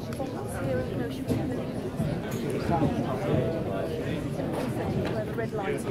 Where the red light is.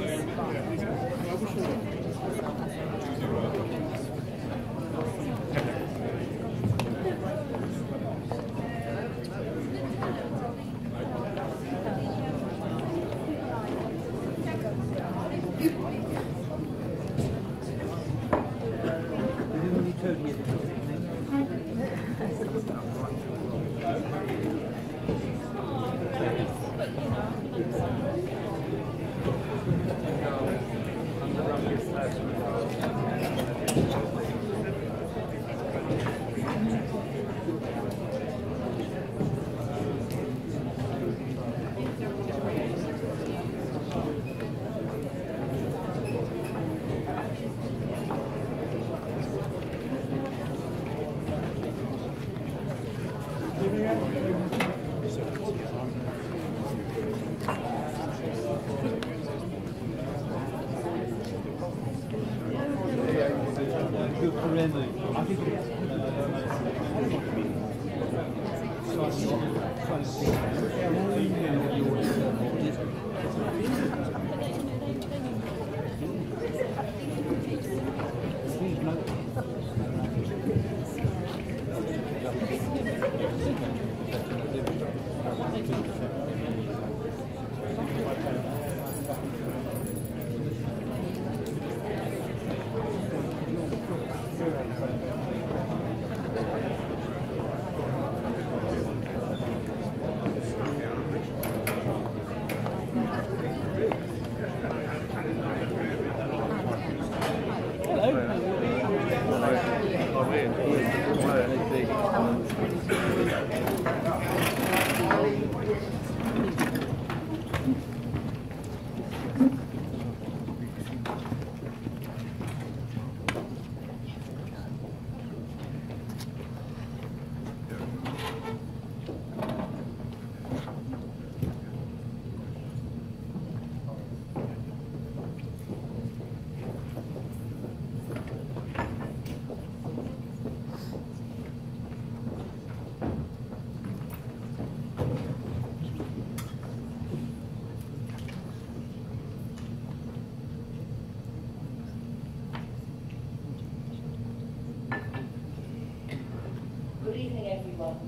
Good evening, everyone.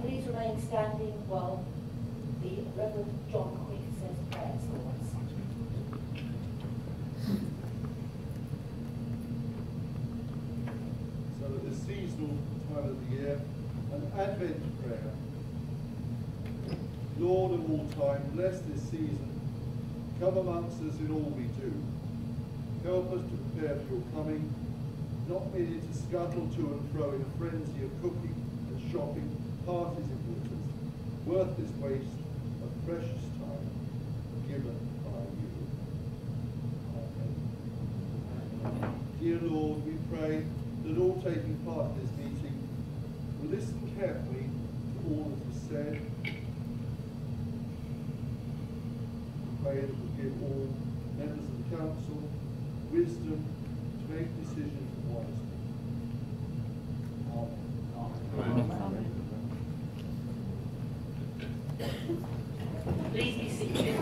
Please remain standing while the Reverend John Quick says prayers for us. So at this seasonal time of the year, an Advent prayer. Lord of all time, bless this season. Come amongst us in all we do. Help us to prepare for your coming, not merely to scuttle to and fro in a frenzy of cooking and shopping, parties and waters, worthless waste of precious time given by you. Amen. Dear Lord, we pray that all taking part in this meeting will listen carefully to all that is said. We pray that we give all members of the council wisdom to make decisions wisely. Amen. Amen. Please be seated.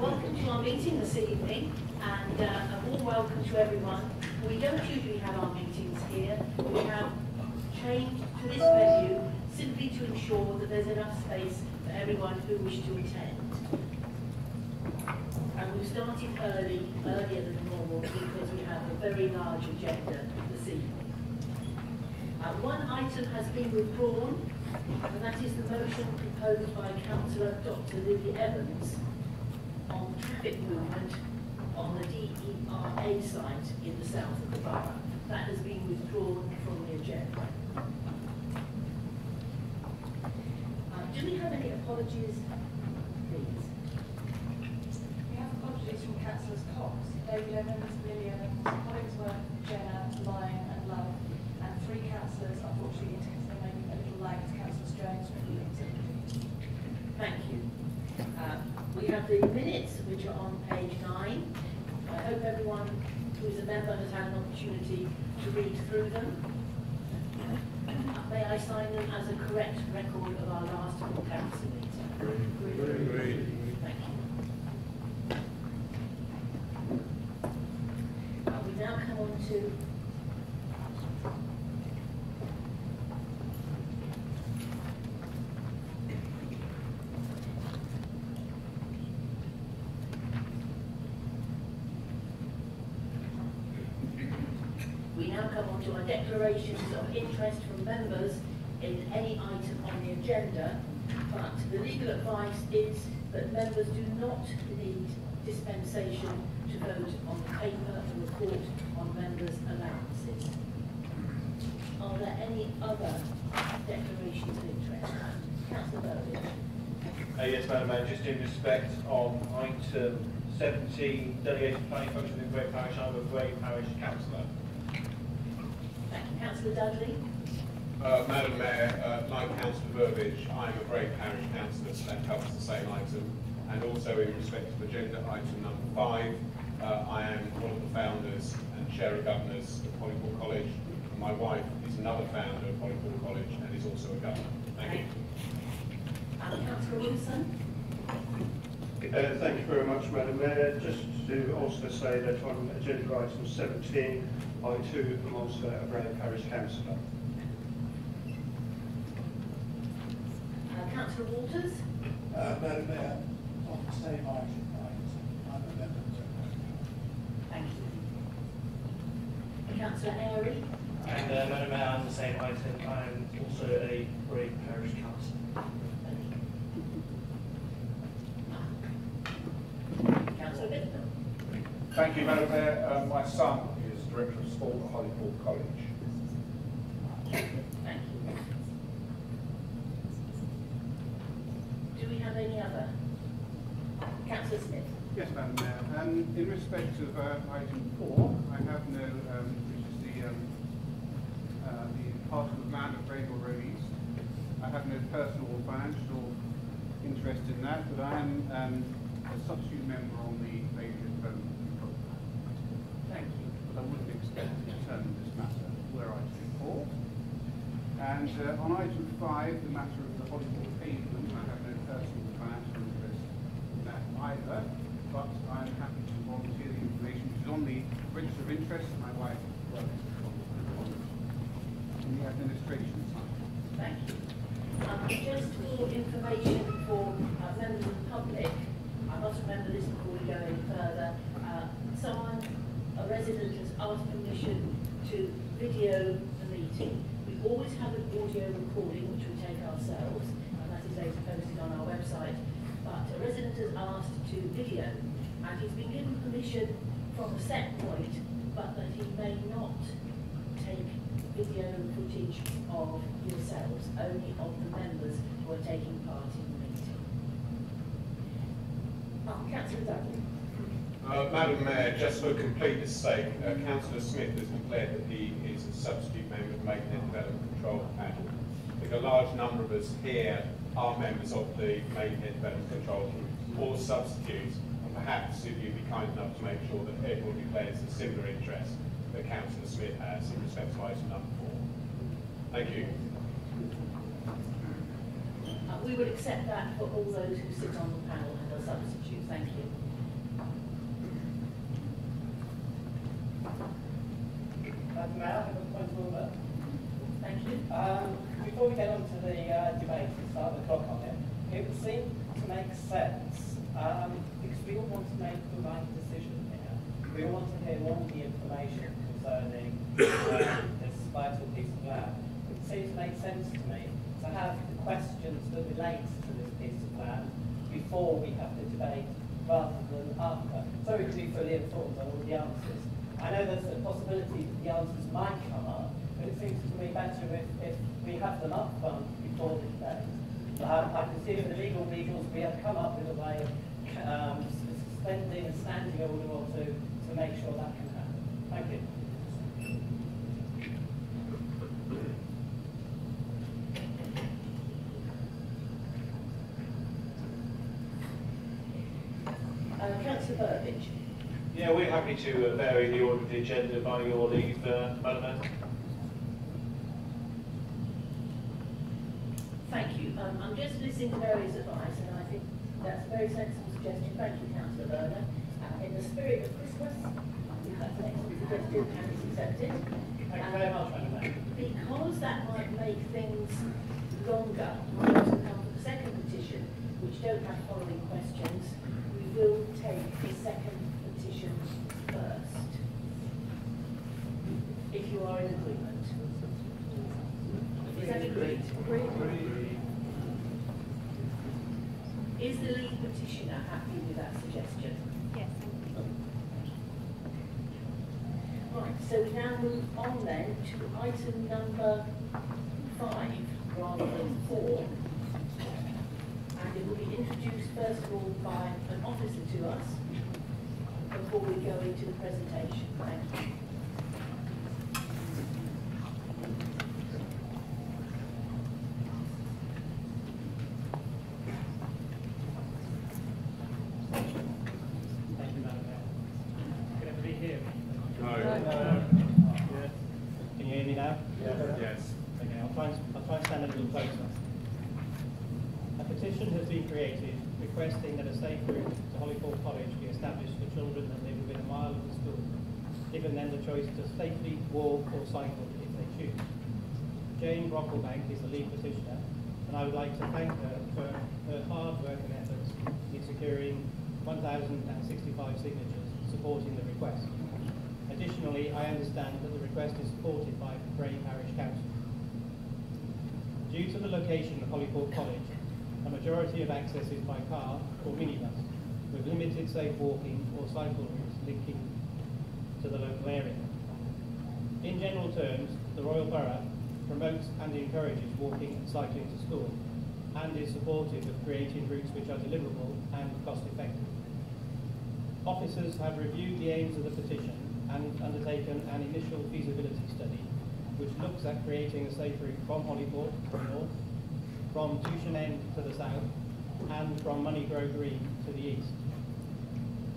Welcome to our meeting this evening, and a warm welcome to everyone. We don't usually have our meetings here. We have changed to this venue simply to ensure that there's enough space for everyone who wishes to attend. And we've started earlier than normal because we have a very large agenda this evening. One item has been withdrawn, and that is the motion proposed by Councillor Dr. Lily Evans on traffic movement on the DERA site in the south of the borough. That has been withdrawn from the agenda. Do we have any apologies, please? We have apologies from Councillors Cox, David Evans, Lily Evans, Hollingsworth, Jenna, Lyon and Love, and 3 councillors, unfortunately, there may be a little lag to Councillors Jones from the executive. Thank you. We have have the minutes, which are on page 9. I hope everyone who is a member has had an opportunity to read through them. May I sign them as a correct record of our last full council meeting? Agreed. Thank you. We now come on to our declarations of interest from members in any item on the agenda, but the legal advice is that members do not need dispensation to vote on the paper and report on members' allowances. Are there any other declarations of interest? Councillor Burbidge. Yes, Madam Mayor, just in respect of item 17, delegated planning function in Great Parish, I'm a Great Parish councillor. Councillor Dudley. Madam Mayor, like Councillor Burbidge, I am a Bray Parish councillor, so that covers the same item. And also in respect of agenda item number 5, I am one of the founders and chair of governors of Holypool College. And my wife is another founder of Holypool College and is also a governor. Thank you. Councillor Wilson. Thank you very much, Madam Mayor. Just to also say that on agenda item 17, I too am also a Bray Parish councillor. Councillor Waters. Madam Mayor, on the same item, I'm a member of the Thank you. Councillor Airy. And Madam Mayor, on the same item, I'm also a Bray Parish councillor. Councillor Bittman. Thank you, Madam Mayor. My son is Director of Sport at Holypool College. Thank you. Do we have any other? Councillor Smith. Yes, Madam Mayor. In respect of item 4, I have no, which is the parcel of land at Braydell Road East. I have no personal or financial interest in that, but I am a substitute member on the Major Development Control Plan. Thank you. But I wouldn't expect to determine this matter where I should fall. And on item 5, the matter of the Holypool pavement, I have no personal or financial interest in that either, but I'm happy to volunteer the information which is on the register of interest. My wife works in the administration side. Thank you. Just for information for members of the public, I must remember this before we go any further. A resident has asked permission to video the meeting. We always have an audio recording which we take ourselves, and that is later posted on our website. But a resident has asked to video, and he's been given permission from a set point, but that he may not take video footage of yourselves, only of the members who are taking part in the meeting. Councillor Dudley. Madam Mayor, just for completeness' sake, Councillor Smith has declared that he is a substitute member of the Maidenhead Development Control Panel. I think a large number of us here are members of the Maidenhead Development Control Group, or substitutes, and perhaps if you'd be kind enough to make sure that everyone declares a similar interest that Councillor Smith has in respect to item number 4. Thank you. We would accept that for all those who sit on the panel and are substitutes. Thank you. Madam Mayor, I have a point of order. Thank you. Before we get on to the debate and start the clock on it, it would seem to make sense, because we all want to make the right decision here. We all want to hear all the information concerning this vital piece of land. It seems to make sense to me to have the questions that relate to this piece of land before we have the debate rather than after, so we can be fully informed on all the answers. I know there's a possibility that the answers might come up, but it seems to me better if we have them up front before the debate. I can see in the legal legals we have come up with a way of suspending a standing order or two to make sure that can happen. Thank you. Yeah, we're happy to vary the order of the agenda by your leave, Madam Mayor. Thank you. I'm just listening to various advice, and I think that's a very sensible suggestion. Thank you, Councillor Berner. In the spirit of Christmas, that's an excellent suggestion and it's accepted. Thank you very much, Madam Mayor. Because that might make things longer, when we also come to the second petition, which don't have following questions, we will take the second petition first. If you are in agreement. Is that agreed? Agreed. Is the lead petitioner happy with that suggestion? Yes. Right, so we now move on then to item number 5 rather than 4. And it will be introduced first of all by an officer to us before we go into the presentation. Thank you. Thank you, Madam Mayor. Can everybody hear me? No. Yes. Can you hear me now? Yes. Okay, I'll try and stand a little closer. A petition has been created requesting that a safe route to Hollyport College be established for children that live within a mile of the school, giving them the choice to safely walk or cycle if they choose. Jane Brocklebank is the lead petitioner, and I would like to thank her for her hard work and efforts in securing 1,065 signatures supporting the request. Additionally, I understand that the request is supported by Bray Parish Council. Due to the location of Hollyport College, a majority of access is by car or minibus, with limited safe walking or cycle routes linking to the local area. In general terms, the Royal Borough promotes and encourages walking and cycling to school, and is supportive of creating routes which are deliverable and cost-effective. Officers have reviewed the aims of the petition and undertaken an initial feasibility study which looks at creating a safe route from Hollyport to the north, from Tushen End to the south, and from Moneygrow Green to the east.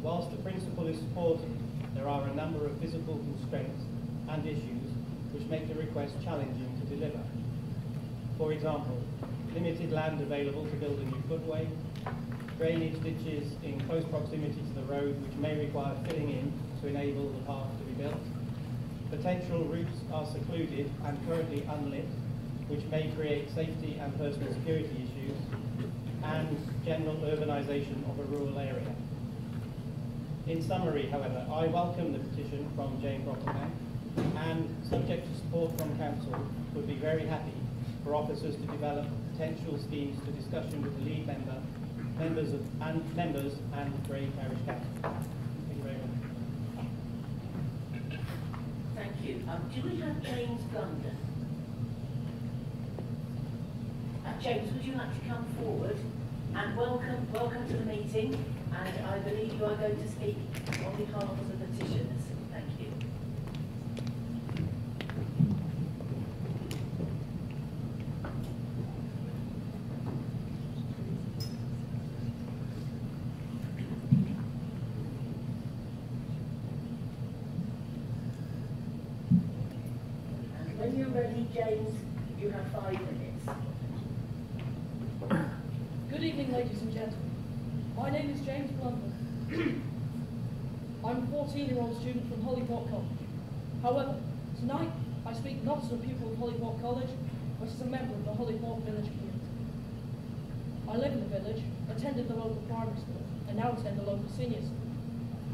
Whilst the principle is supported, there are a number of physical constraints and issues which make the request challenging to deliver. For example, limited land available to build a new footway, drainage ditches in close proximity to the road which may require filling in to enable the path to be built. Potential routes are secluded and currently unlit, which may create safety and personal security issues, and general urbanisation of a rural area. In summary, however, I welcome the petition from Jane Brocklebank, and subject to support from Council, would be very happy for officers to develop potential schemes to discussion with the lead members and Bray Parish Council. Thank you very much. Thank you. Do we have James Blunden? James, would you like to come forward? And welcome to the meeting. And I believe you are going to speak on behalf of the petitioners. Thank you. And when you're ready, James, you have 5 minutes. Good evening, ladies and gentlemen. My name is James Blunden. I'm a 14-year-old student from Hollyport College. However, tonight I speak not as a pupil of Hollyport College, but as a member of the Hollyport Village community. I live in the village, attended the local primary school, and now attend the local senior school.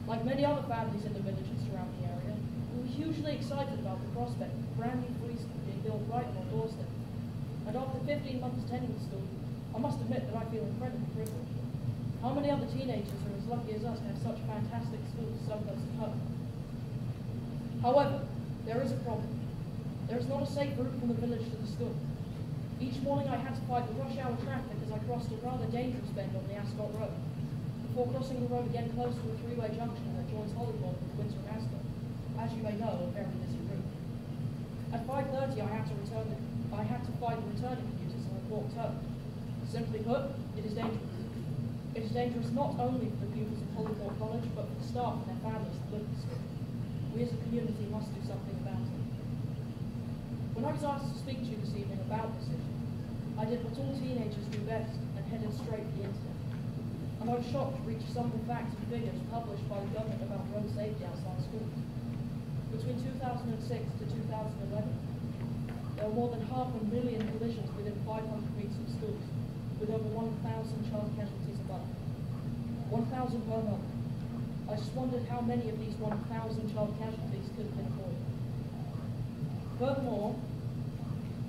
Like many other families in the village and surrounding area, we were hugely excited about the prospect of a brand new preschool being built right on our doorstep. And after 15 months attending the school, I must admit that I feel incredibly privileged. How many other teenagers are as lucky as us to have such fantastic schools so close to home? However, there is a problem. There is not a safe route from the village to the school. Each morning I had to fight the rush hour traffic as I crossed a rather dangerous bend on the Ascot Road, before crossing the road again close to a three-way junction that joins Hollyport with Windsor and Ascot. As you may know, a very busy route. At 5:30 I had to find the returning commuters and I walked home. Simply put, it is dangerous. It is dangerous not only for the pupils of Holyport College, but for the staff and their families that live at the school. We as a community must do something about it. When I was asked to speak to you this evening about this issue, I did what all teenagers do best and headed straight for the internet. And I was shocked to reach some of the facts and figures published by the government about road safety outside schools. Between 2006 to 2011, there were more than 500,000 collisions within 500 metres of schools, with over 1,000 child casualties above. 1,000 per month. I just wondered how many of these 1,000 child casualties could have been avoided. Furthermore,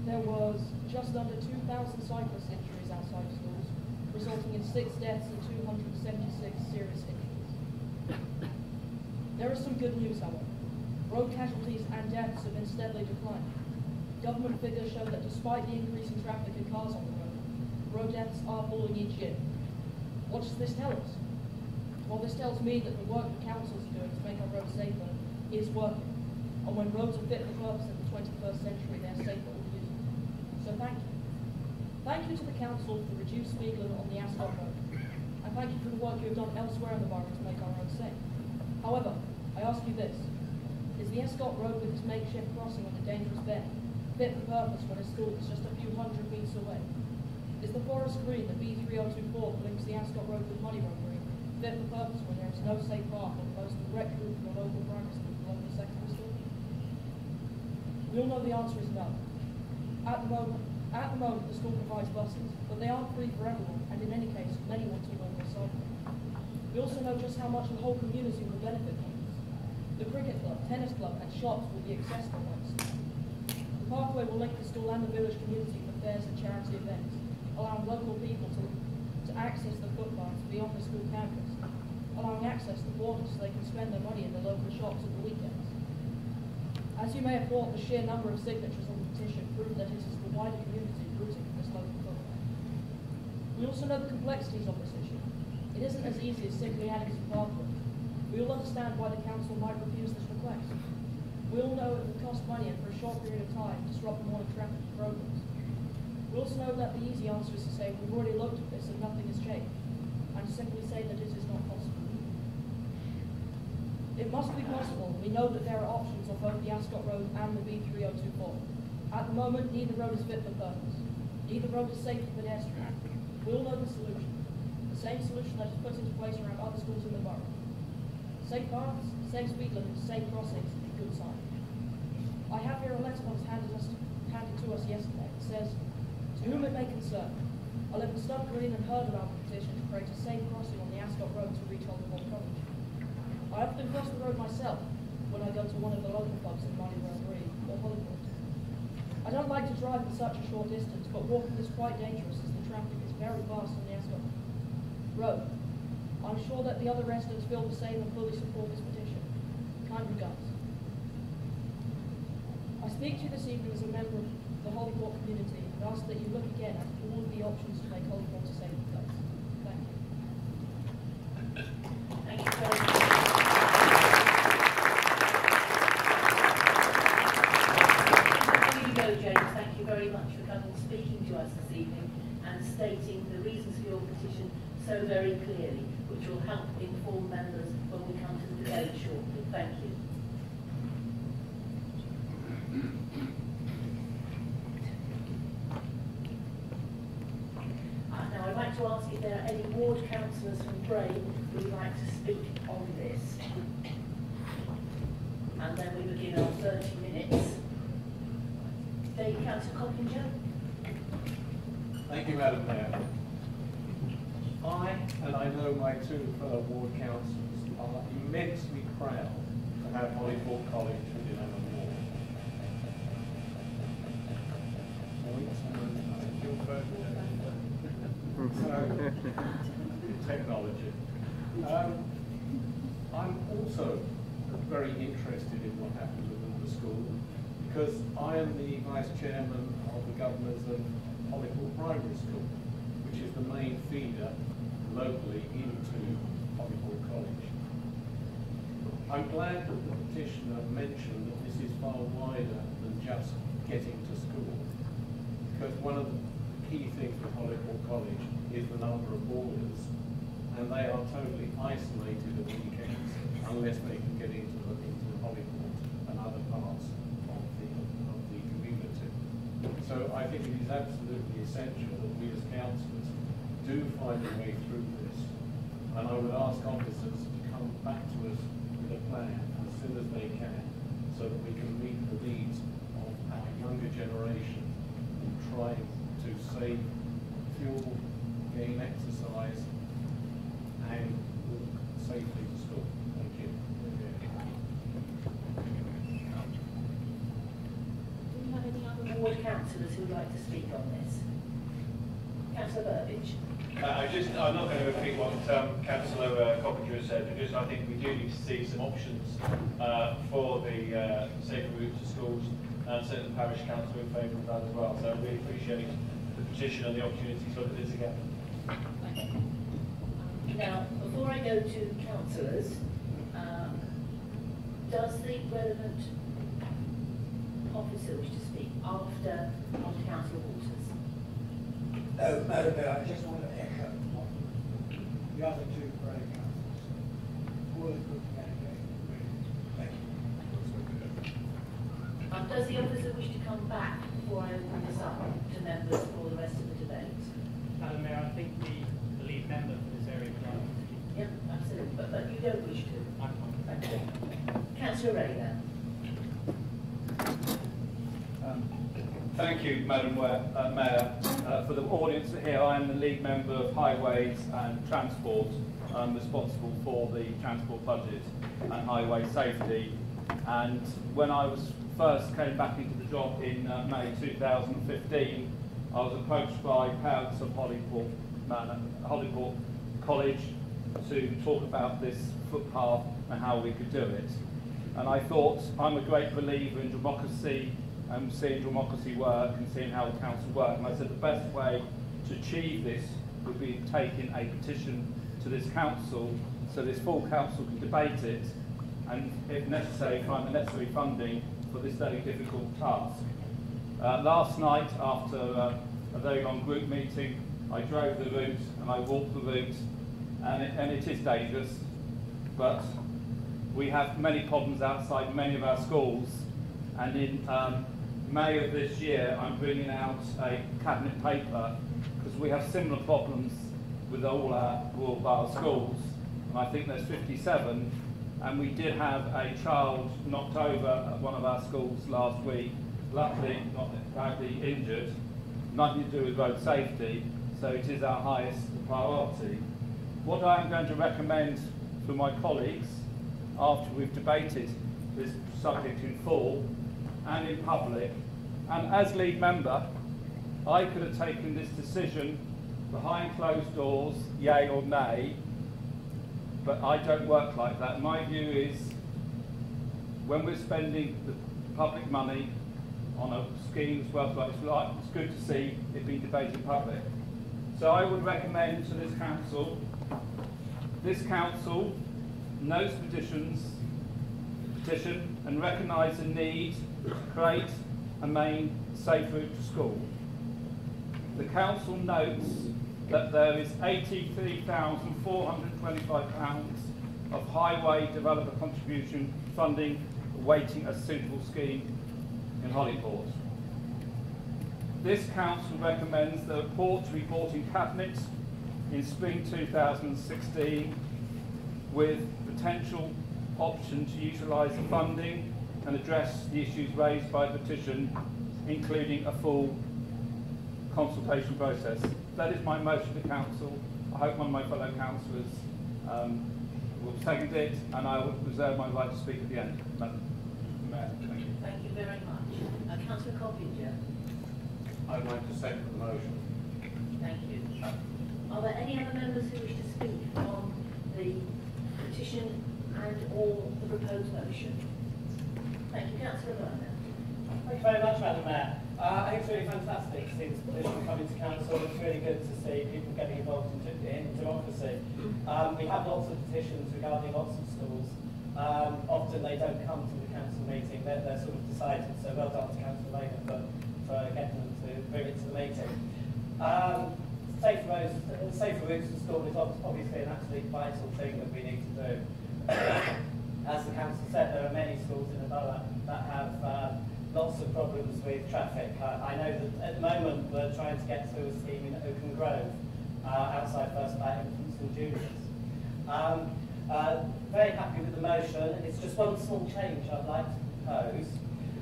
there was just under 2,000 cyclist injuries outside schools, resulting in 6 deaths and 276 serious injuries. There is some good news, however. Road casualties and deaths have been steadily declining. Government figures show that despite the increase in traffic and cars on the road deaths are falling each year. What does this tell us? Well, this tells me that the work the councils are doing to make our roads safer is working. And when roads are fit for purpose in the 21st century, they're safer all users. So thank you. Thank you to the council for the reduced speed limit on the Ascot Road. And thank you for the work you have done elsewhere in the borough to make our roads safe. However, I ask you this. Is the Ascot Road with its makeshift crossing on the dangerous bend fit for purpose when a school is just a few hundred metres away? Is the Forest Green, the B3024 that links the Ascot Road with Honeywell Green, fit for purpose when there is no safe path on the most direct route from a local primary school to a local secondary school? We all know the answer is no. At the moment, the school provides buses, but they aren't free for everyone, and in any case, many want to walk or cycle. We also know just how much the whole community will benefit from this. The cricket club, tennis club, and shops will be accessible once. The parkway will link the school and the village community for fairs and charity events, allowing local people to access the footpaths beyond the school campus, allowing access to borders so they can spend their money in the local shops at the weekends. As you may have thought, the sheer number of signatures on the petition prove that it is the wider community rooting for this local footpath. We also know the complexities of this issue. It isn't as easy as simply adding some pathways. We all understand why the council might refuse this request. We all know it will cost money and for a short period of time disrupt the morning traffic programs. We also know that the easy answer is to say we've already looked at this and nothing has changed, and simply say that it is not possible. It must be possible. We know that there are options on both the Ascot Road and the B3024. At the moment, neither road is fit for purpose. Neither road is safe for pedestrians. We all know the solution. The same solution that is put into place around other schools in the borough. Safe paths, safe speed limits, safe crossings, and good signs. I have here a letter that was handed to us yesterday. It says, "To whom it may concern, I live in Stud Green and heard about the petition to create a safe crossing on the Ascot Road to reach Holyport College. I often cross the road myself when I go to one of the local pubs in Moneywell Green or Holyport. I don't like to drive in such a short distance, but walking is quite dangerous as the traffic is very fast on the Ascot Road. I'm sure that the other residents feel the same and fully support this petition. Kind regards." I speak to you this evening as a member of the Holyport community and ask that you look again at all of the options to make Holyport a safer place. Thank you. Thank you very much. Before you go, James, thank you very much for coming and speaking to us this evening and stating the reasons for your petition so very clearly, which will help inform members when we come to the debate shortly. Thank you. Now I'd like to ask if there are any ward councillors from Bray who would like to speak on this. And then we begin our 30 minutes. Dave, Councillor Coppinger. Thank you, Madam Mayor. I, and I know my two fellow ward councillors, are immensely proud to have Holyport College within our ward. Technology. I'm also very interested in what happens within the school because I am the Vice Chairman of the Governors of Holyport Primary School, which is the main feeder locally into Holyport College. I'm glad that the petitioner mentioned that this is far wider than just getting to school, because one of the key things with Holyport College is the number of boarders and they are totally isolated at weekends unless they can get into Holyport and other parts of the community. So I think it is absolutely essential that we as councillors do find a way through this, and I would ask officers to come back to us with a plan as soon as they can, so that we can meet the needs of our younger generation in trying to save fuel, gain exercise, and walk safely to school. Thank you. Do we have any other ward councillors who would like to speak on this? Councillor Burbidge. I'm not going to repeat what Councillor Coppinger has said, because I think we do need to see some options for the safer routes to schools, and certainly the parish council in favour of that as well. So I really appreciate the petition and the opportunity to look at this again. Now, before I go to councillors, does the relevant officer wish to speak after Councillor Waters? No, Madam Mayor, I just want to echo what the other two borough councillors all have put together. Thank you. Does the officer wish to come back before I open this up to members for the rest of the debate? Madam Mayor, I think the lead member for this area would like to speak. Yep, absolutely, but you don't wish to? I'm fine. Thank you. Councillor Rayner. Thank you, Madam Mayor. For the audience here, I am the lead member of Highways and Transport. I'm responsible for the transport budget and highway safety. And when I first came back into the job in May 2015, I was approached by parents of Holyport College to talk about this footpath and how we could do it. And I thought, I'm a great believer in democracy and seeing democracy work and seeing how the council work. And I said the best way to achieve this would be taking a petition to this council so this full council can debate it and, if necessary, find the necessary funding for this very difficult task. Last night, after a very long group meeting, I drove the route and I walked the route, and it is dangerous, but we have many problems outside many of our schools, and in May of this year I'm bringing out a cabinet paper because we have similar problems with all our Royal Borough schools, and I think there's 57, and we did have a child knocked over at one of our schools last week, luckily not badly injured, nothing to do with road safety, so it is our highest priority. What I am going to recommend for my colleagues after we've debated this subject in full and in public, and as lead member, I could have taken this decision behind closed doors, yay or nay, but I don't work like that. My view is, when we're spending the public money on a scheme as well, it's good to see it being debated in public. So I would recommend to this council notes petition and recognise the need to create a main safe route to school. The council notes that there is £83,425 of highway developer contribution funding awaiting a suitable scheme in Holyport. This council recommends the report to be brought in Cabinet in spring 2016 with potential option to utilise the funding and address the issues raised by the petition, including a full consultation process. That is my motion to council. I hope one of my fellow councillors will second it, and I will reserve my right to speak at the end. Madam Mayor, thank you. Thank you very much. Councillor Coppinger. I'd like to second the motion. Thank you. Are there any other members who wish to speak on the petition and or the proposed motion? Thank you, Councillor Werner. Thank you very much, Madam Mayor. I think it's really fantastic to see this petition coming to council. It's really good to see people getting involved in democracy. We have lots of petitions regarding lots of schools. Often they don't come to the council meeting, they're sort of decided, so well done to Councillor Rayner for getting them to bring it to the meeting. Safe suppose safer routes to school is obviously an absolutely vital thing that we need to do. As the council said, there are many schools in the borough that have lots of problems with traffic. I know that at the moment we're trying to get through a scheme in Oaken Grove, outside First Bay Infants and Juniors. Very happy with the motion. It's just one small change I'd like to propose.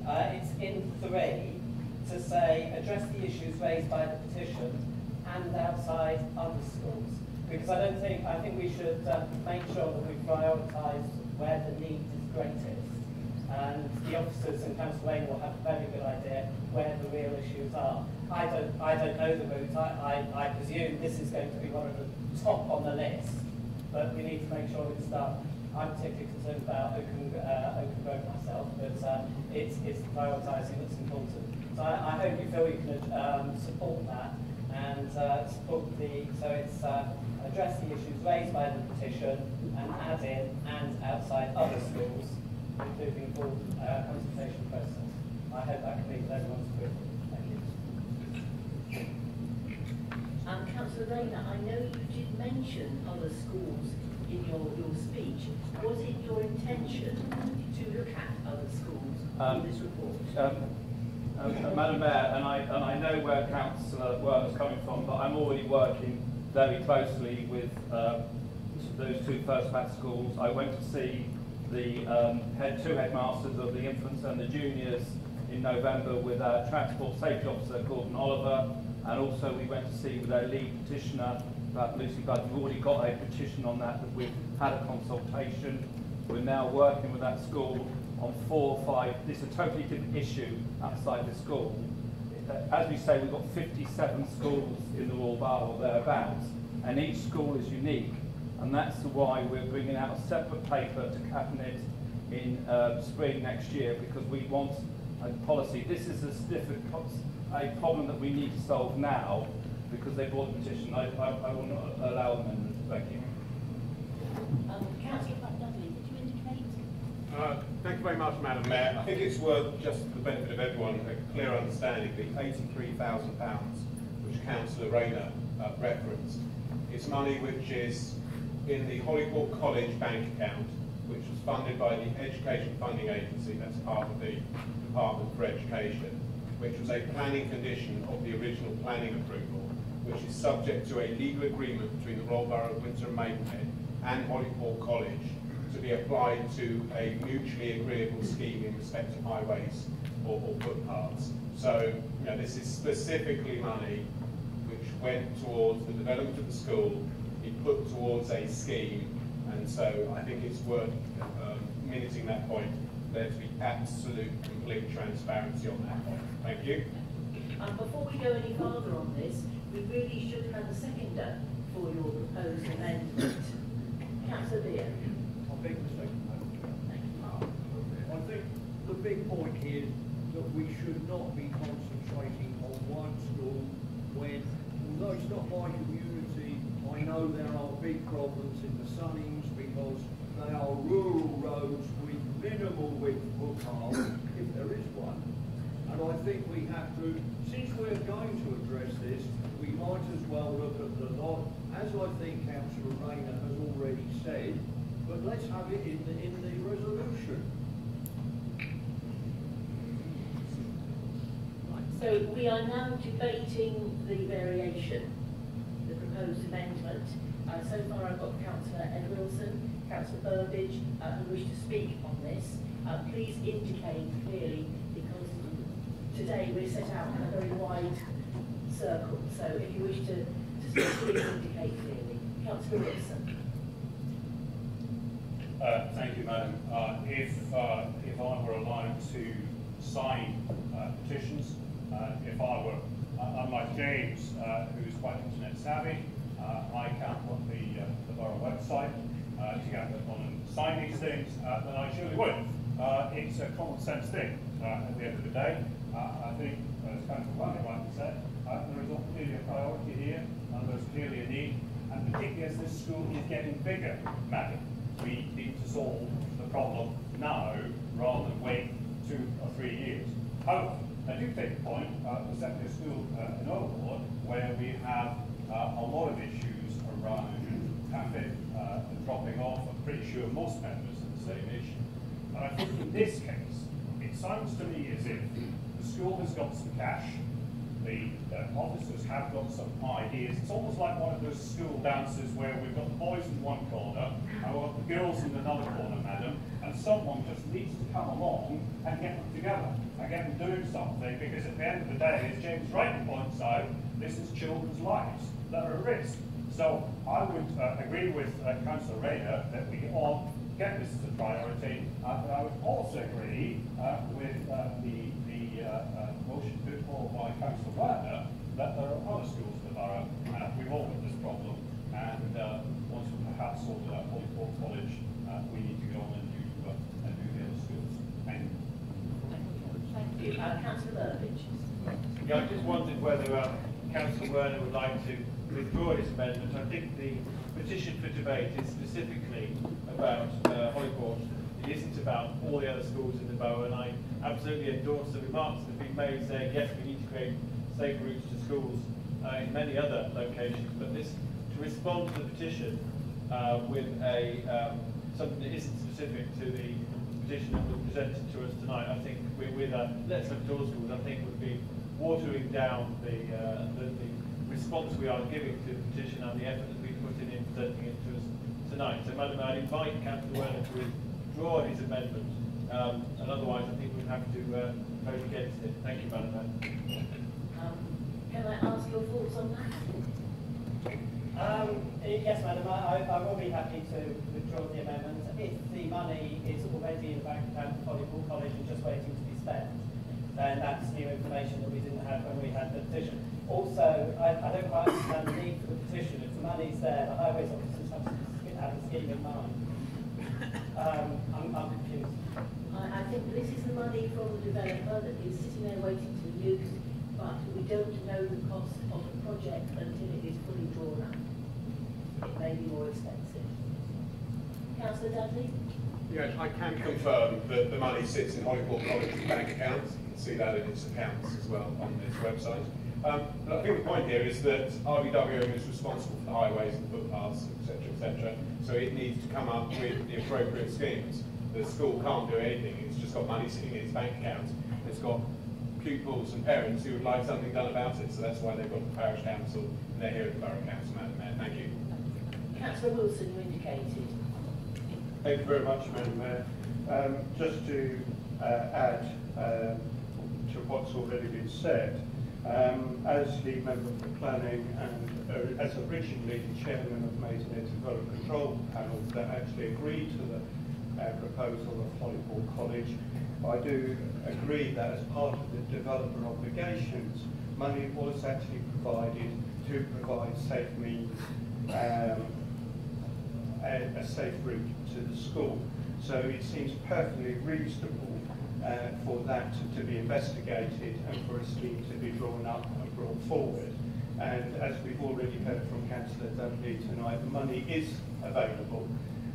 It's in 3 to say address the issues raised by the petition and outside other schools. Because I think we should make sure that we prioritise where the need is greatest. And the officers in Council Lane will have a very good idea where the real issues are. I don't know the route. I presume this is going to be one of the top on the list, but we need to make sure we start. I'm particularly concerned about Oaken Grove myself, but it's the prioritising that's important. So I hope you feel you can support that and support address the issues raised by the petition and add in and outside other schools, including full consultation process. I hope that can meet everyone's approval. Thank you. Councillor Rayner, I know you did mention other schools in your speech. Was it your intention to look at other schools in this report? Madam Mayor, and I know where Councillor Work is coming from, but I'm already working very closely with those 2 First Pat schools. I went to see the 2 headmasters of the infants and the juniors in November with our transport safety officer, Gordon Oliver, and also we went to see with our lead petitioner, Lucy Budd. We've already got a petition on that we've had a consultation. We're now working with that school on 4 or 5. It's a totally different issue outside the school. As we say, we've got 57 schools in the Royal Borough or thereabouts, and each school is unique, and that's why we're bringing out a separate paper to Cabinet in spring next year, because we want a policy. This is a problem that we need to solve now, because they brought a petition. I will not allow amendments. Thank you. Councillor Dudley, did you indicate? Thank you very much, Madam Mayor. I think it's worth, just for the benefit of everyone, a clear understanding the £83,000 which Councillor Rayner referenced. It's money which is in the Holyport College bank account, which was funded by the Education Funding Agency, that's part of the Department for Education, which was a planning condition of the original planning approval, which is subject to a legal agreement between the Royal Borough of Windsor and Maidenhead and Holyport College to be applied to a mutually agreeable scheme in respect of highways or footpaths. So, this is specifically money which went towards the development of the school, it put towards a scheme, and so I think it's worth minuting that point. There to be absolute, complete transparency on that point. Thank you. Before we go any further on this, we really should have a seconder for your proposed amendment. Councillor Beer. I think the big point here is that we should not be concentrating on one school when, although it's not my community, I know there are big problems in the Sunnings because they are rural roads with minimal width footpaths, if there is one. And I think we have to, since we're going to address this, we might as well look at the lot, as I think Councillor Rayner has already said, but let's have it in the resolution. So we are now debating the variation, the proposed amendment. So far I've got Councillor Ed Wilson, Councillor Burbidge, who wish to speak on this. Please indicate clearly, because today we're set out in a very wide circle. So if you wish to speak, please indicate clearly. Councillor Wilson. Thank you, Madam. If I were allowed to sign petitions, if I were, unlike James, who's quite internet savvy, I can't put the borough website to get on and sign these things, then I surely would. It's a common sense thing at the end of the day. I think, as Councillor Bunnett rightly said, there is clearly a priority here, and there's clearly a need, and particularly as this school is getting bigger, Madam, we need to solve the problem now rather than wait 2 or 3 years. However, I do take the point, the secondary school in Overlord, where we have a lot of issue and most members are the same issue. And I think in this case, it sounds to me as if the school has got some cash, the officers have got some ideas. It's almost like one of those school dances where we've got the boys in one corner and we've got the girls in another corner, madam, and someone just needs to come along and get them together and get them doing something, because at the end of the day, as James rightly points out, this is children's lives that are at risk. So I would agree with Councillor Rayner that we all get this as a priority, but I would also agree with the motion put forward by Councillor Werner that there are other schools in the borough. We've all got this problem, and once we perhaps sorted out Holyport College, we need to go on and do the other schools. Thank you. Thank you. Councillor Burbidge. Yeah, I just wondered whether Councillor Werner would like to withdraw his amendment. I think the petition for debate is specifically about Holyport. It isn't about all the other schools in the borough, and I absolutely endorse the remarks that have been made saying, yes, we need to create safe routes to schools in many other locations, but this, to respond to the petition with something that isn't specific to the petition that was presented to us tonight, I think with let's look at all schools, I think would be watering down the response we are giving to the petition and the effort that we put in presenting it to us tonight. So, Madam Mayor, I'd invite Councillor Werner to withdraw his amendment, and otherwise I think we'd have to vote against it. Thank you, Madam Mayor. Can I ask your thoughts on that? Yes, madam, I will be happy to withdraw the amendment. If the money is already in the bank account of Holyport College and just waiting to be spent, then that's new information that we didn't have when we had the petition. Also, I don't quite understand the need for the petition. If the money's there, the highways officers have a scheme in mind. I'm confused. I think this is the money from the developer that is sitting there waiting to be used, but we don't know the cost of the project until it is fully drawn up. It may be more expensive. Councillor Dudley? Yes, I can confirm that the money sits in Holyport College's bank accounts. You can see that in its accounts as well on its website. But I think the point here is that RDWM is responsible for the highways and footpaths, etc., so it needs to come up with the appropriate schemes. The school can't do anything, it's just got money sitting in its bank account. It's got pupils and parents who would like something done about it, so that's why they've got the parish council, and they're here at the borough council, Madam Mayor. Thank you. Councillor Wilson, you indicated. Thank you very much, Madam Mayor. Just to add to what's already been said, as the member for planning and as originally the chairman of Mason Development Control Panel that actually agreed to the proposal of Holyport College, I do agree that as part of the developer obligations, money was actually provided to provide safe means, a safe route to the school. So it seems perfectly reasonable for that to be investigated and for a scheme to be drawn up and brought forward. And as we've already heard from Councillor Dudley tonight, the money is available.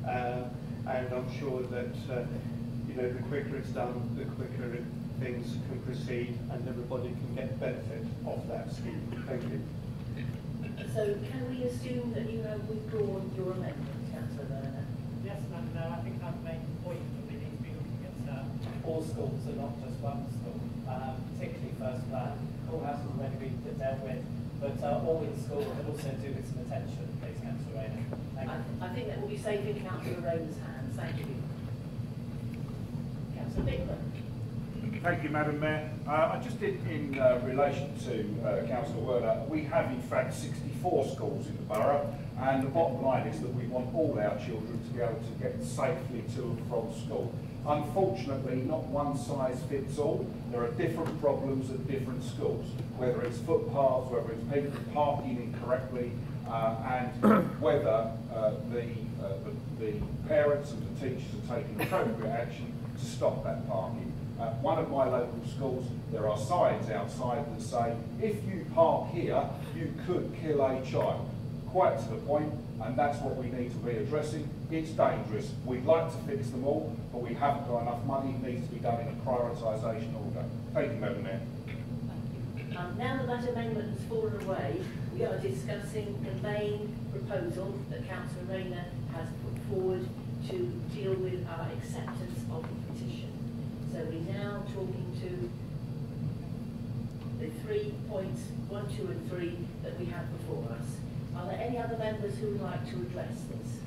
And I'm sure that the quicker it's done, the quicker things can proceed and everybody can get benefit of that scheme. Thank you. So can we assume that you have withdrawn your amendment, Councillor Werner? Yes, Madam Mayor, I think I've made the point that we need to be looking at all schools and not just one school, particularly First Plan. All has already been dealt with, but all in school can also do with some attention, please, Councillor Rayner. I think that will be safe in Councillor Rayner's hands. Thank you. Councillor Bickman. Thank you, Madam Mayor. Just in relation to Councillor Werner, we have in fact 64 schools in the borough, and the bottom line is that we want all our children to be able to get safely to and from school. Unfortunately, not one size fits all. There are different problems at different schools, whether it's footpaths, whether it's people parking incorrectly, and whether the parents and the teachers are taking appropriate action to stop that parking. One of my local schools, there are signs outside that say, if you park here, you could kill a child. Quite to the point, and that's what we need to be addressing. It's dangerous. We'd like to fix them all, but we haven't got enough money. It needs to be done in a prioritisation order. Thank you, Madam Mayor. Now that amendment has fallen away, we are discussing the main proposal that Councillor Rayner has put forward to deal with our acceptance of the petition. So we're now talking to the 3 points, 1, 2 and 3 that we have before us. Are there any other members who would like to address this?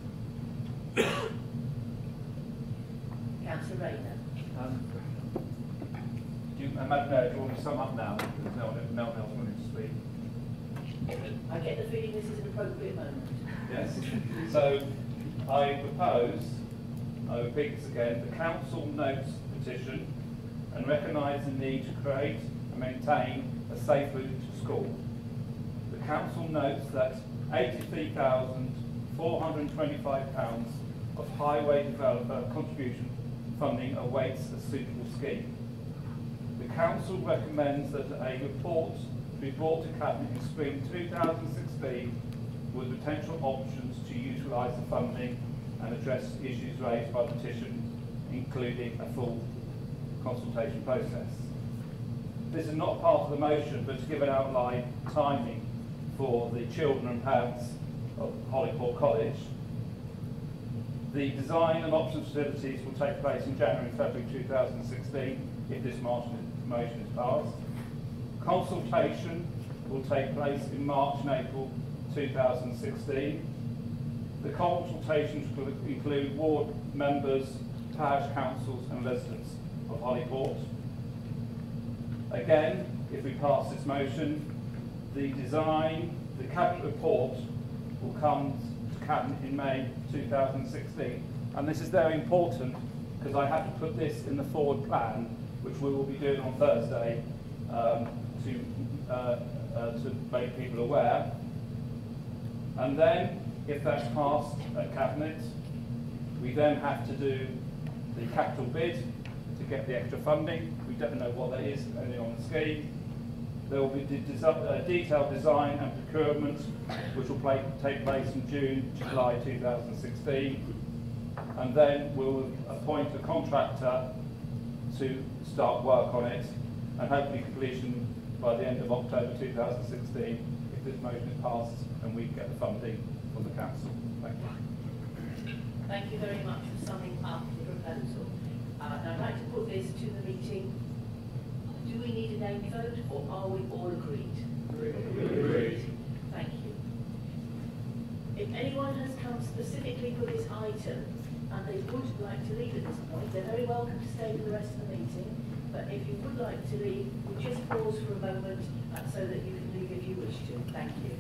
Councillor Rayner. Madam Mayor, do you want me to sum up now? Because no one else wanted to speak. I get the feeling this is an appropriate moment. Yes. So I propose, I repeat this again, the council notes the petition and recognise the need to create and maintain a safe route to school. The council notes that £83,425 of highway developer contribution funding awaits a suitable scheme. The council recommends that a report be brought to Cabinet in spring 2016 with potential options to utilise the funding and address issues raised by the petition, including a full consultation process. This is not part of the motion, but to give an outline timing for the children and parents of Holyport College. The design and options facilities will take place in January and February 2016 if this motion is passed. Consultation will take place in March and April 2016. The consultations will include ward members, parish councils and residents of Holyport. Again, if we pass this motion, the Cabinet report will come to Cabinet in May 2016. And this is very important because I have to put this in the forward plan, which we will be doing on Thursday, to make people aware. And then, if that's passed at Cabinet, we then have to do the capital bid to get the extra funding. We don't know what that is, only on the scheme. There will be detailed design and procurement, which will take place in July 2016. And then we'll appoint a contractor to start work on it, and hopefully completion by the end of October 2016 if this motion is passed and we get the funding from the council. Thank you. Thank you very much for summing up the proposal. Now I'd like to put this to the meeting. Do we need a name vote or are we all agreed? Agreed. Thank you. If anyone has come specifically for this item and they would like to leave at this point, they're very welcome to stay for the rest of the meeting. But if you would like to leave, we'll just pause for a moment so that you can leave if you wish to. Thank you.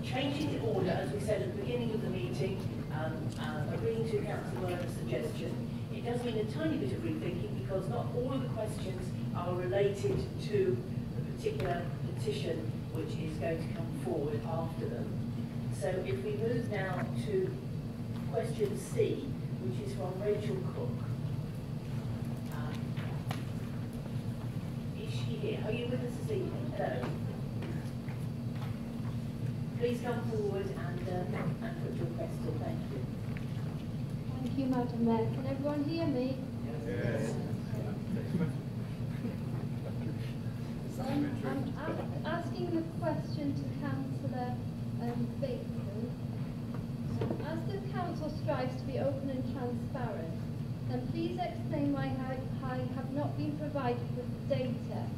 Changing the order, as we said at the beginning of the meeting, agreeing to Councillor Werner's suggestion, it does mean a tiny bit of rethinking because not all of the questions are related to the particular petition which is going to come forward after them. So if we move now to question C, which is from Rachel Cook. Is she here? Are you with us this evening? Hello. Please come forward and put your question. Thank you. Thank you, Madam Mayor. Can everyone hear me? Yes. So I'm asking the question to Councillor Bateman. As the council strives to be open and transparent, And please explain why I have not been provided with data,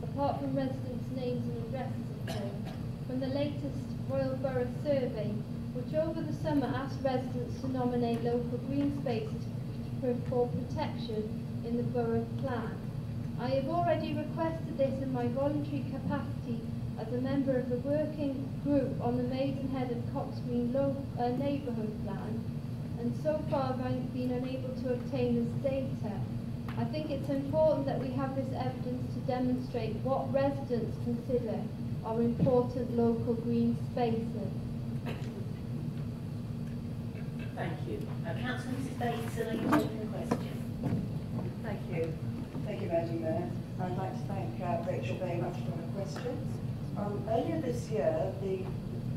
apart from residents' names and addresses of home, from the latest Royal Borough survey, which over the summer asked residents to nominate local green spaces for protection in the borough plan. I have already requested this in my voluntary capacity as a member of the working group on the Maidenhead and Cox Green neighbourhood plan, and so far I've been unable to obtain this data. I think it's important that we have this evidence to demonstrate what residents consider are important local green spaces. Thank you. Councillor Mrs Bateson, are you taking the question? Thank you. Thank you, Madam Mayor. I'd like to thank Rachel very much for her question. Earlier this year, the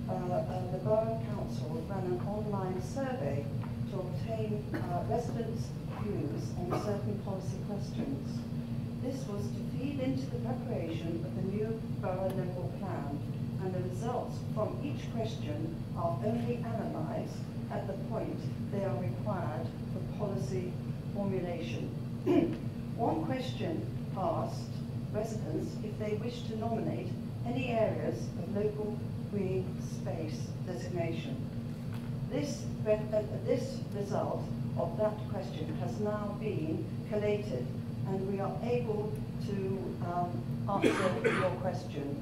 Borough Council ran an online survey to obtain residents' views on certain policy questions. This was to feed into the preparation of the new borough local plan, and the results from each question are only analysed at the point they are required for policy formulation. One question asked residents if they wish to nominate any areas of local green space designation. This result of that question has now been collated, and we are able to answer your question.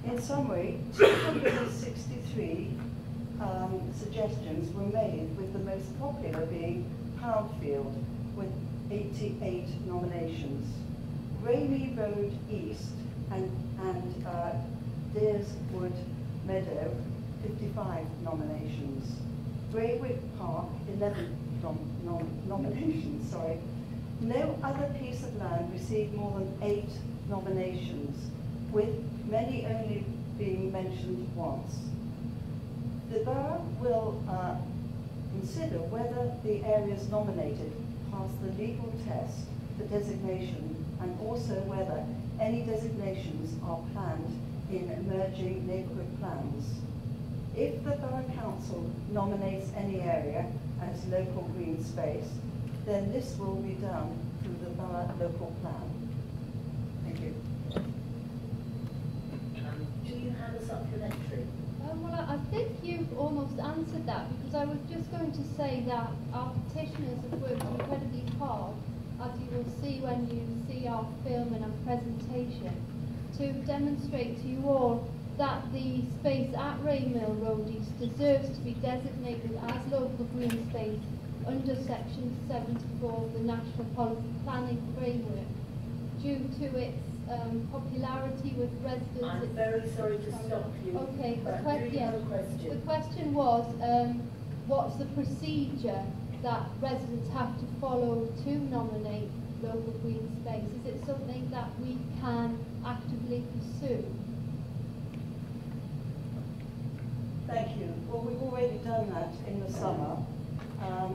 In summary, 263 suggestions were made, with the most popular being Proudfield with 88 nominations, Rainey Road East and Deerswood Meadow, 55 nominations, Greywick Park, 11 nominations, sorry. No other piece of land received more than 8 nominations, with many only being mentioned once. The borough will consider whether the areas nominated pass the legal test for designation, and also whether any designations are planned in emerging neighbourhood plans. If the Borough Council nominates any area as local green space, then this will be done through the Borough local plan. Thank you. Do you have a supplementary? Well, I think you've almost answered that, because I was just going to say that our petitioners have worked incredibly hard, as you will see when you see our film and our presentation, to demonstrate to you all that the space at Raymill Road East deserves to be designated as local green space under Section 74 of the National Policy Planning Framework, due to its popularity with residents. I'm very sorry to stop you. Okay, but the question was, what's the procedure that residents have to follow to nominate local green space? Is it something that we can actively pursue? Thank you. Well, we've already done that in the summer,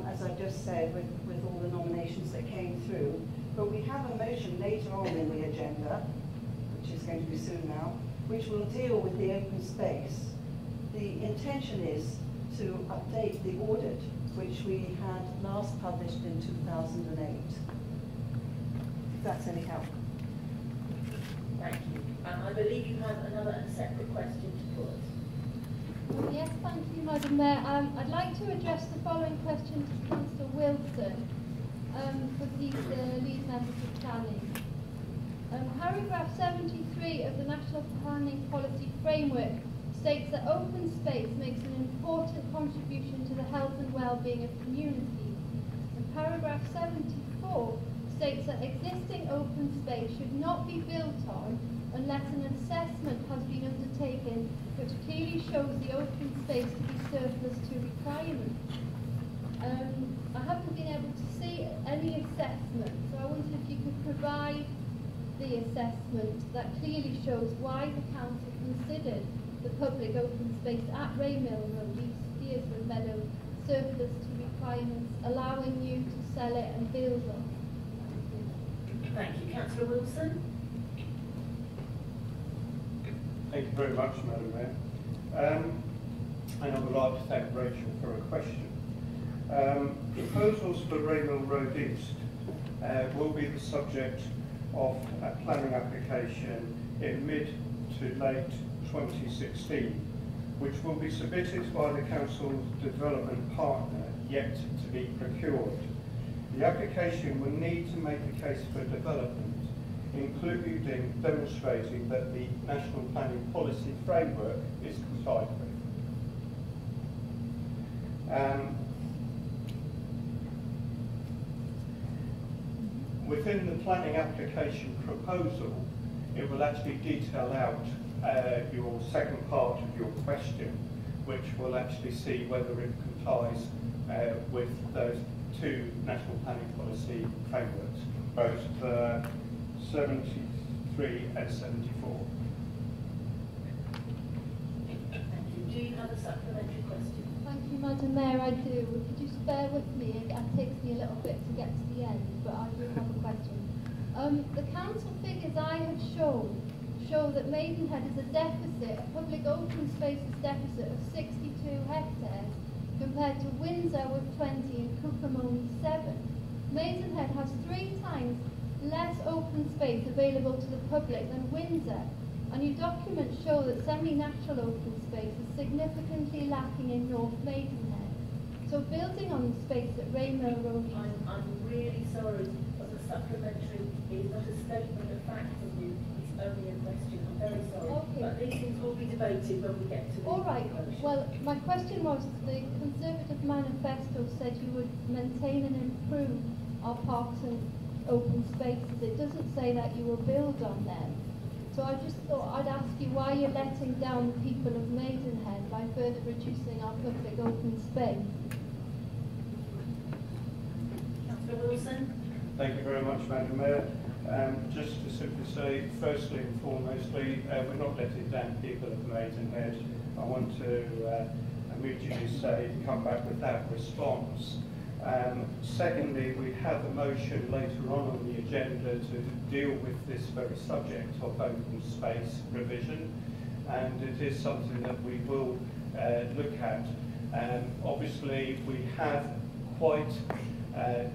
as I just said, with all the nominations that came through. But we have a motion later on in the agenda, which is going to be soon now, which will deal with the open space. The intention is to update the audit, which we had last published in 2008. If that's any help. Thank you. I believe you have another separate question to put. Yes, thank you, Madam Mayor. I'd like to address the following question to Councillor Wilson, because he's the lead member for planning. Paragraph 73 of the National Planning Policy Framework states that open space makes an important contribution to the health and well-being of communities. And paragraph 74 states that existing open space should not be built on unless an assessment has been undertaken which clearly shows the open space to be surplus to requirements. I haven't been able to see any assessment, so I wonder if you could provide the assessment that clearly shows why the council considered the public open space at Raymill Road East, Deerswood Meadow, surplus to requirements, allowing you to sell it and build on. Thank you. Councillor Wilson? Thank you very much, Madam Mayor. And I would like to thank Rachel for her question. Proposals for Raymond Road East will be the subject of a planning application in mid to late 2016, which will be submitted by the Council's development partner, yet to be procured. The application will need to make a case for development, including demonstrating that the National Planning Policy Framework is complied with. Within the planning application proposal, it will actually detail out your second part of your question, which will actually see whether it complies with those two National Planning Policy frameworks, both 73 and 74. Thank you. Do you have a supplementary question? Thank you, Madam Mayor, I do. Could you just bear with me? It takes me a little bit to get to the end, but I do have a question. The council figures I have shown show that Maidenhead is a deficit, a public open spaces deficit of 62 hectares, compared to Windsor with 20 and Cookham only 7. Maidenhead has 3 times less open space available to the public than Windsor, and your documents show that semi-natural open space is significantly lacking in North Maidenhead. So building on the space that Raymore Road... I'm really sorry, but the supplementary is not a statement of fact from you, it's only a question. I'm very sorry. Okay. But these things will be debated when we get to the All right. motion. Well, my question was, the Conservative manifesto said you would maintain and improve our parks and open spaces. It doesn't say that you will build on them. So I just thought I'd ask you why you're letting down the people of Maidenhead by further reducing our public open space. Councillor Wilson? Thank you very much, Madam Mayor. Just to simply say, firstly and foremostly, we're not letting down people of Maidenhead. I want to immediately say, come back with that response. Secondly, we have a motion later on the agenda to deal with this very subject of open space revision, and it is something that we will look at. Obviously, we have quite,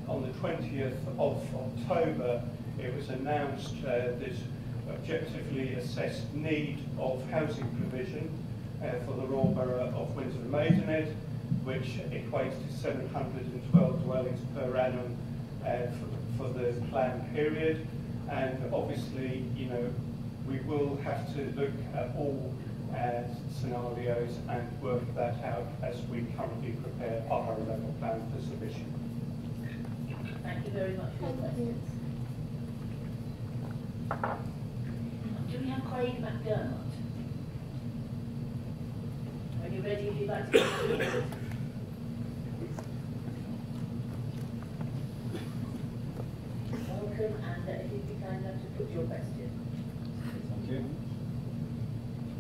on the 20th of October, it was announced this objectively assessed need of housing provision for the Royal Borough of Windsor and Maidenhead, which equates to 712 dwellings per annum for the planned period. And obviously, you know, we will have to look at all scenarios and work that out as we currently prepare our level plan for submission. Thank you very much for your questions. Do we have Craig McDermott? Are you ready if you'd like to come forward? Welcome, and if you'd be kind enough to put your question. Thank you.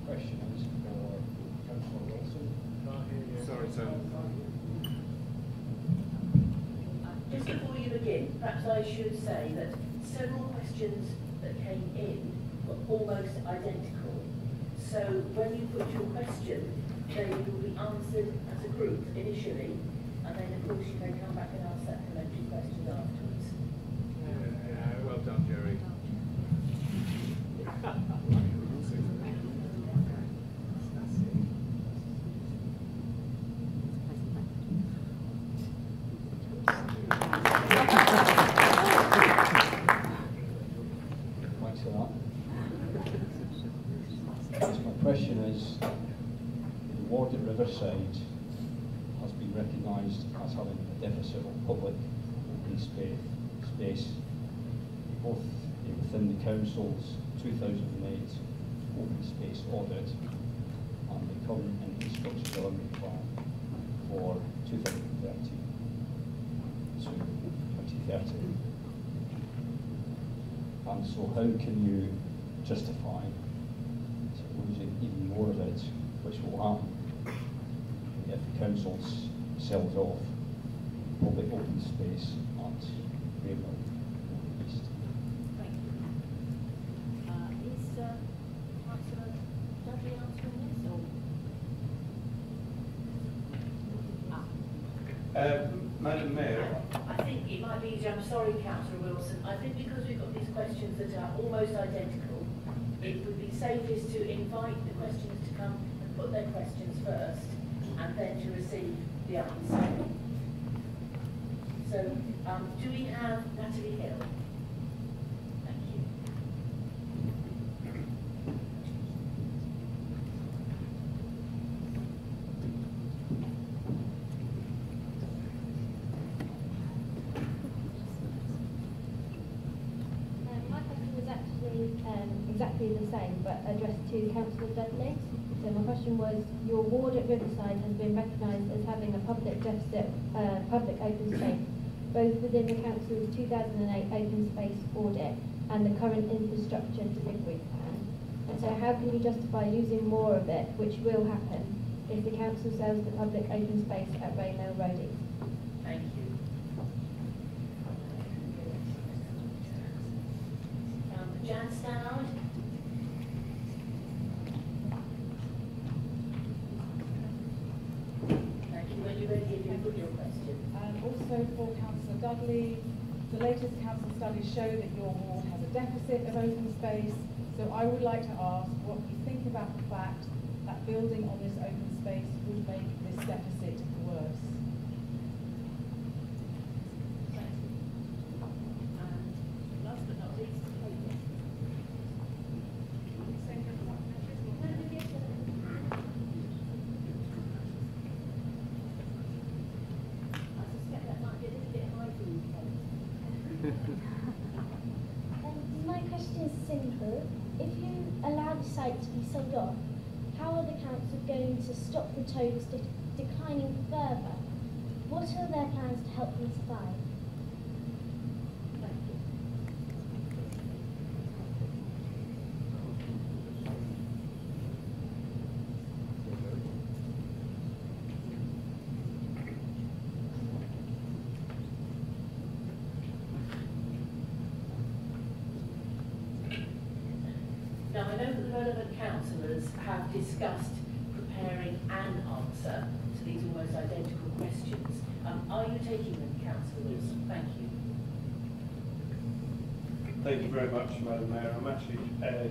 Question is for Councillor Wilson. Sorry, sir. Just before you begin, perhaps I should say that several questions that came in were almost identical. So when you put your question, they will be answered as a group initially, and then of course you may come back and ask supplementary questions afterwards. Well done, Jerry. Thanks for that. Yes, my question is, the ward at Riverside has been recognised as having a deficit of public open space, both within the council's 2008 open space audit and the current infrastructure development plan for 2030 to 2030. And so how can you justify losing even more of it, which will happen if the council sells off public open space at Raymore East? Thank you. Is Councillor Dudley answering this? Or? Madam Mayor. I think it might be easier, I'm sorry Councillor Wilson, I think because we've got these questions that are almost identical, it would be safest to invite the questioners to come and put their questions first and then to receive the answer. So, do we have Natalie Hill? Thank you. My question was actually exactly the same, but addressed to Councillor Dudley. So my question was, your ward at Riverside has been recognised as having a public deficit, public open space, both within the Council's 2008 open space audit and the current infrastructure delivery plan. And so how can you justify using more of it, which will happen, if the Council sells the public open space at Raynell Road East? Thank you. Jan Stannard? Thank you. When you're ready, if you put your question. Also for Councillor Dudley, the latest council studies show that your ward has a deficit of open space. So I would like to ask what you think about the fact that building on this open space would make this deficit worse. Last but not least, my question is simple. If you allow the site to be sold off, how are the council going to stop the totals declining further? What are their plans to help them survive? Now, I know that the relevant councillors have discussed preparing an answer to these almost identical questions. Are you taking them, Councillor Wilson? Thank you. Thank you very much, Madam Mayor. I'm actually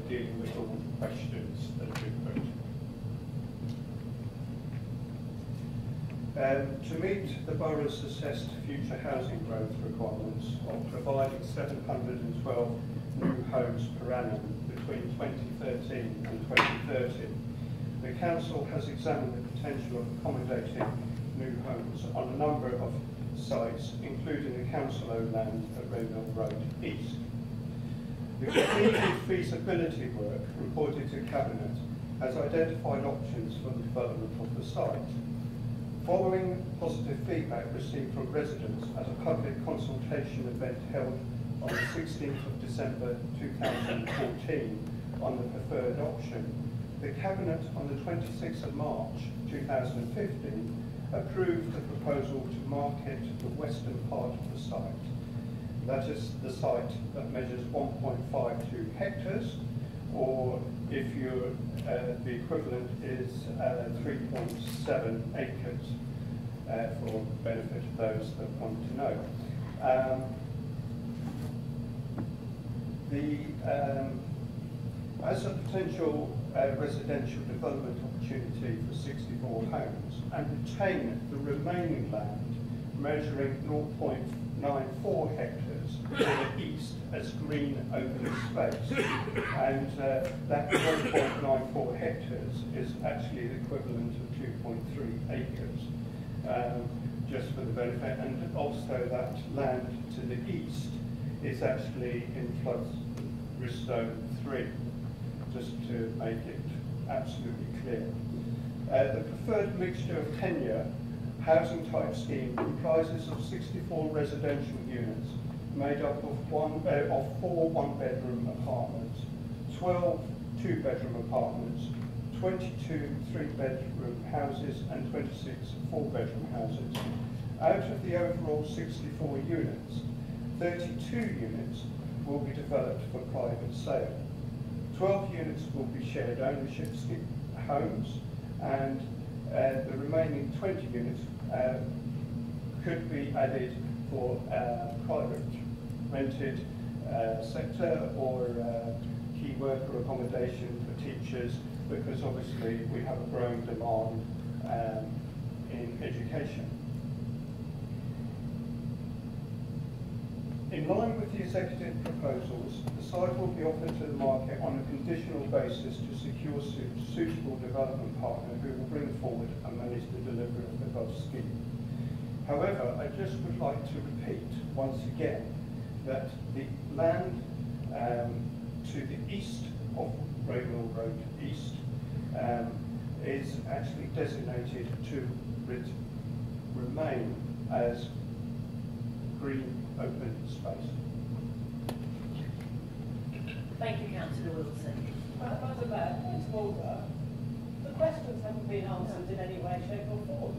dealing with all the questions that have been put. To meet the borough's assessed future housing growth requirements of providing 712 new homes per annum between 2013 and 2030, the Council has examined the potential of accommodating new homes on a number of sites, including the council-owned land at Raynell Road East. The completed feasibility work reported to Cabinet has identified options for the development of the site. Following positive feedback received from residents at a public consultation event held on the 16th of December 2014 on the preferred option, the Cabinet on the 26th of March 2015 approved the proposal to market the western part of the site. That is the site that measures 1.52 hectares, or if you're, the equivalent is 3.7 acres, for benefit of those that want to know. As a potential residential development opportunity for 64 homes and retain the remaining land measuring 0.94 hectares to the east as green open space, and that 1.94 hectares is actually the equivalent of 2.3 acres, just for the benefit, and also that land to the east is actually in flood risk zone 3, just to make it absolutely clear. The preferred mixture of tenure housing type scheme comprises of 64 residential units made up of 4 one-bedroom apartments, 12 two-bedroom apartments, 22 three-bedroom houses and 26 four-bedroom houses. Out of the overall 64 units, 32 units will be developed for private sale. 12 units will be shared ownership homes, and the remaining 20 units could be added for private rented sector or key worker accommodation for teachers, because obviously we have a growing demand in education. In line with the executive proposals, the site will be offered to the market on a conditional basis to secure a suitable development partner who will bring forward and manage the delivery of the above scheme. However, I just would like to repeat once again that the land to the east of Raymond Road East is actually designated to remain as green open space. Thank you, Councillor Wilson. Madam Mayor, point of order. The questions haven't been answered in any way, shape or form.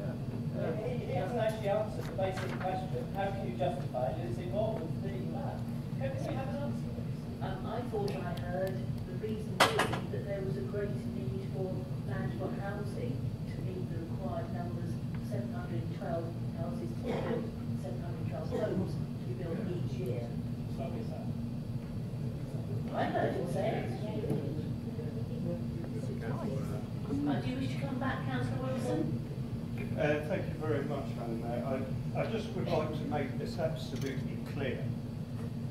He hasn't actually answered the basic question, how can you justify losing involvement with the land? Can we have an answer, please? I thought I heard the reason being that there was a great need for land for housing to meet the required numbers, 712 houses to be built, 712 homes to be built each year. So is that? I heard him say it. Do you wish to come back, Councillor Wilson? Thank you very much, Madam Mayor. I just would like to make this absolutely clear.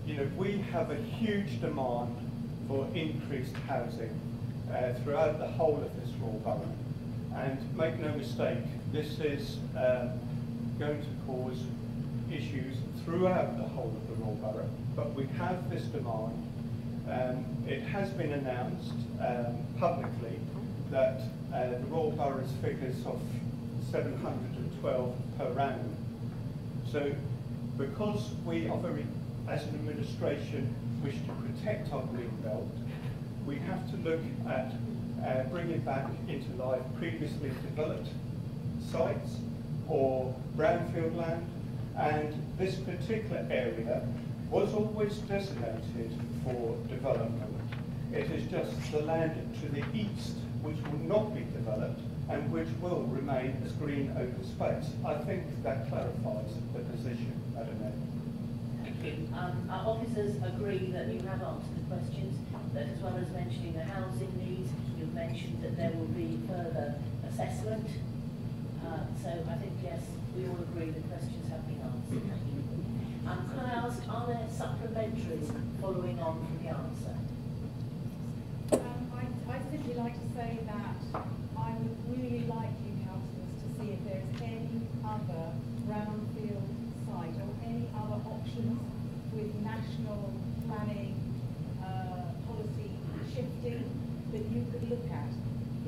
You know, we have a huge demand for increased housing throughout the whole of this Royal Borough. And make no mistake, this is going to cause issues throughout the whole of the Royal Borough. But we have this demand. It has been announced publicly that the Royal Borough's figures of 712 per annum. So because we are as an administration, wish to protect our green belt, we have to look at bringing back into life previously developed sites or brownfield land, and this particular area was always designated for development. It is just the land to the east which will not be developed and which will remain as green open space. I think that clarifies the position, Madam Mayor. Thank you. Our officers agree that you have answered the questions, that as well as mentioning the housing needs, you've mentioned that there will be further assessment. So I think, yes, we all agree the questions have been answered. Thank you. Can I ask, are there supplementaries following on from the answer? I'd simply like to say that I would really like you councillors to see if there is any other brownfield site or any other options with national planning policy shifting that you could look at,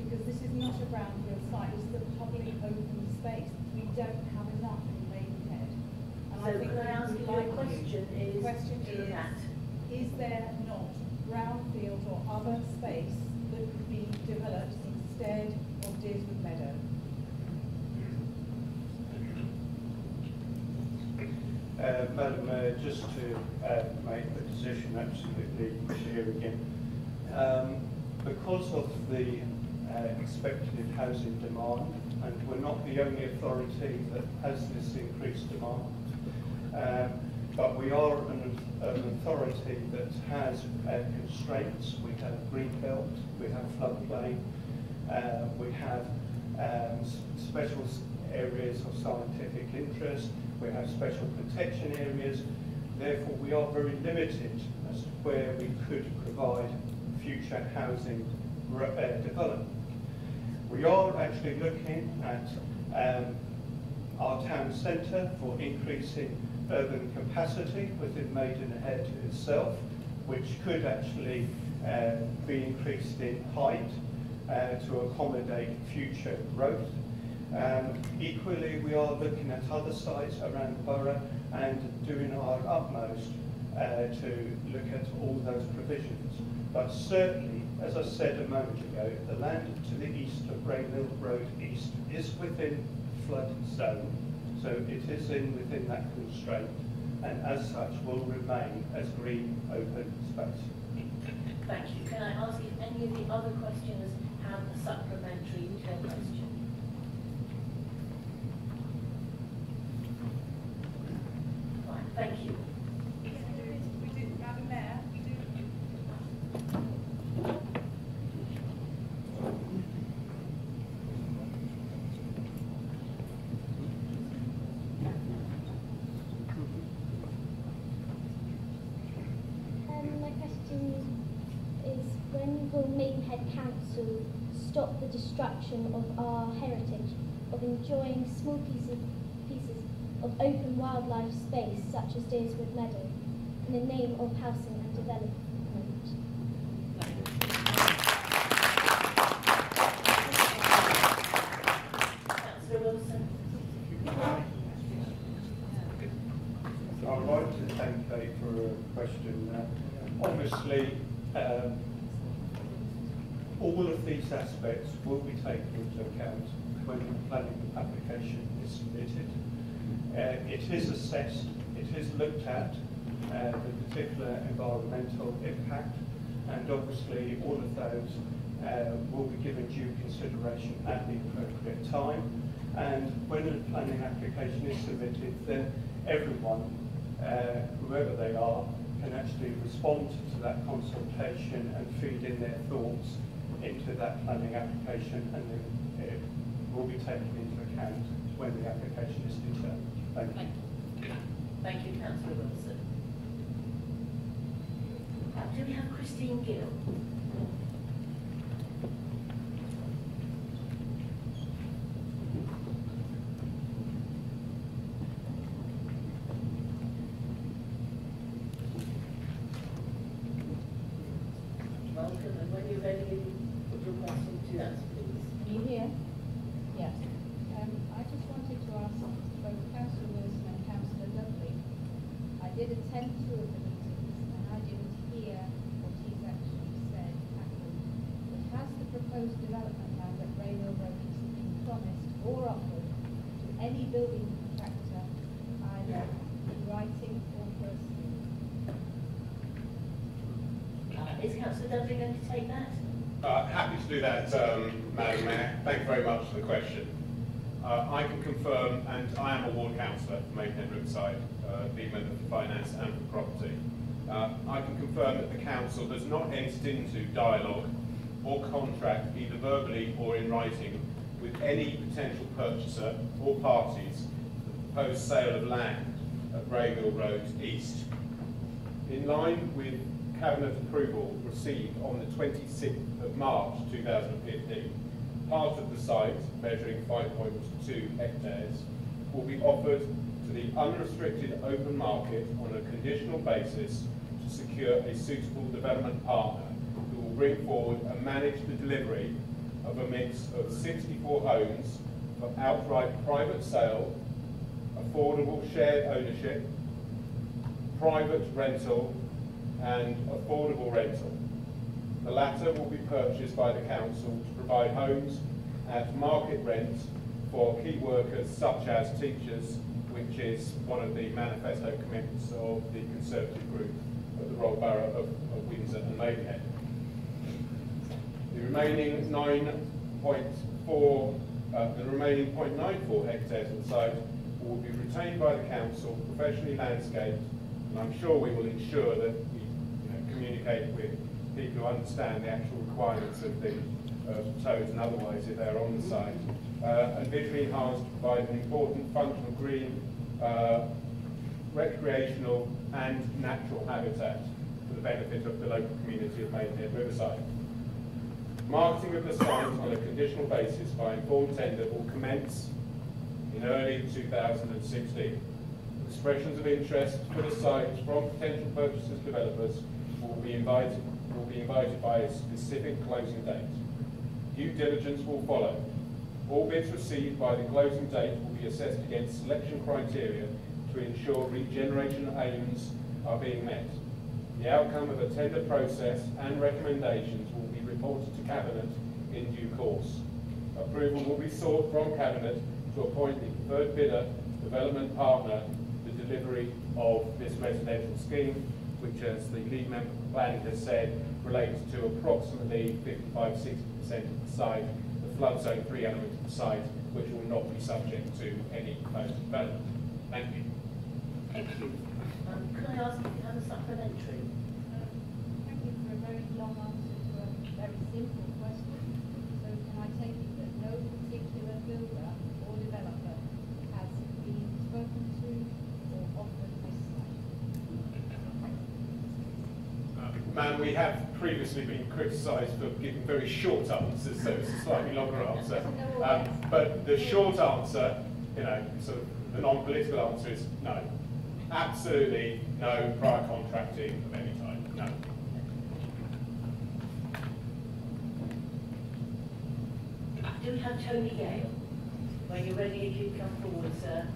because this is not a brownfield site, it's the public open space. We don't have enough in Maidenhead. And So can I ask you a question? Is there not brownfield or other space that could be developed instead of Deerswood Meadow? Madam Mayor, just to make the position absolutely clear again, because of the expected housing demand, and we're not the only authority that has this increased demand, but we are an authority that has constraints. We have green belt, we have floodplain, we have special areas of scientific interest, we have special protection areas. Therefore, we are very limited as to where we could provide future housing development. We are actually looking at our town centre for increasing urban capacity within Maidenhead itself, which could actually be increased in height to accommodate future growth. Equally, we are looking at other sites around the borough and doing our utmost to look at all those provisions. But certainly, as I said a moment ago, the land to the east of Brainhill Road East is within flood zone, so it is within that constraint, and as such will remain as green open space. Thank you. Can I ask if any of the other questioners have a supplementary to their question? Thank you. We do, Madam Mayor, we do. My question is, when will Maidenhead Council stop the destruction of our heritage, of enjoying small pieces of open wildlife space such as Dayswood Meadow, in the name of housing and development? Councillor Wilson. I would like to thank Kate for a question. Obviously, all of these aspects will be taken into account when the planning application is submitted. It is assessed, it is looked at, the particular environmental impact, and obviously all of those will be given due consideration at the appropriate time. And when a planning application is submitted, then everyone, whoever they are, can actually respond to that consultation and feed in their thoughts into that planning application, and then it will be taken into account when the application is determined. Thank you. Thank you, Councillor Wilson. Do we have Christine Gill? Welcome, and when you're ready, put your question to us, please. Me here? Yes. I just wanted to ask both Councillor Wilson and Councillor Dudley. I did attend 2 of the meetings and I didn't hear what he's actually said happened. But has the proposed development land at Raynhill Road been promised or offered to any building contractor, either in writing or personally? Is Councillor Dudley going to take that? Happy to do that, Madam Mayor. Thank you very much for the question. I can confirm, and I am a ward councillor for Maidenhead Riverside, being member for finance and for property. I can confirm that the council has not entered into dialogue or contract, either verbally or in writing, with any potential purchaser or parties for the proposed sale of land at Raynhill Road East. In line with Cabinet approval received on the 26th of March 2015, part of the site, measuring 5.2 hectares, will be offered to the unrestricted open market on a conditional basis to secure a suitable development partner who will bring forward and manage the delivery of a mix of 64 homes for outright private sale, affordable shared ownership, private rental, and affordable rental. The latter will be purchased by the council to provide homes at market rent for key workers such as teachers, which is one of the manifesto commitments of the Conservative group of the Royal Borough of Windsor and Maidenhead. The remaining 0.94 hectares of the site will be retained by the council, professionally landscaped, and I'm sure we will ensure that we communicate with people who understand the actual requirements of the toads and otherwise if they're on the site, and visually enhanced to provide an important functional green, recreational and natural habitat for the benefit of the local community of Maidenhead Riverside. Marketing of the site on a conditional basis by informed tender will commence in early 2016. Expressions of interest for the site from potential purchasers, developers will be invited by a specific closing date. Due diligence will follow. All bids received by the closing date will be assessed against selection criteria to ensure regeneration aims are being met. The outcome of a tender process and recommendations will be reported to Cabinet in due course. Approval will be sought from Cabinet to appoint the preferred bidder, development partner, the delivery of this residential scheme, which, as the lead member for planning has said, relates to approximately 55–60% of the site, the flood zone 3 element of the site, which will not be subject to any proposed development. Thank you. Thank you. Can I ask if you have a supplementary? Thank you for a very long answer to a very simple question. So can I take it that no particular builder or developer has been spoken to or offered this site? Ma'am, we have previously been criticised for giving very short answers, so it's a slightly longer answer. But the short answer, you know, sort of the non-political answer is no. Absolutely no prior contracting of any type, no. Do we have Tony Gale? When you're ready, if you come forward, sir.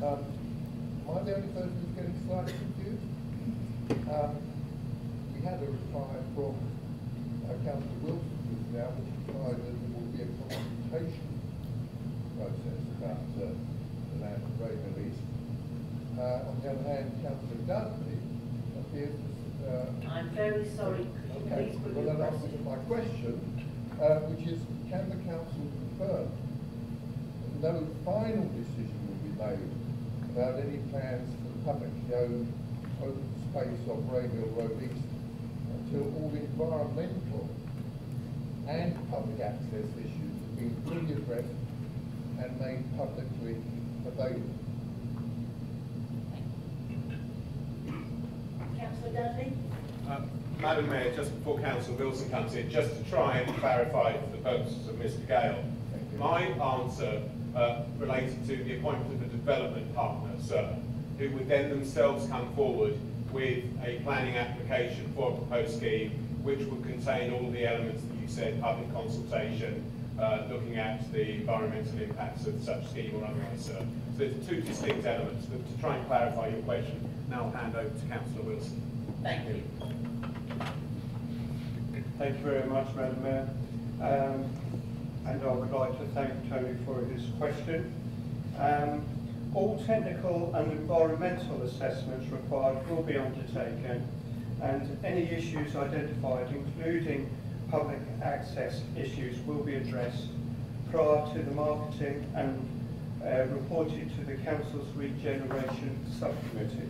Am I the only person who's getting slightly confused? We had a reply from Councillor Wilson just now, which implied that there will be a consultation process about the land of Ravenel East. On the other hand, Councillor Dudley appears to... I'm very sorry. Could you Okay, please put well your then answer question? to my question, which is, can the council confirm that no final decision will be made about any plans for the publicly owned open space of Ravenel Road East until all the environmental and public access issues have been fully addressed and made publicly available? Councillor Dudley? Madam Mayor, just before Councillor Wilson comes in, just to try and clarify for the purposes of Mr Gale, my answer related to the appointment of a development partner, sir, who would then themselves come forward with a planning application for a proposed scheme which would contain all the elements that you said, public consultation, looking at the environmental impacts of such scheme or otherwise, sir. So there's two distinct elements, but to try and clarify your question, now I'll hand over to Councillor Wilson. Thank you. Thank you very much, Madam Mayor. And I would like to thank Tony for his question. All technical and environmental assessments required will be undertaken, and any issues identified, including public access issues, will be addressed prior to the marketing and reported to the Council's Regeneration Subcommittee.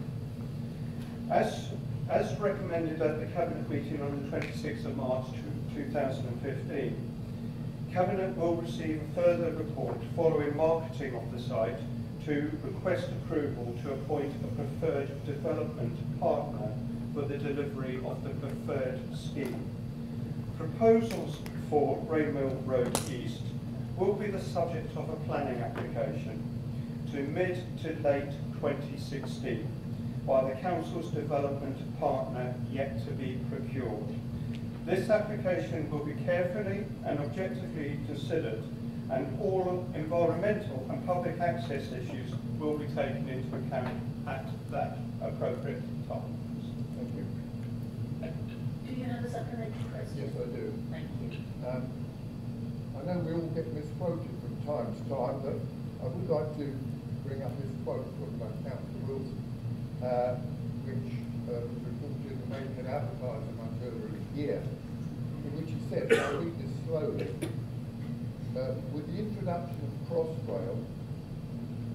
As recommended at the Cabinet meeting on the 26th of March 2015, Cabinet will receive a further report following marketing of the site to request approval to appoint a preferred development partner for the delivery of the preferred scheme. Proposals for Ravenel Road East will be the subject of a planning application to mid to late 2016 by the Council's development partner yet to be procured. This application will be carefully and objectively considered, and all environmental and public access issues will be taken into account at that appropriate time. Thank you. Do you have a supplementary question? Yes, I do. Thank you. I know we all get misquoted from time to time, but I would like to bring up this quote from Councillor Wilson, which was reported in the Maidenhead Advertiser much earlier in the year, in which he said, and I'll read this slowly, with the introduction of Crossrail,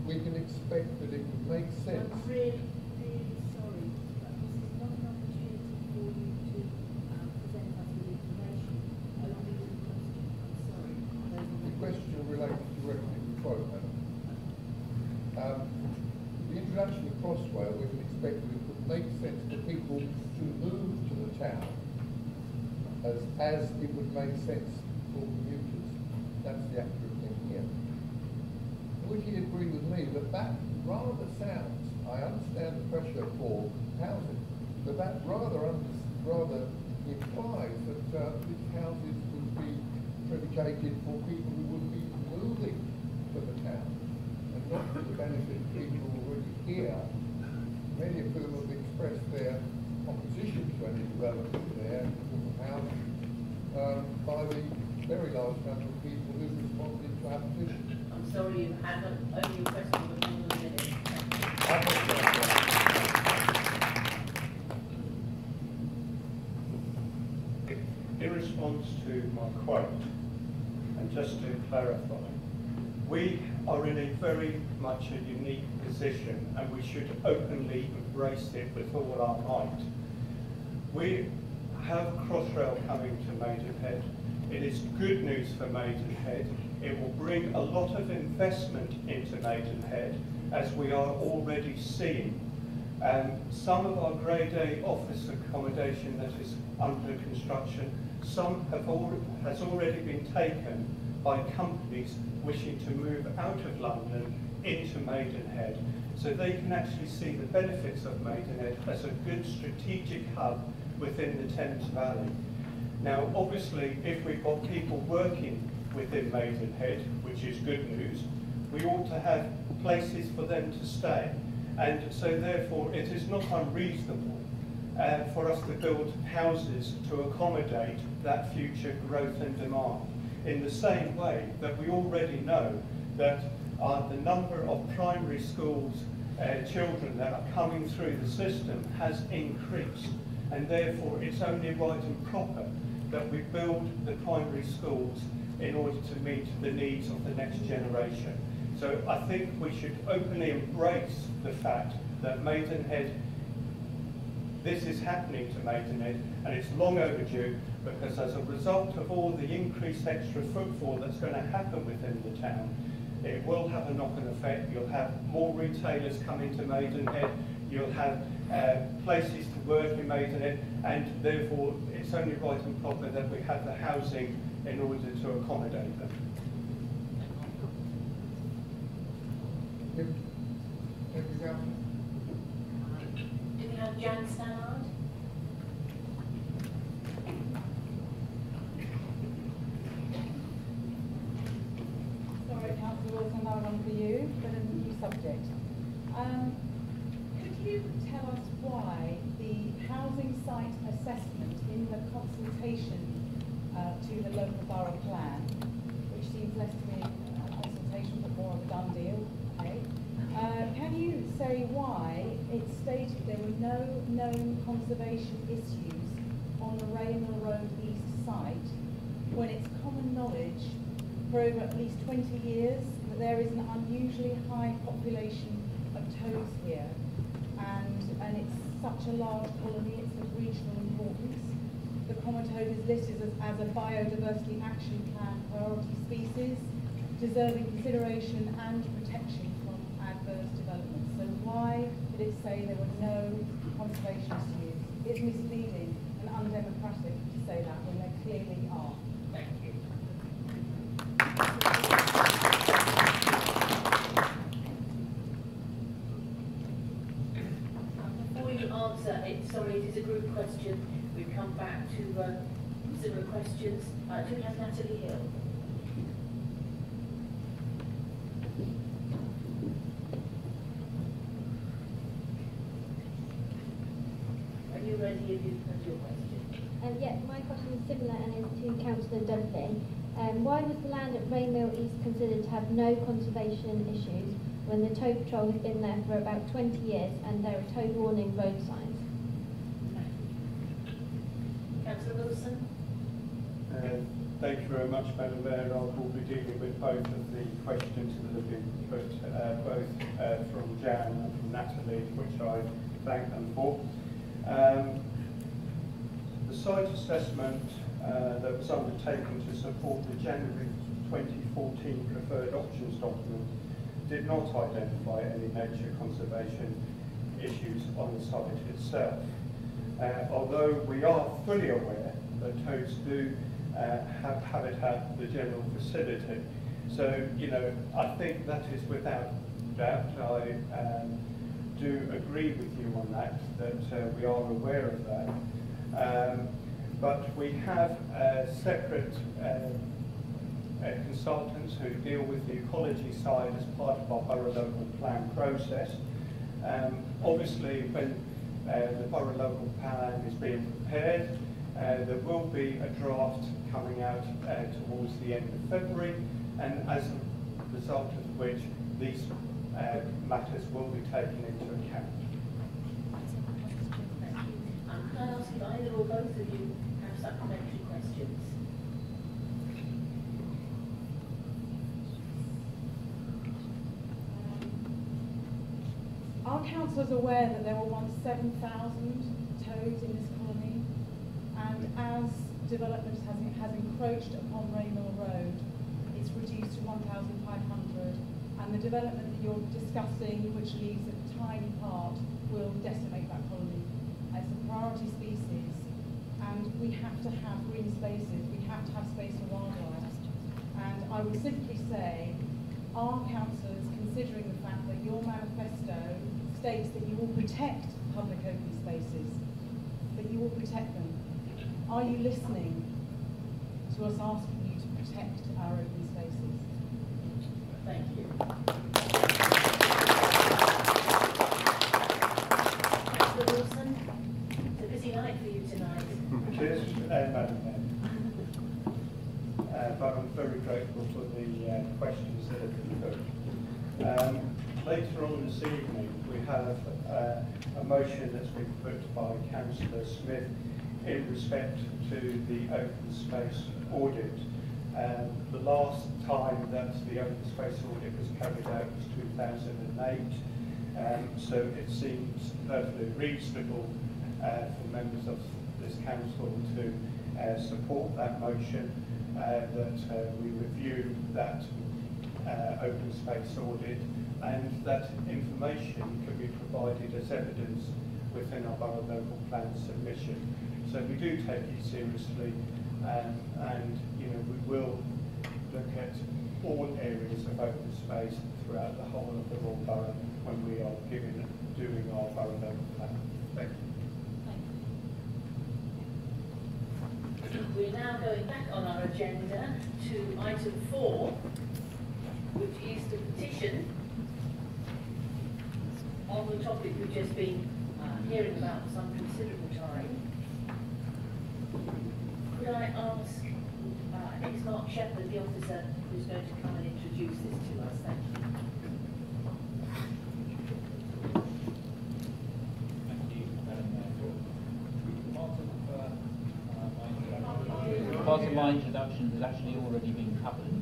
we can expect that it would make sense. I'm really, really sorry, but this is not an opportunity for you to present us with information along with the question. I'm sorry. The question relates directly to the quote, madam. The introduction of Crossrail, we can expect that it would make sense for people to move to the town as it would make sense for commuters. That's the accurate thing here. Would you agree with me that that rather sounds, I understand the pressure for housing, but that rather implies that these houses would be predicated for people who would be moving to the town, and not for the benefit of people already here, many of whom have expressed their opposition to any development there in the form of housing by the very large number of people who responded to our petition. I'm sorry, you haven't only your question for more than a minute. In response to my quote, and just to clarify, we are in a very much a unique position, and we should openly embrace it with all our might. We have Crossrail coming to Maidenhead. It is good news for Maidenhead. It will bring a lot of investment into Maidenhead, as we are already seeing. Some of our Grade A office accommodation that is under construction, some has already been taken by companies wishing to move out of London into Maidenhead, so they can actually see the benefits of Maidenhead as a good strategic hub within the Thames Valley. Now, obviously, if we've got people working within Maidenhead, which is good news, we ought to have places for them to stay. And so therefore, it is not unreasonable for us to build houses to accommodate that future growth and demand. In the same way that we already know that the number of primary schools children that are coming through the system has increased, and therefore it's only right and proper that we build the primary schools in order to meet the needs of the next generation. So I think we should openly embrace the fact that Maidenhead, this is happening to Maidenhead, and it's long overdue, because as a result of all the increased extra footfall that's going to happen within the town, it will have a knock-on effect. You'll have more retailers coming to Maidenhead, you'll have places to work in Maidenhead, and therefore it's only right and proper that we have the housing in order to accommodate them. Do we have Jan Stannard? Sorry, Councillor Wilson, another one for you, but a new subject. Could you tell us why the housing site assessment in the consultation to the local borough plan, which seems less to be a consultation but more of a done deal, okay? Can you say why it stated there were no known conservation issues on the Raynor Road East site, when it's common knowledge for over at least 20 years that there is an unusually high population of toads here, and it's such a large colony, it's of regional importance. The common toad is listed as a biodiversity action plan priority species, deserving consideration and protection from adverse development. So why did it say there were no conservation issues? It's misleading and undemocratic to say that when there clearly are. Thank you. Before you answer it, sorry, it is a group question. We come back to similar questions. Do we have Natalie Hill? Are you ready if you put your question? Yeah, my question is similar and is to Councillor Dudley. Why was the land at Rainmill East considered to have no conservation issues when the toad patrol has been there for about 20 years and there are toad warning road signs? Councillor Wilson? Thank you very much, Madam Mayor. I will be dealing with both of the questions that have been put, both from Jan and from Natalie, which I thank them for. The site assessment that was undertaken to support the January 2014 preferred options document did not identify any nature conservation issues on the site itself. Although we are fully aware that toads do have habitat the general vicinity. So, you know, I think that is without doubt. I do agree with you on that we are aware of that. But we have separate consultants who deal with the ecology side as part of our borough local plan process. Obviously, when the borough local plan is being prepared, there will be a draft coming out towards the end of February, and as a result of which these matters will be taken into account. Can I ask if either or both of you have supplementary questions. Are councillors aware that there were once 7,000 toads in this colony, and as development has encroached upon Raymill Road, it's reduced to 1,500, and the development that you're discussing, which leaves a tiny part, will decimate that colony as a priority species. And we have to have green spaces, we have to have space for wildlife. And I would simply say, are councillors considering the fact that your manifesto states that you will protect public open spaces, that you will protect them? Are you listening to us asking you to protect our open spaces? Thank you. Councillor Wilson, it's a busy night for you tonight. Cheers, Madam Mayor. But I'm very grateful for the questions that have been put. Later on this evening, we have a motion that's been put by Councillor Smith in respect to the open space audit. The last time that the open space audit was carried out was 2008, so it seems perfectly reasonable for members of this council to support that motion, that we review that open space audit, and that information can be provided as evidence within our borough local plan submission. So we do take it seriously, and we will look at all areas of open space throughout the whole of the Royal Borough when we are doing our borough local plan. Thank you. We're now going back on our agenda to item 4, which is the petition on the topic we've just been hearing about for some considerable time. Could I ask, it's Mark Shepherd, the officer, who's going to come and introduce this to us. Thank you. Part of my introduction has actually already been covered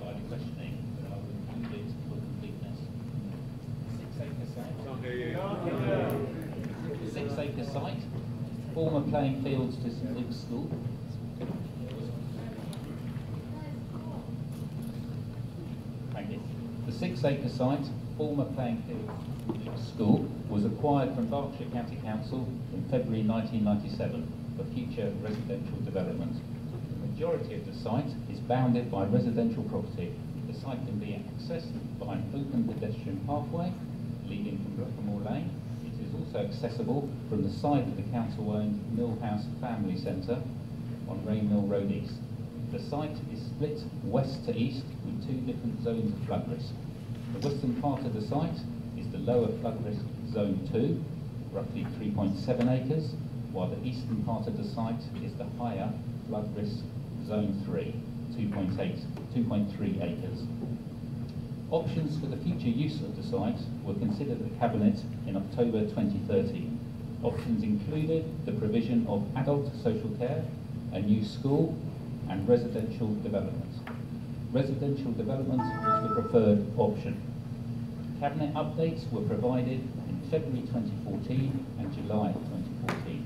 by the questioning, but I will include it for completeness. 6 acre site, former playing fields to St Luke's School. Thank you. The 6 acre site, former playing fields school, was acquired from Berkshire County Council in February 1997 for future residential development. The majority of the site is bounded by residential property. The site can be accessed by an open pedestrian pathway leading from Blackamore Lane. It is also accessible from the side of the council-owned Millhouse Family Centre on Raymill Road East. The site is split west to east with 2 different zones of flood risk. The western part of the site is the lower flood risk zone 2, roughly 3.7 acres, while the eastern part of the site is the higher flood risk zone 3, 2.3 acres. Options for the future use of the site were considered at Cabinet in October 2013. Options included the provision of adult social care, a new school, and residential development. Residential development was the preferred option. Cabinet updates were provided in February 2014 and July 2014.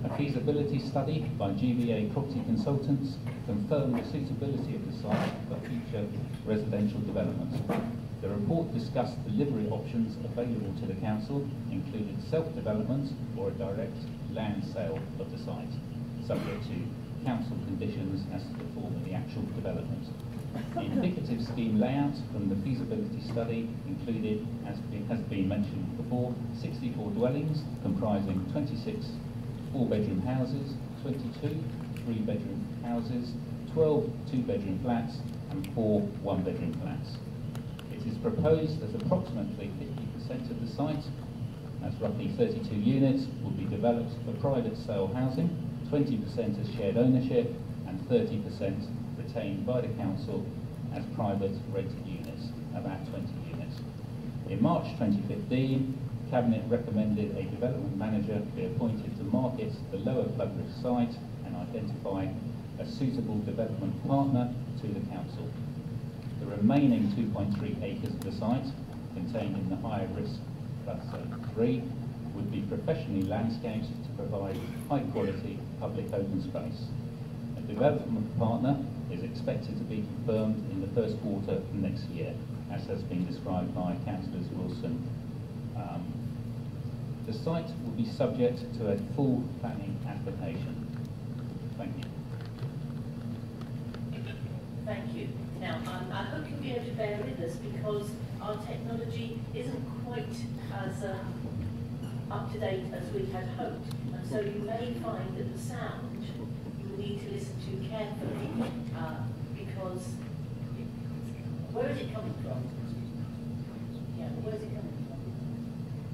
A feasibility study by GBA Property Consultants confirmed the suitability of the site for future residential development. The report discussed delivery options available to the council, including self-development or a direct land sale of the site, subject to council conditions as to the form of the actual development. The indicative scheme layout from the feasibility study included, as has been mentioned before, 64 dwellings comprising 26 4-bedroom houses, 22 3-bedroom houses, 12 2-bedroom flats, and 4 1-bedroom flats. It is proposed that approximately 50% of the site, that's roughly 32 units, will be developed for private sale housing, 20% as shared ownership, and 30% retained by the council as private rented units, about 20 units. In March 2015, Cabinet recommended a development manager be appointed to market the lower flood risk site and identify a suitable development partner to the council. The remaining 2.3 acres of the site, contained in the higher risk cluster 3, would be professionally landscaped to provide high quality public open space. A development partner is expected to be confirmed in the first quarter of next year, as has been described by Councillors Wilson. The site will be subject to a full planning application. Thank you. Thank you. Now, I hope you'll be able to bear with us because our technology isn't quite as up to date as we had hoped. And so you may find that the sound you will need to listen to carefully because where is it coming from? Yeah, where is it coming from?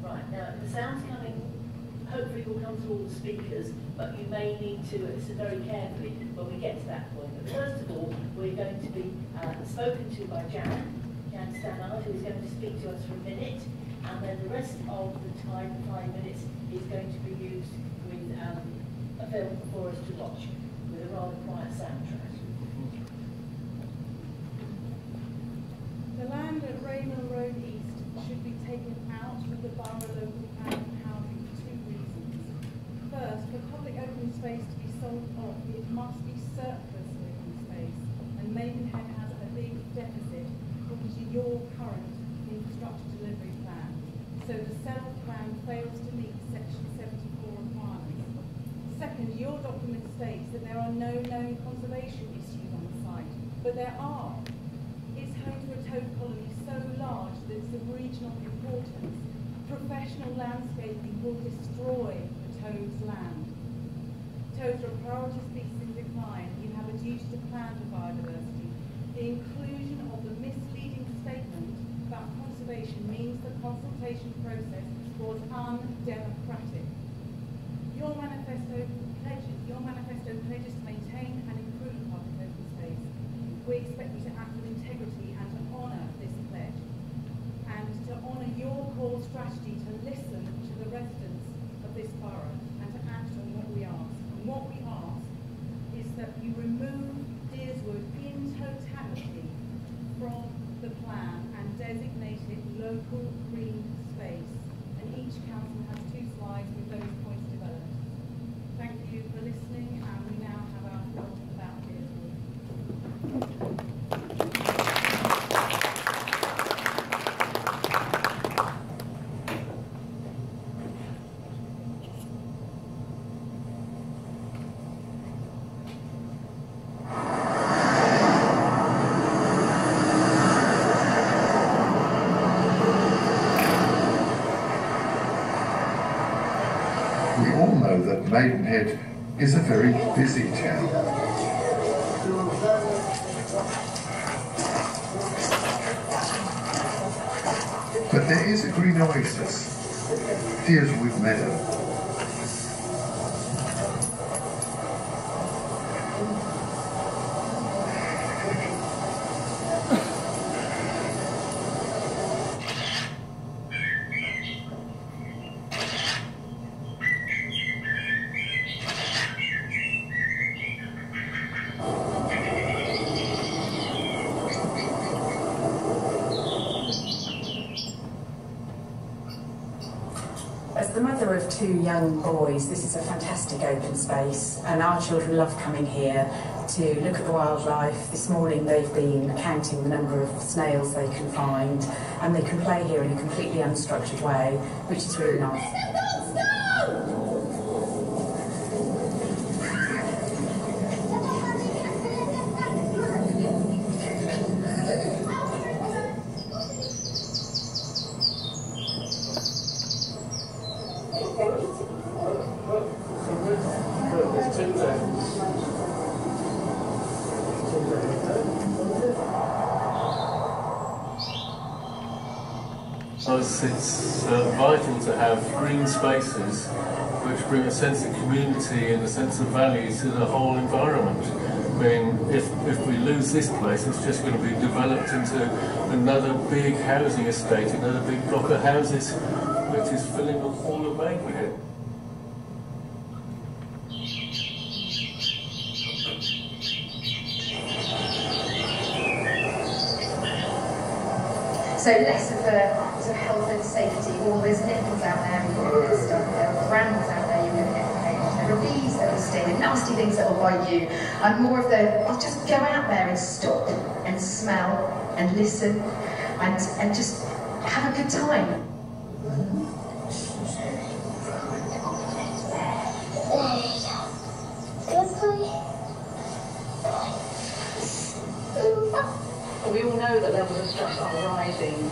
Right, now the sound's coming, hopefully will come through all the speakers, but you may need to listen very carefully when we get to that point. But first of all, we're going to be spoken to by Jan Stannard, who is going to speak to us for a minute, and then the rest of the time, 5 minutes, is going to be used with a film for us to watch, with a rather quiet soundtrack. The land at Raynham Road East should be taken out of the borough local plan of housing for 2 reasons. First, for public open space to be sold off, it must be surplus open space, and Maidenhead has a big deficit according to your current infrastructure delivery plan. So the sell plan fails to meet section 74 requirements. Second, your document states that there are no known conservation issues on the site, but there are. It's home to a toad colony so large that it's of regional importance. Professional landscaping will destroy the toad's land. Toads are a priority species in decline. You have a duty to plan for biodiversity. The inclusion of the misleading statement about conservation means the consultation process was undemocratic. Your manifesto pledges to maintain and improve public open space. We expect you to act with integrity and to honour this pledge, and to honour your core strategy to listen to the residents of this borough and to act on what we ask. And what we ask is that you remove Deerswood in totality from the plan and designate it local green space. And each council has 2 slides with those points developed. Thank you for listening, and we now have our film about Deerswood. We all know that Maidenhead is a very busy town. But there is a green oasis, Deerswood Meadow. As the mother of 2 young boys, this is a fantastic open space, and our children love coming here to look at the wildlife. This morning they've been counting the number of snails they can find, and they can play here in a completely unstructured way, which is really nice. It's vital to have green spaces which bring a sense of community and a sense of value to the whole environment. I mean, if we lose this place, it's just going to be developed into another big housing estate, another big block of houses, which is filling up all of Maidenhead. So less of a sort of health and safety, or there's nipples out there and you're going to get stuck, there are brambles out there you're going to get caged, there are bees that will sting and nasty things that will bite you. I'm more of the, I'll just go out there and stop and smell and listen and just have a good time. We all know that levels of stress are rising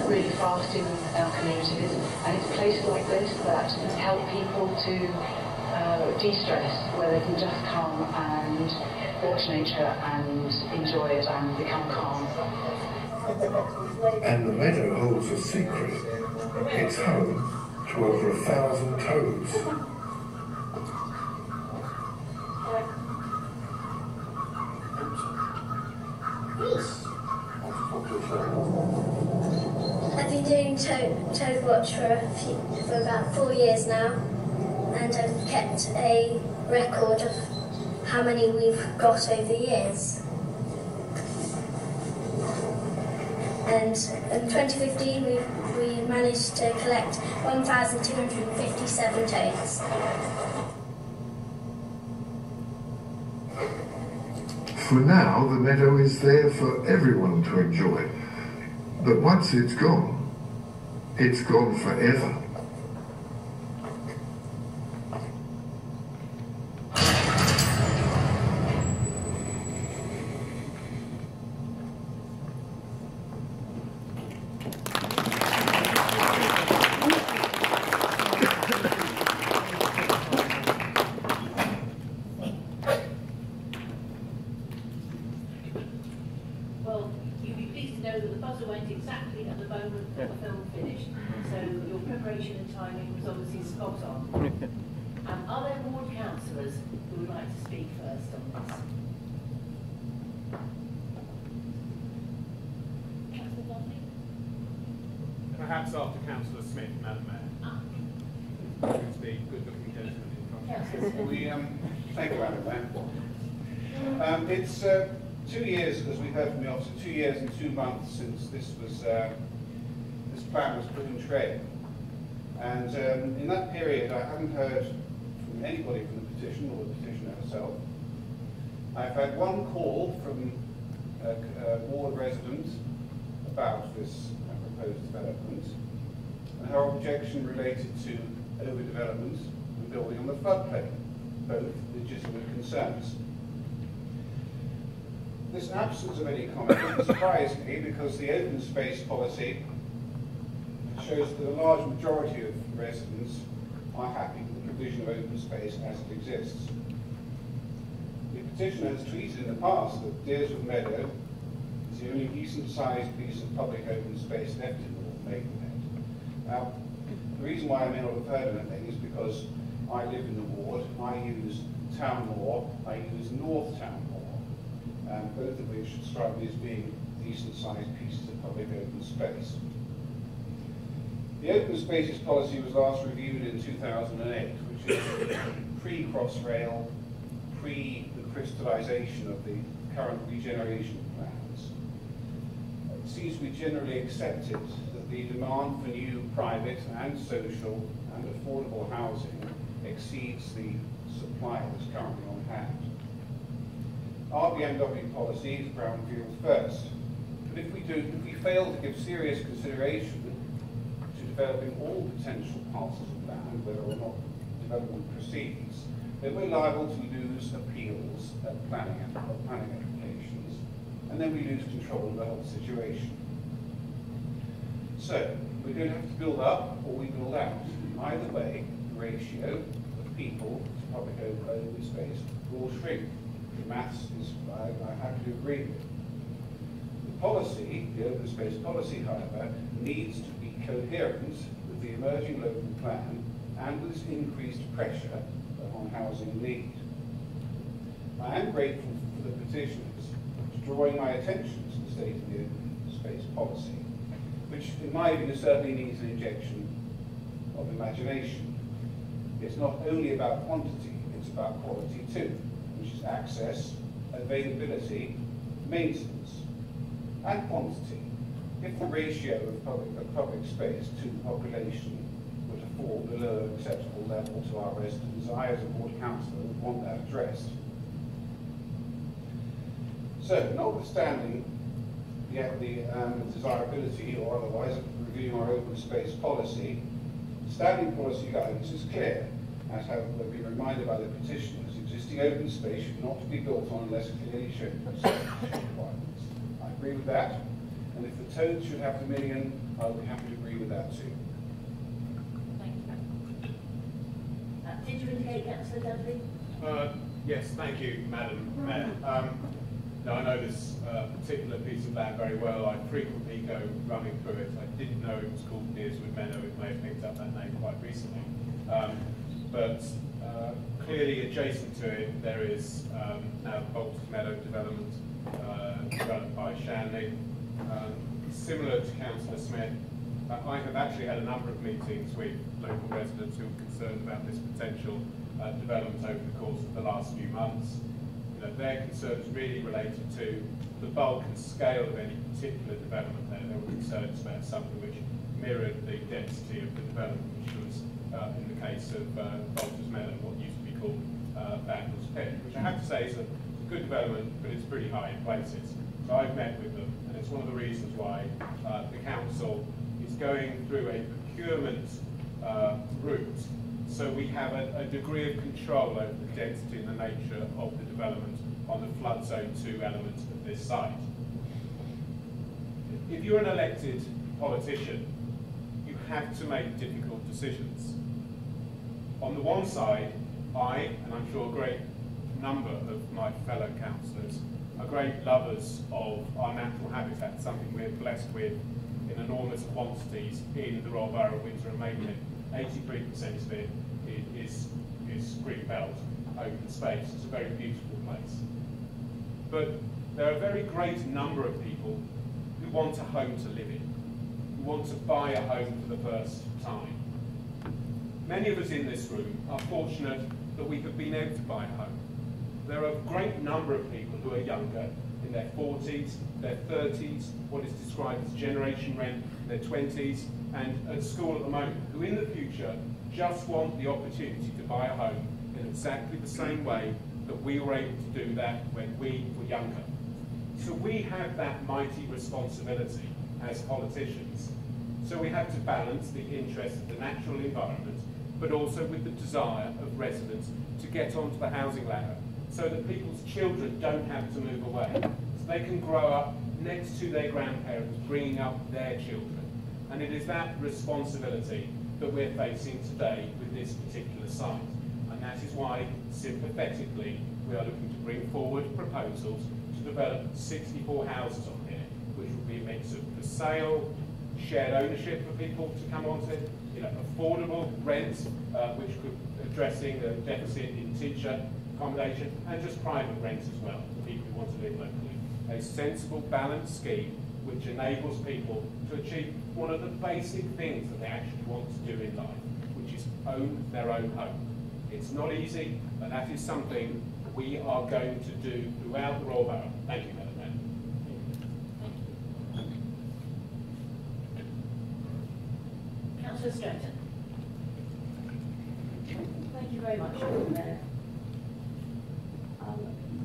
really fast in our communities, and it's places like this that help people to de-stress, where they can just come and watch nature and enjoy it and become calm. And the meadow holds a secret. It's home to over 1,000 toads. I've been doing Toad Watch for about 4 years now, and I've kept a record of how many we've got over the years. And in 2015 we managed to collect 1,257 toads. For now, the meadow is there for everyone to enjoy. But once it's gone forever. Well, you'll be pleased to know that the buzzer went exactly at the moment that the film finished. So your preparation and timing was obviously spot on. Are there ward councillors who would like to speak first on this? Councillor Dudley? Perhaps after Councillor Smith, Madam Mayor. Who's the good-looking gentleman in front. Thank you, Madam Mayor. It's 2 years, as we heard from the officer, 2 years and 2 months since this plan was put in train. And in that period, I haven't heard from anybody from the petition or the petitioner herself. I've had one call from a ward resident about this proposed development, and her objection related to overdevelopment and building on the floodplain, both legitimate concerns. This absence of any comment doesn't surprise me, because the open space policy shows that a large majority of residents are happy with the provision of open space as it exists. The petitioner has tweeted in the past that Deerswood Meadow is the only decent-sized piece of public open space left in North Maidenhead. Now, the reason why I may not have heard anything is because I live in the ward, I use Town Law, I use North Town Law, both of which strike me as being decent-sized pieces of public open space. The Open Spaces policy was last reviewed in 2008, which is pre-Crossrail, pre the crystallisation of the current regeneration plans. It seems to be generally accepted that the demand for new private and social and affordable housing exceeds the supply that's currently on hand. Our BMW policy is brownfield first, but if we fail to give serious consideration to developing all potential parcels of land, whether or not development proceeds, then we're liable to lose appeals at planning applications, and then we lose control of the whole situation. So, we're going to have to build up or we build out. Either way, the ratio of people to public open space will shrink. The maths is, I have to agree with. The policy, the open space policy, however, needs to be coherent with the emerging local plan and with this increased pressure on housing need. I am grateful for the petitioners for drawing my attention to the state of the open space policy, which in my view certainly needs an injection of imagination. It's not only about quantity, it's about quality too, which is access, availability, maintenance, and quantity. The if the ratio of public space to population were to fall below an acceptable level to our residents, I as a ward councillor would want that addressed. So, notwithstanding the desirability or otherwise of reviewing our open space policy, standing policy guidance is clear, as have been reminded by the petitioners. Existing open space should not be built on unless clearly shown to have certain requirements. I agree with that, and if the Toads should have dominion, I would be happy to agree with that too. Thank you. Did you indicate, Councillor Dudley? Yes, thank you, Madam Mayor. Now, I know this particular piece of land very well. I frequently go running through it. I didn't know it was called Nearswood Meadow. It may have picked up that name quite recently. But clearly adjacent to it, there is now the Bolters Meadow development developed by Shanley. Similar to Councillor Smith, I have actually had a number of meetings with local residents who are concerned about this potential development over the course of the last few months. Their concerns really related to the bulk and scale of any particular development there. There were concerns about something which mirrored the density of the development, which was, in the case of Bolters Meadow, what used to be called Vandals Pit, which I have to say is a good development, but it's pretty high in places. So I've met with them, and it's one of the reasons why the council is going through a procurement route, so we have a degree of control over the density and the nature of the development on the flood zone 2 element of this site. If you're an elected politician, you have to make difficult decisions. On the one side, I, and I'm sure a great number of my fellow councillors, are great lovers of our natural habitat, something we're blessed with in enormous quantities in the Royal Borough of Windsor and Maidenhead. 83% of it is green belt, open space. It's a very beautiful place. But there are a very great number of people who want a home to live in, who want to buy a home for the first time. Many of us in this room are fortunate that we have been able to buy a home. There are a great number of people who are younger, in their 40s, their 30s, what is described as generation rent, their 20s, and at school at the moment, who in the future just want the opportunity to buy a home in exactly the same way that we were able to do that when we were younger. So we have that mighty responsibility as politicians. So we have to balance the interests of the natural environment, but also with the desire of residents to get onto the housing ladder, so that people's children don't have to move away, so they can grow up next to their grandparents, bringing up their children. And it is that responsibility that we're facing today with this particular site. And that is why, sympathetically, we are looking to bring forward proposals to develop 64 houses on here, which will be a mix of for sale, shared ownership for people to come onto it, affordable rent, which could addressing the deficit in teacher accommodation, and just private rent as well for people who want to live locally. A sensible, balanced scheme which enables people to achieve one of the basic things that they actually want to do in life, which is own their own home. It's not easy, but that is something we are going to do throughout the Royal Borough. Thank you, Madam Mayor. Councillor Stratton. Thank you very much, Madam Mayor.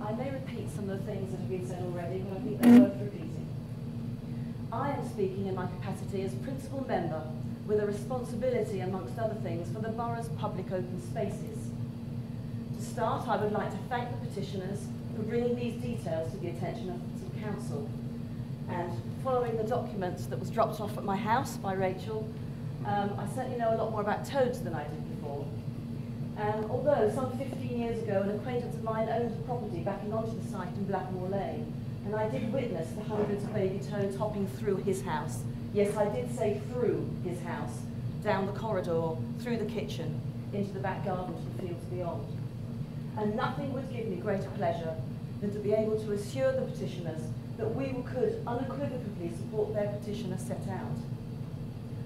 I may repeat some of the things that have been said already, but I think they're worth repeating. I am speaking in my capacity as principal member with a responsibility, amongst other things, for the borough's public open spaces. To start, I would like to thank the petitioners for bringing these details to the attention of the council. And following the document that was dropped off at my house by Rachel, I certainly know a lot more about toads than I did before. Although some 15 years ago an acquaintance of mine owned a property backing onto the site in Blackmore Lane, and I did witness the hundreds of baby toads hopping through his house. Yes, I did say through his house, down the corridor, through the kitchen, into the back garden to the fields beyond. And nothing would give me greater pleasure than to be able to assure the petitioners that we could unequivocally support their petition as set out.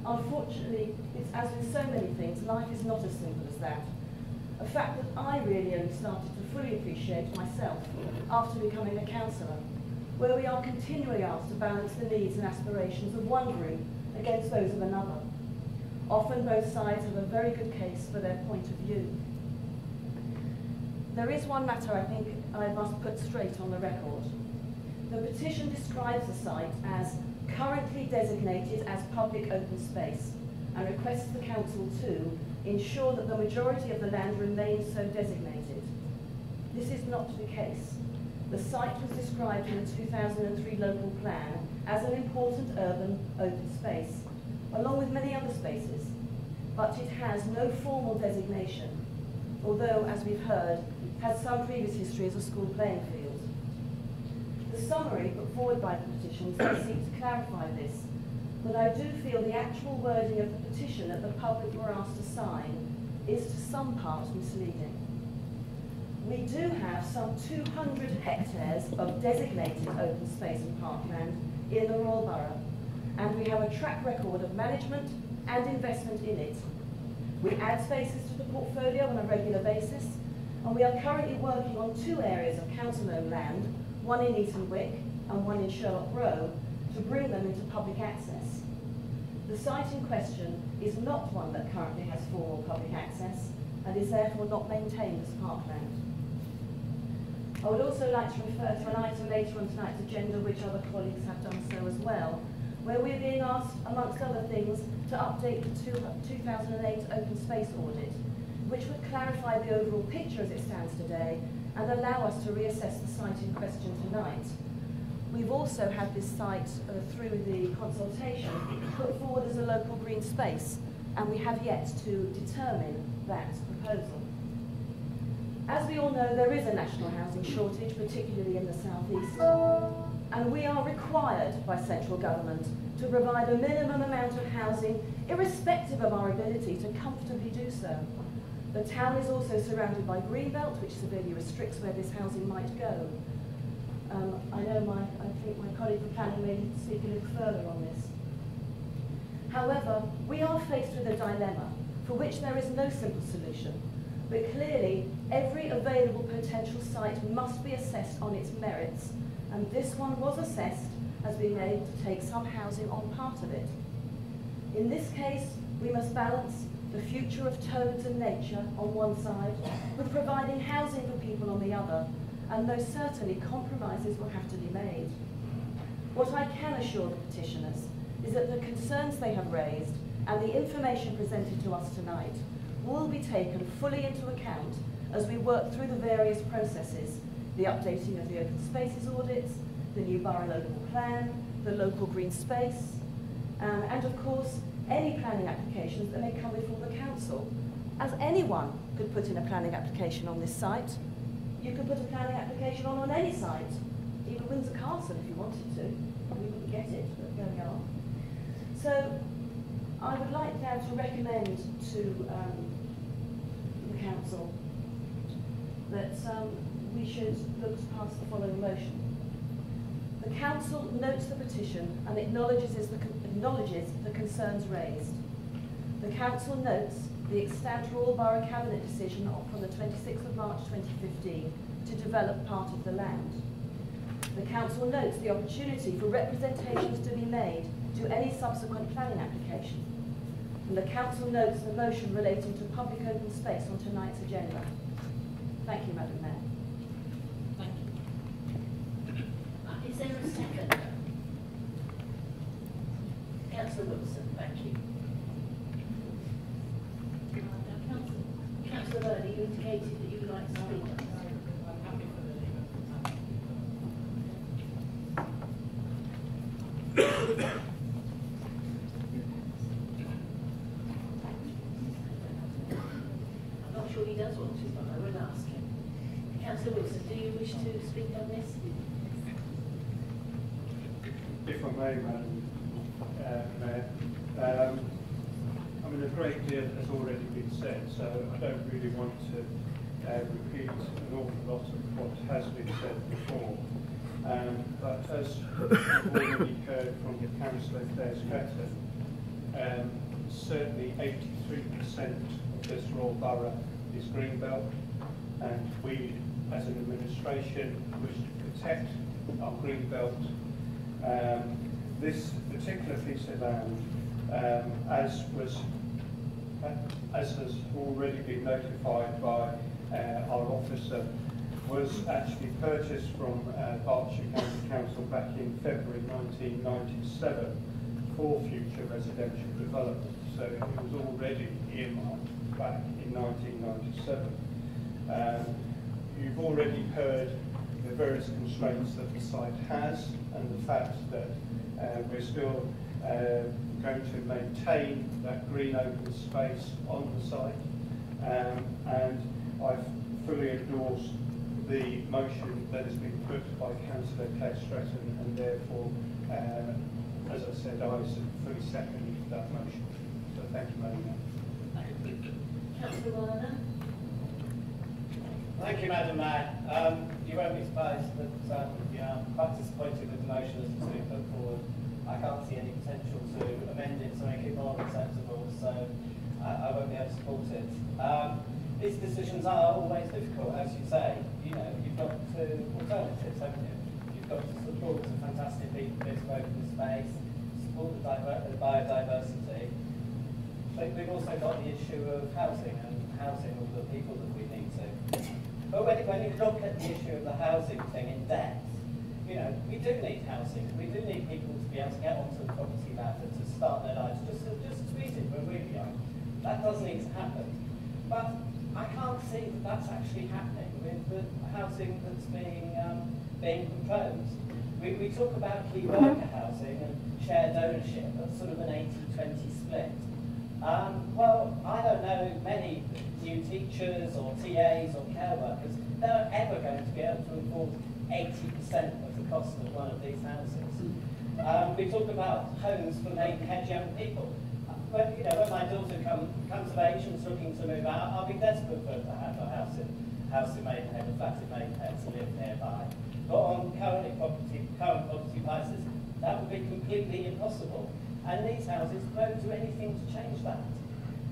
Unfortunately, it's as with so many things, life is not as simple as that. A fact that I really only started to fully appreciate myself after becoming a councillor. where we are continually asked to balance the needs and aspirations of one group against those of another. Often both sides have a very good case for their point of view. There is one matter I think I must put straight on the record. The petition describes the site as currently designated as public open space and requests the council to ensure that the majority of the land remains so designated. This is not the case. The site was described in the 2003 local plan as an important urban open space, along with many other spaces, but it has no formal designation, although, as we've heard, has some previous history as a school playing field. The summary put forward by the petitions seeks to clarify this, but I do feel the actual wording of the petition that the public were asked to sign is to some part misleading. We do have some 200 hectares of designated open space and parkland in the Royal Borough, and we have a track record of management and investment in it. We add spaces to the portfolio on a regular basis, and we are currently working on 2 areas of council-owned land, one in Eaton Wick and one in Sherlock Row, to bring them into public access. The site in question is not one that currently has formal public access and is therefore not maintained as parkland. I would also like to refer to an item later on tonight's agenda, which other colleagues have done so as well, where we're being asked, amongst other things, to update the 2008 open space audit, which would clarify the overall picture as it stands today and allow us to reassess the site in question tonight. We've also had this site, through the consultation, put forward as a local green space, and we have yet to determine that proposal. As we all know, there is a national housing shortage, particularly in the southeast, and we are required by central government to provide a minimum amount of housing, irrespective of our ability to comfortably do so. The town is also surrounded by Greenbelt, which severely restricts where this housing might go. I think my colleague for planning may speak a little further on this. However, we are faced with a dilemma for which there is no simple solution. But clearly, every available potential site must be assessed on its merits, and this one was assessed as being able to take some housing on part of it. In this case, we must balance the future of toads and nature on one side with providing housing for people on the other, and most certainly compromises will have to be made. What I can assure the petitioners is that the concerns they have raised and the information presented to us tonight will be taken fully into account as we work through the various processes, the updating of the open spaces audits, the new borough local plan, the local green space, and of course, any planning applications that may come before the council. As anyone could put in a planning application on this site, you could put a planning application on any site, even Windsor Castle if you wanted to. We wouldn't get it, but there we are. So, I would like now to recommend to the council that we should look to pass the following motion. The council notes the petition and acknowledges the concerns raised. The council notes the extant Royal Borough Cabinet decision from the 26th of March 2015 to develop part of the land. The council notes the opportunity for representations to be made to any subsequent planning application. And the council notes the motion relating to public open space on tonight's agenda. Thank you, Madam Mayor. Thank you. Is there a second? Councillor Wilson, thank you. Councillor Early, you indicated that you would like to speak. I'm not sure he does want to, but I will ask him. Councillor Wilson, do you wish to speak on this? If I may, Madam Mayor, I mean, a great deal has already been said, so I don't really want to repeat an awful lot of what has been said before. But as we've already heard from Councillor Claire Stratton, certainly 83% of this Royal Borough is Greenbelt, and we, as an administration, wish to protect our green belt. This particular piece of land, as has already been notified by our officer, was actually purchased from Berkshire County Council back in February 1997 for future residential development. So it was already earmarked back in 1997. You've already heard the various constraints that the site has and the fact that we're still going to maintain that green open space on the site. And I've fully endorsed the motion that has been put by Councillor Claire Stretton, and therefore, as I said, I fully second that motion. So thank you, Madam Mayor. Councillor Warner. Thank you, Madam Mayor. You won't be surprised that I'm quite disappointed with the motion as it's been put forward. I can't see any potential to amend it to make it more acceptable, so I won't be able to support it. These decisions are always difficult, as you say. You know, you've got alternatives, haven't you? You've got to support a fantastic bit of open space, support the biodiversity, but we've also got the issue of housing and housing all the people that we need to. But when you look at the issue of the housing thing in depth, you know, we do need housing. We do need people to be able to get onto the property ladder to start their lives just as we did when we were young. That does need to happen. But I can't see that that's actually happening with the housing that's being proposed. We talk about key worker housing and shared ownership, that's sort of an 80-20 split. Well, I don't know many new teachers or TAs or care workers that are ever going to be able to afford 80% of the cost of one of these houses. We talk about homes for Maidenhead young people. When my daughter comes of age and is looking to move out, I'll be desperate for her to have a house in Maidenhead, a flat in Maidenhead to live nearby. But on current property prices, that would be completely impossible. And these houses won't do anything to change that.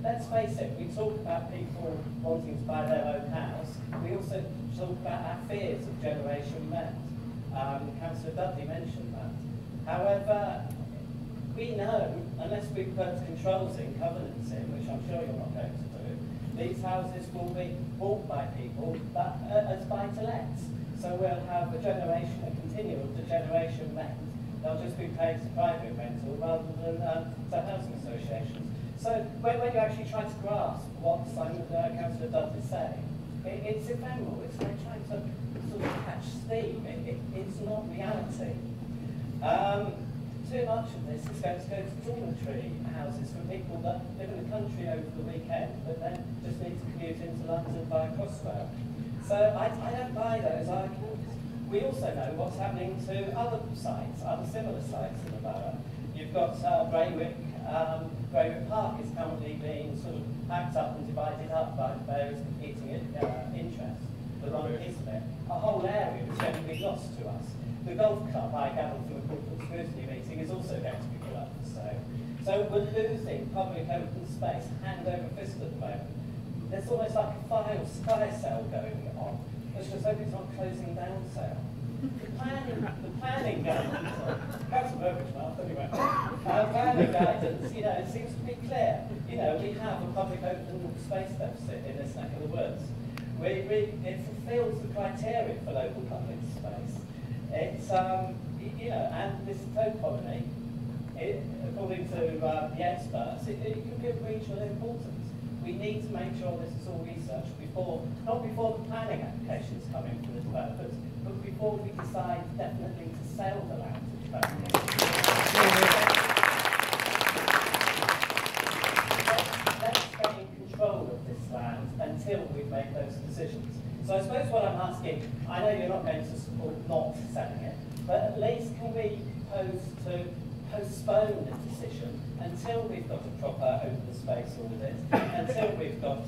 Let's face it, we talk about people wanting to buy their own house. We also talk about our fears of generation rent. Councillor Dudley mentioned that. However, we know, unless we put controls in, covenants in, which I'm sure you're not going to do, these houses will be bought by people as buy-to-lets. So we'll have a continual degeneration rent. They'll just be paid to private rental rather than to housing associations. So when you actually try to grasp what Councillor Dudley is saying, it's ephemeral. It's like trying to sort of catch steam. It's not reality. Too much of this is going to go to dormitory houses for people that live in the country over the weekend, but then just need to commute into London by Crossrail. So I don't buy those arguments. We also know what's happening to other sites, other similar sites in the borough. You've got Braywick Park is currently being sort of packed up and divided up by various competing interests. The wrong piece of it. A whole area is going to be lost to us. The golf club, I gather from the corporate scrutiny meeting, is also going to be collapsed. So we're losing public open space hand over fist at the moment. There's almost like a fire sale going on. Let's just hope it's not closing down sale. The planning guidance, Councillor Burbage, Mark, anyway. Planning guidance, it seems to be clear. We have a public open space deficit in this neck of the woods. It fulfills the criteria for local public space. It's, and this toad colony, according to the experts, it could be of regional importance. We need to make sure this is all researched not before the planning applications come in for the developers, but before we decide definitely to sell the land to developers. Let's gain control of this land until we've made those decisions. So I suppose what I'm asking, I know you're not going to support not selling it, but at least can we postpone the decision until we've got a proper open space audit, until we've got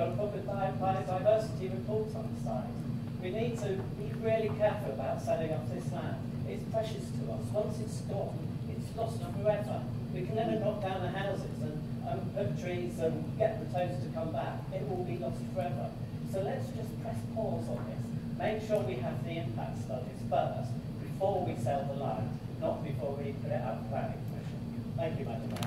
a proper biodiversity report on the site. We need to be really careful about selling up this land. It's precious to us. Once it's gone, it's lost forever. We can never knock down the houses and put trees and get the toads to come back. It will be lost forever. So let's just press pause on this make sure we have the impact studies first before we sell the land, not before we put it out to planning commission. Thank you, Madam Mayor.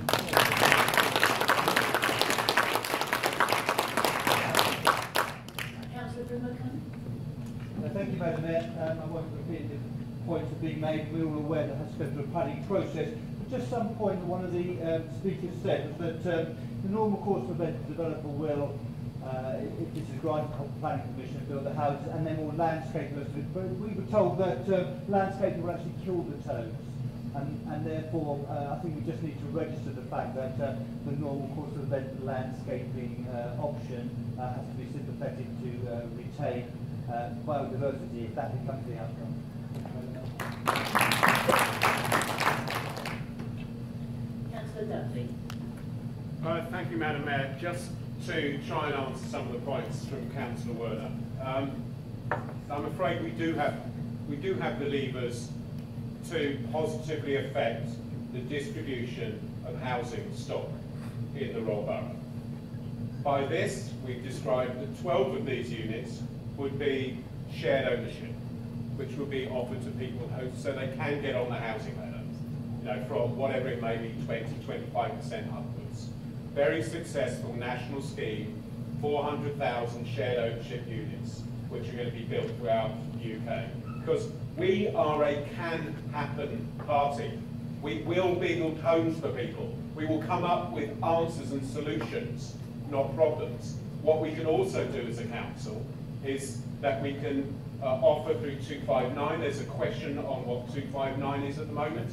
Councillor Brimacombe. Thank you, Madam Mayor. I won't repeat the points that have been made. We're all aware that it has to go through a planning process. But just some point that one of the speakers said was that the normal course of events, the developer will, if this is granted, the planning commission, build the houses, and then will landscape those. But we were told that landscaping will actually kill the toads. And therefore, I think we just need to register the fact that the normal course of event landscaping option has to be sympathetic to retain biodiversity if that becomes the outcome. Councillor Dudley. Thank you, Madam Mayor. Just to try and answer some of the points from Councillor Werner. I'm afraid we do have the levers to positively affect the distribution of housing stock in the Royal Borough. By this, we've described that 12 of these units would be shared ownership, which would be offered to people so they can get on the housing ladder, from whatever it may be, 20–25% upwards. Very successful national scheme, 400,000 shared ownership units, which are going to be built throughout the UK. Because we are a can-happen party. We will build homes for people. We will come up with answers and solutions, not problems. What we can also do as a council is that we can offer through 259, there's a question on what 259 is at the moment,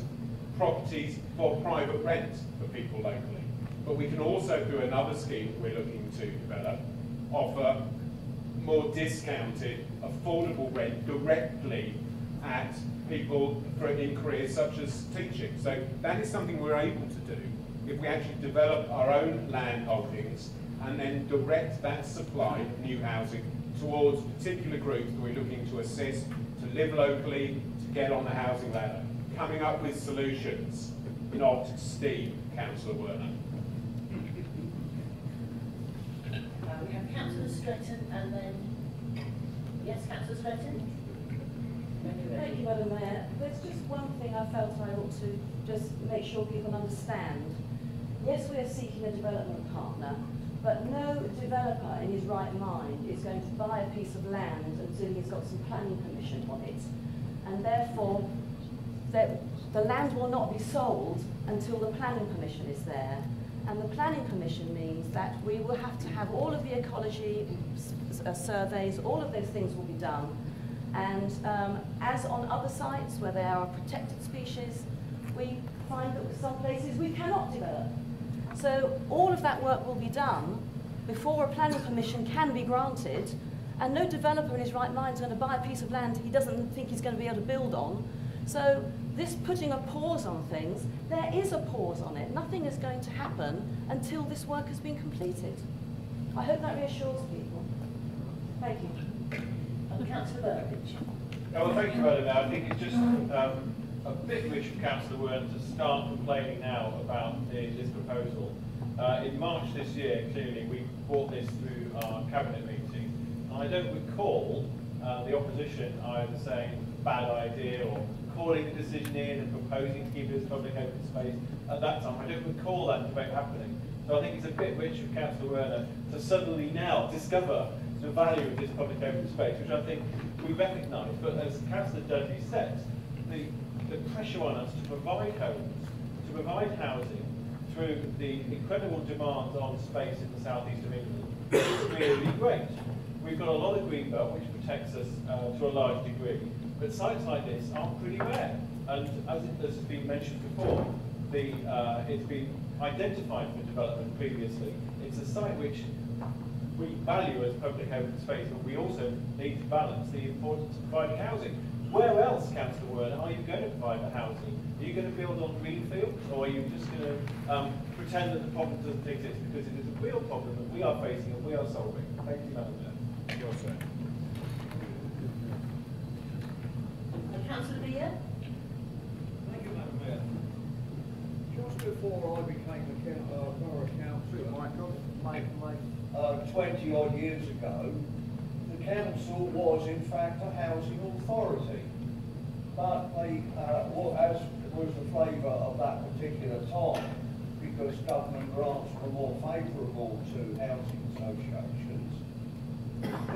properties for private rent for people locally. But we can also, through another scheme we're looking to develop, offer more discounted, affordable rent directly at people in careers such as teaching. So that is something we're able to do if we actually develop our own land holdings and then direct that supply of new housing towards particular groups that we're looking to assist, to live locally, to get on the housing ladder. Coming up with solutions, not steam, Councillor Werner. We have Councillor Stretton and then... Yes, Councillor Stretton? Thank you, Madam Mayor. There's just one thing I felt I ought to just make sure people understand. Yes, we are seeking a development partner, but no developer in his right mind is going to buy a piece of land until he's got some planning permission on it. And therefore, the land will not be sold until the planning permission is there. And the planning permission means that we will have to have all of the ecology surveys, all of those things will be done. And as on other sites where there are protected species, we find that some places we cannot develop. So all of that work will be done before a planning permission can be granted, and no developer in his right mind is going to buy a piece of land he doesn't think he's going to be able to build on. So this putting a pause on things, there is a pause on it. Nothing is going to happen until this work has been completed. I hope that reassures people. Thank you. Councillor Burbidge. Well, thank you, Madam Mayor. I think it's just a bit rich of Councillor Werner to start complaining now about this proposal. In March this year, clearly, we brought this through our cabinet meeting. And I don't recall the opposition either saying bad idea or calling the decision in and proposing to keep it as public open space at that time. I don't recall that debate happening. So I think it's a bit rich of Councillor Werner to suddenly now discover the value of this public open space, which I think we recognise. But as Councillor Dudley said, the pressure on us to provide homes, to provide housing through the incredible demand on space in the southeast of England is really great. We've got a lot of greenbelt which protects us to a large degree, but sites like this are pretty rare. And as it has been mentioned before, it's been identified for development previously. It's a site which we value as public open space, but we also need to balance the importance of providing housing. Where else, Councillor Werner, are you going to provide the housing? Are you going to build on greenfields, or are you just going to pretend that the problem doesn't exist, because it is a real problem that we are facing and we are solving? Thank you, Madam Mayor. Your turn. Councillor Beer. Thank you, Madam Mayor. Just before I became a borough councillor, 20 odd years ago, the council was in fact a housing authority, but they, as was the flavour of that particular time, because government grants were more favourable to housing associations,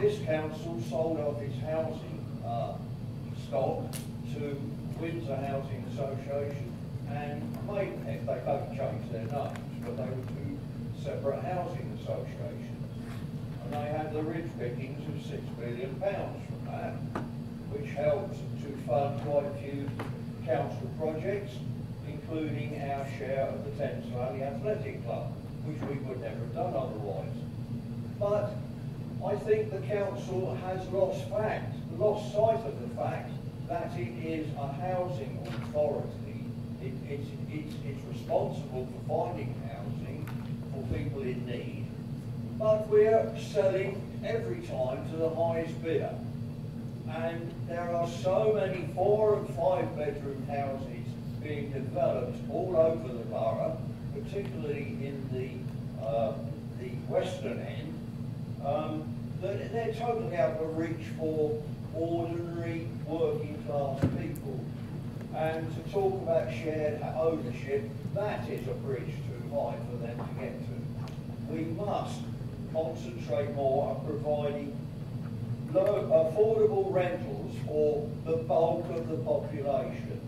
this council sold off its housing stock to Windsor Housing Association and Maidenhead. They both changed their names, but they were two separate housing associations. And they had the rich pickings of £6 million from that, which helped to fund quite a few council projects, including our share of the Thames Valley Athletic Club, which we would never have done otherwise. But I think the council has lost sight of the fact that it is a housing authority. It's responsible for finding housing for people in need, but we're selling every time to the highest bidder. And there are so many 4 and 5 bedroom houses being developed all over the borough, particularly in the western end, that they're totally out of reach for ordinary working class people. And to talk about shared ownership, that is a bridge too high for them to get to. We must concentrate more on providing low, affordable rentals for the bulk of the population.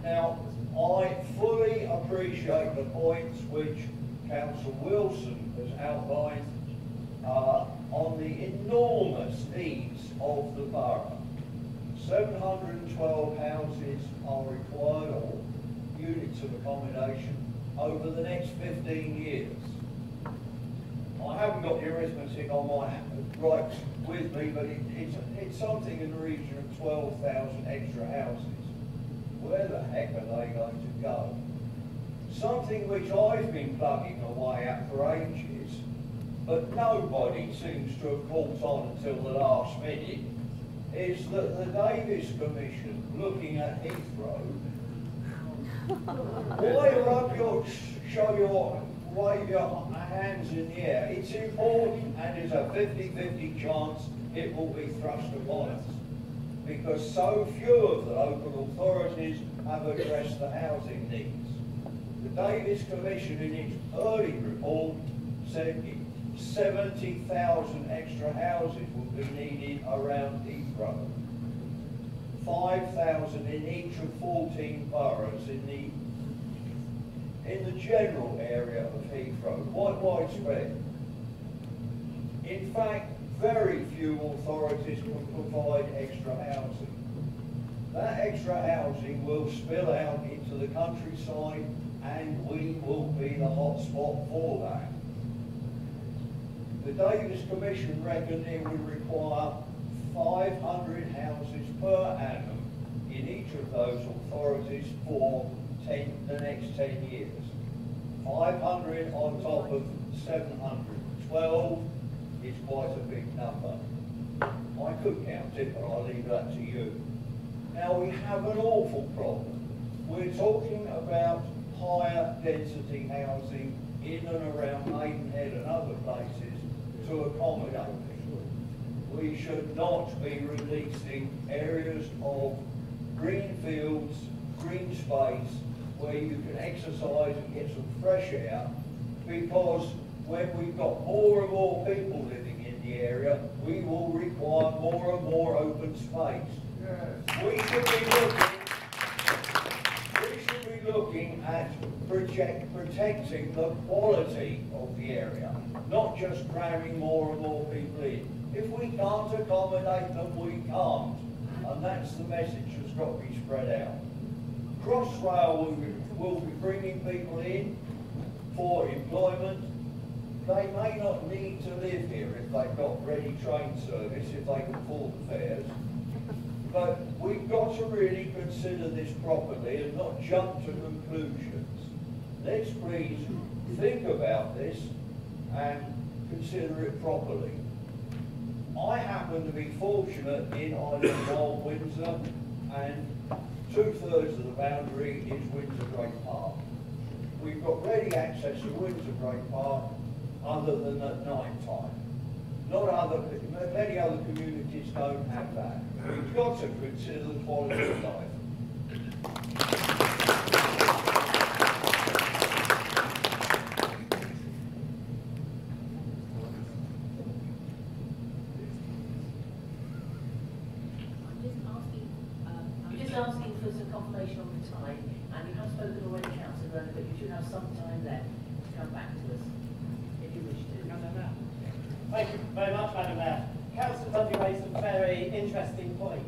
Now, I fully appreciate the points which Councillor Wilson has outlined on the enormous needs of the borough. 712 houses are required, or units of accommodation, over the next 15 years. I haven't got the arithmetic on my right with me, but it's something in the region of 12,000 extra houses. Where the heck are they going to go? Something which I've been plugging away at for ages, but nobody seems to have caught on until the last minute, is that the Davis Commission, looking at Heathrow, wave your hands in the air. It's important, and there's a 50-50 chance it will be thrust upon us, because so few of the local authorities have addressed the housing needs. The Davis Commission in its early report said 70,000 extra houses will be needed around Heathrow. 5,000 in each of 14 boroughs in the general area of Heathrow, quite widespread. In fact, very few authorities can provide extra housing. That extra housing will spill out into the countryside, and we will be the hotspot for that. The Davis Commission reckoned it would require 500 houses per annum in each of those authorities for the next 10 years. 500 on top of 712 is quite a big number. I could count it, but I'll leave that to you. Now, we have an awful problem. We're talking about higher density housing in and around Maidenhead and other places to accommodate people. We should not be releasing areas of green fields, green space, where you can exercise and get some fresh air, because when we've got more and more people living in the area, we will require more and more open space. Yes. We should be looking at protecting the quality of the area, not just cramming more and more people in. If we can't accommodate them, we can't. And that's the message that's got to be spread out. Crossrail will be bringing people in for employment. They may not need to live here if they've got ready train service, if they can afford the fares. But we've got to really consider this properly and not jump to conclusions. Let's please think about this and consider it properly. I happen to be fortunate in I live in Old Windsor, and 2/3 of the boundary is Windsor Great Park. We've got ready access to Windsor Great Park other than at night time. Many other communities don't have that. We've got to consider the quality of life. I'm just asking for some confirmation on the time, and you have spoken already, Councillor Rowan, but you should have some time left to come back to us, if you wish to. Thank you very much, Madam Mayor. Councillor Dudley raised a very interesting point,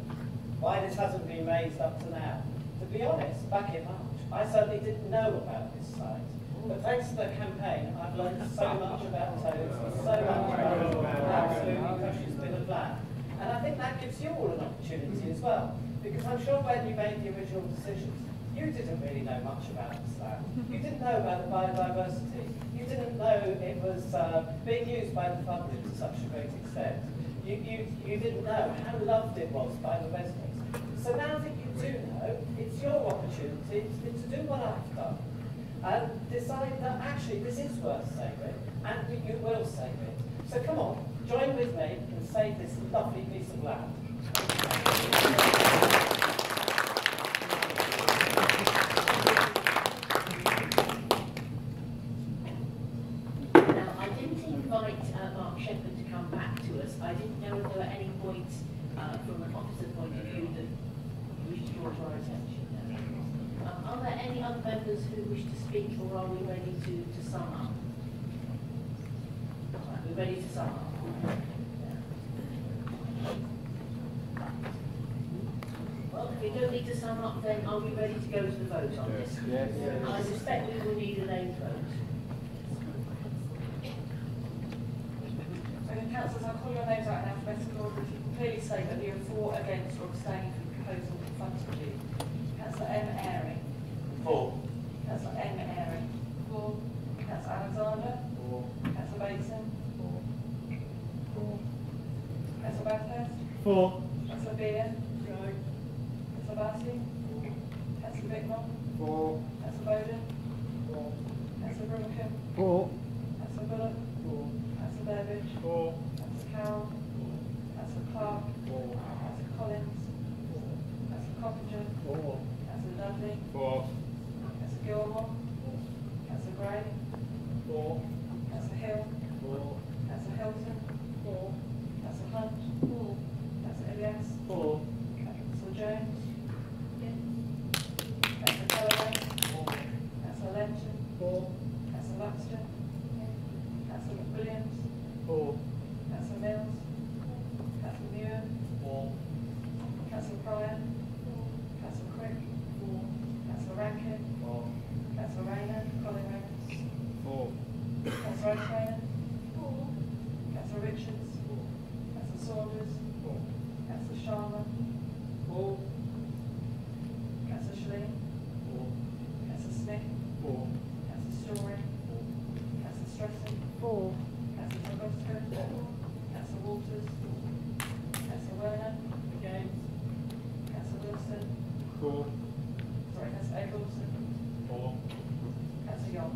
why this hasn't been raised up to now. To be honest, back in March, I certainly didn't know about this site. But thanks to the campaign, I've learned so much about toads, so much about absolutely precious bit of land. And I think that gives you all an opportunity as well. Because I'm sure when you made the original decisions, you didn't really know much about this land. You didn't know about the biodiversity. You didn't know it was being used by the public to such a great extent. You didn't know how loved it was by the residents. So now that you do know, it's your opportunity to do what I've done and decide that actually this is worth saving and you will save it. So come on, join with me and save this lovely piece of land. Now, I didn't invite Mark Shepherd to come back to us. I didn't know if there were any points from an officer point of view that you wish to draw to our attention. Are there any other members who wish to speak, or are we ready to sum up? Right, we're ready to sum up. Well, if we don't need to sum up, then are we ready to go to the vote on this? Yes. I suspect we will need a named vote. Councillors, I'll call your names out in alphabetical order. If you can clearly say whether you're for, against, or abstaining from the proposal in front of you. Councillor M. Airing. For. Councillor M. Airing. For. Councillor Alexander. For. Councillor Bateson. For. Councillor Bathurst. For. Councillor Beer. No. Councillor Barty. For. Councillor Bicknell. For. Councillor Bowden. For. Councillor Brimacombe. For. Councillor Bullock. For. Councillor Burbidge. For. Councillor Carroll. For. Councillor Clark. For. Councillor Collins. For. Councillor Coppinger. For. Councillor Dudley. For. Councillor Gilmore. For. Councillor Gray. For. Councillor Hill. For. Councillor Hilton. For. Councillor Hunt. For. Councillor Elias. For. Councillor Jones. Yes. Councillor Callaway. For. Councillor Lenton. For. Councillor Luxton. Councillor McWilliams. For. Councillor Mills. Councillor Muir. For. Councillor Pryor. For. Councillor Crick. For. Councillor Rankin. For. Councillor Rayner. Colin Reynolds. For. Councillor O'Shea. For. Councillor Richards. For. Councillor Saunders. For. Councillor Sharma. For. Councillor Schleen. For. Councillor Smith. For. Councillor Story. For. Councillor Stresson. For. Councillor Togosco. For. Councillor Walters. For. Councillor Werner. Against. Councillor Wilson. For. Sorry, Councillor Eggleston. For. Councillor Young.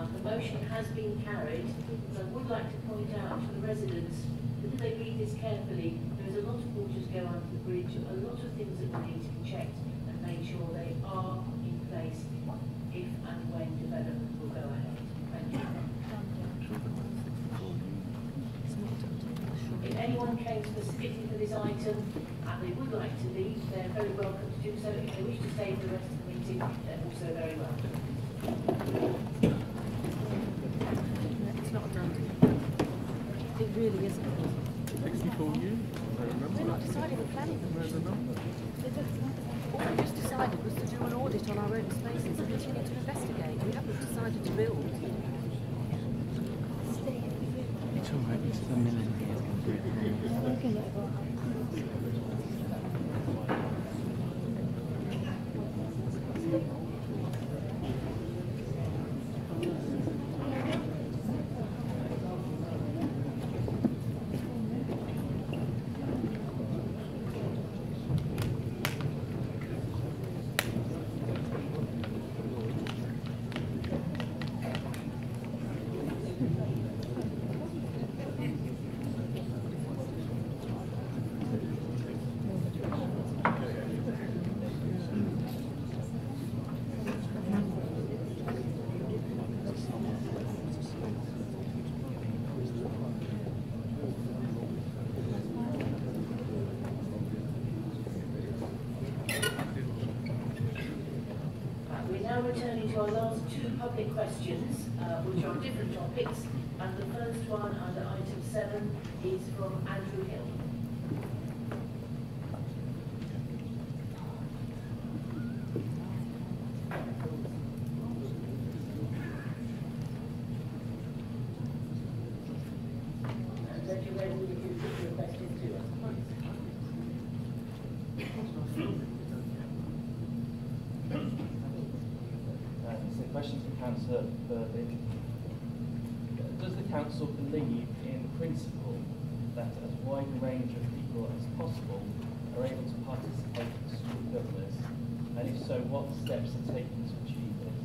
The motion has been carried, but I would like to point out to the residents that if they read this carefully, there is a lot of waters go under the bridge, a lot of things that will need to be checked and made sure they are in place if and when development will go ahead. Thank you. If anyone came specifically for this item and they would like to leave, they're very welcome to do so. If they wish to stay for the rest of the meeting, they're also very welcome. It really isn't. 64 you? We're not deciding the planning commission. All we just decided was to do an audit on our own spaces and continue to investigate. We haven't decided to build. It's all right, it's the mill in here. turning to our last two public questions, which are on different topics, and the first one under item 7 is from Andrew Hill. And then you're ready to put your question to us. So question to Councillor Burbidge. Does the council believe in principle that as wide a range of people as possible are able to participate in school governors? And if so, what steps are taken to achieve this?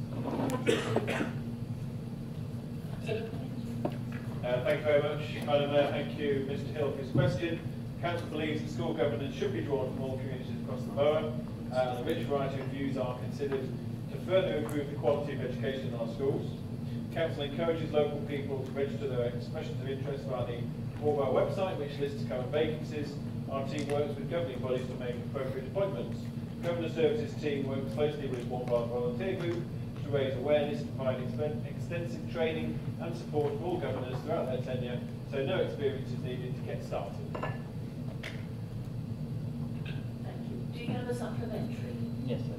Thank you very much, Madam Mayor. Thank you, Mr. Hill, for his question. Council believes that school governance should be drawn from all communities across the borough. A rich variety of views are considered to further improve the quality of education in our schools. Council encourages local people to register their expressions of interest via the Warborough website, which lists current vacancies. Our team works with governing bodies to make appropriate appointments. Governor Services team works closely with Warborough Volunteer Group to raise awareness and provide extensive training and support for all governors throughout their tenure, so no experience is needed to get started. Thank you. Do you have a supplementary? Yes, sir.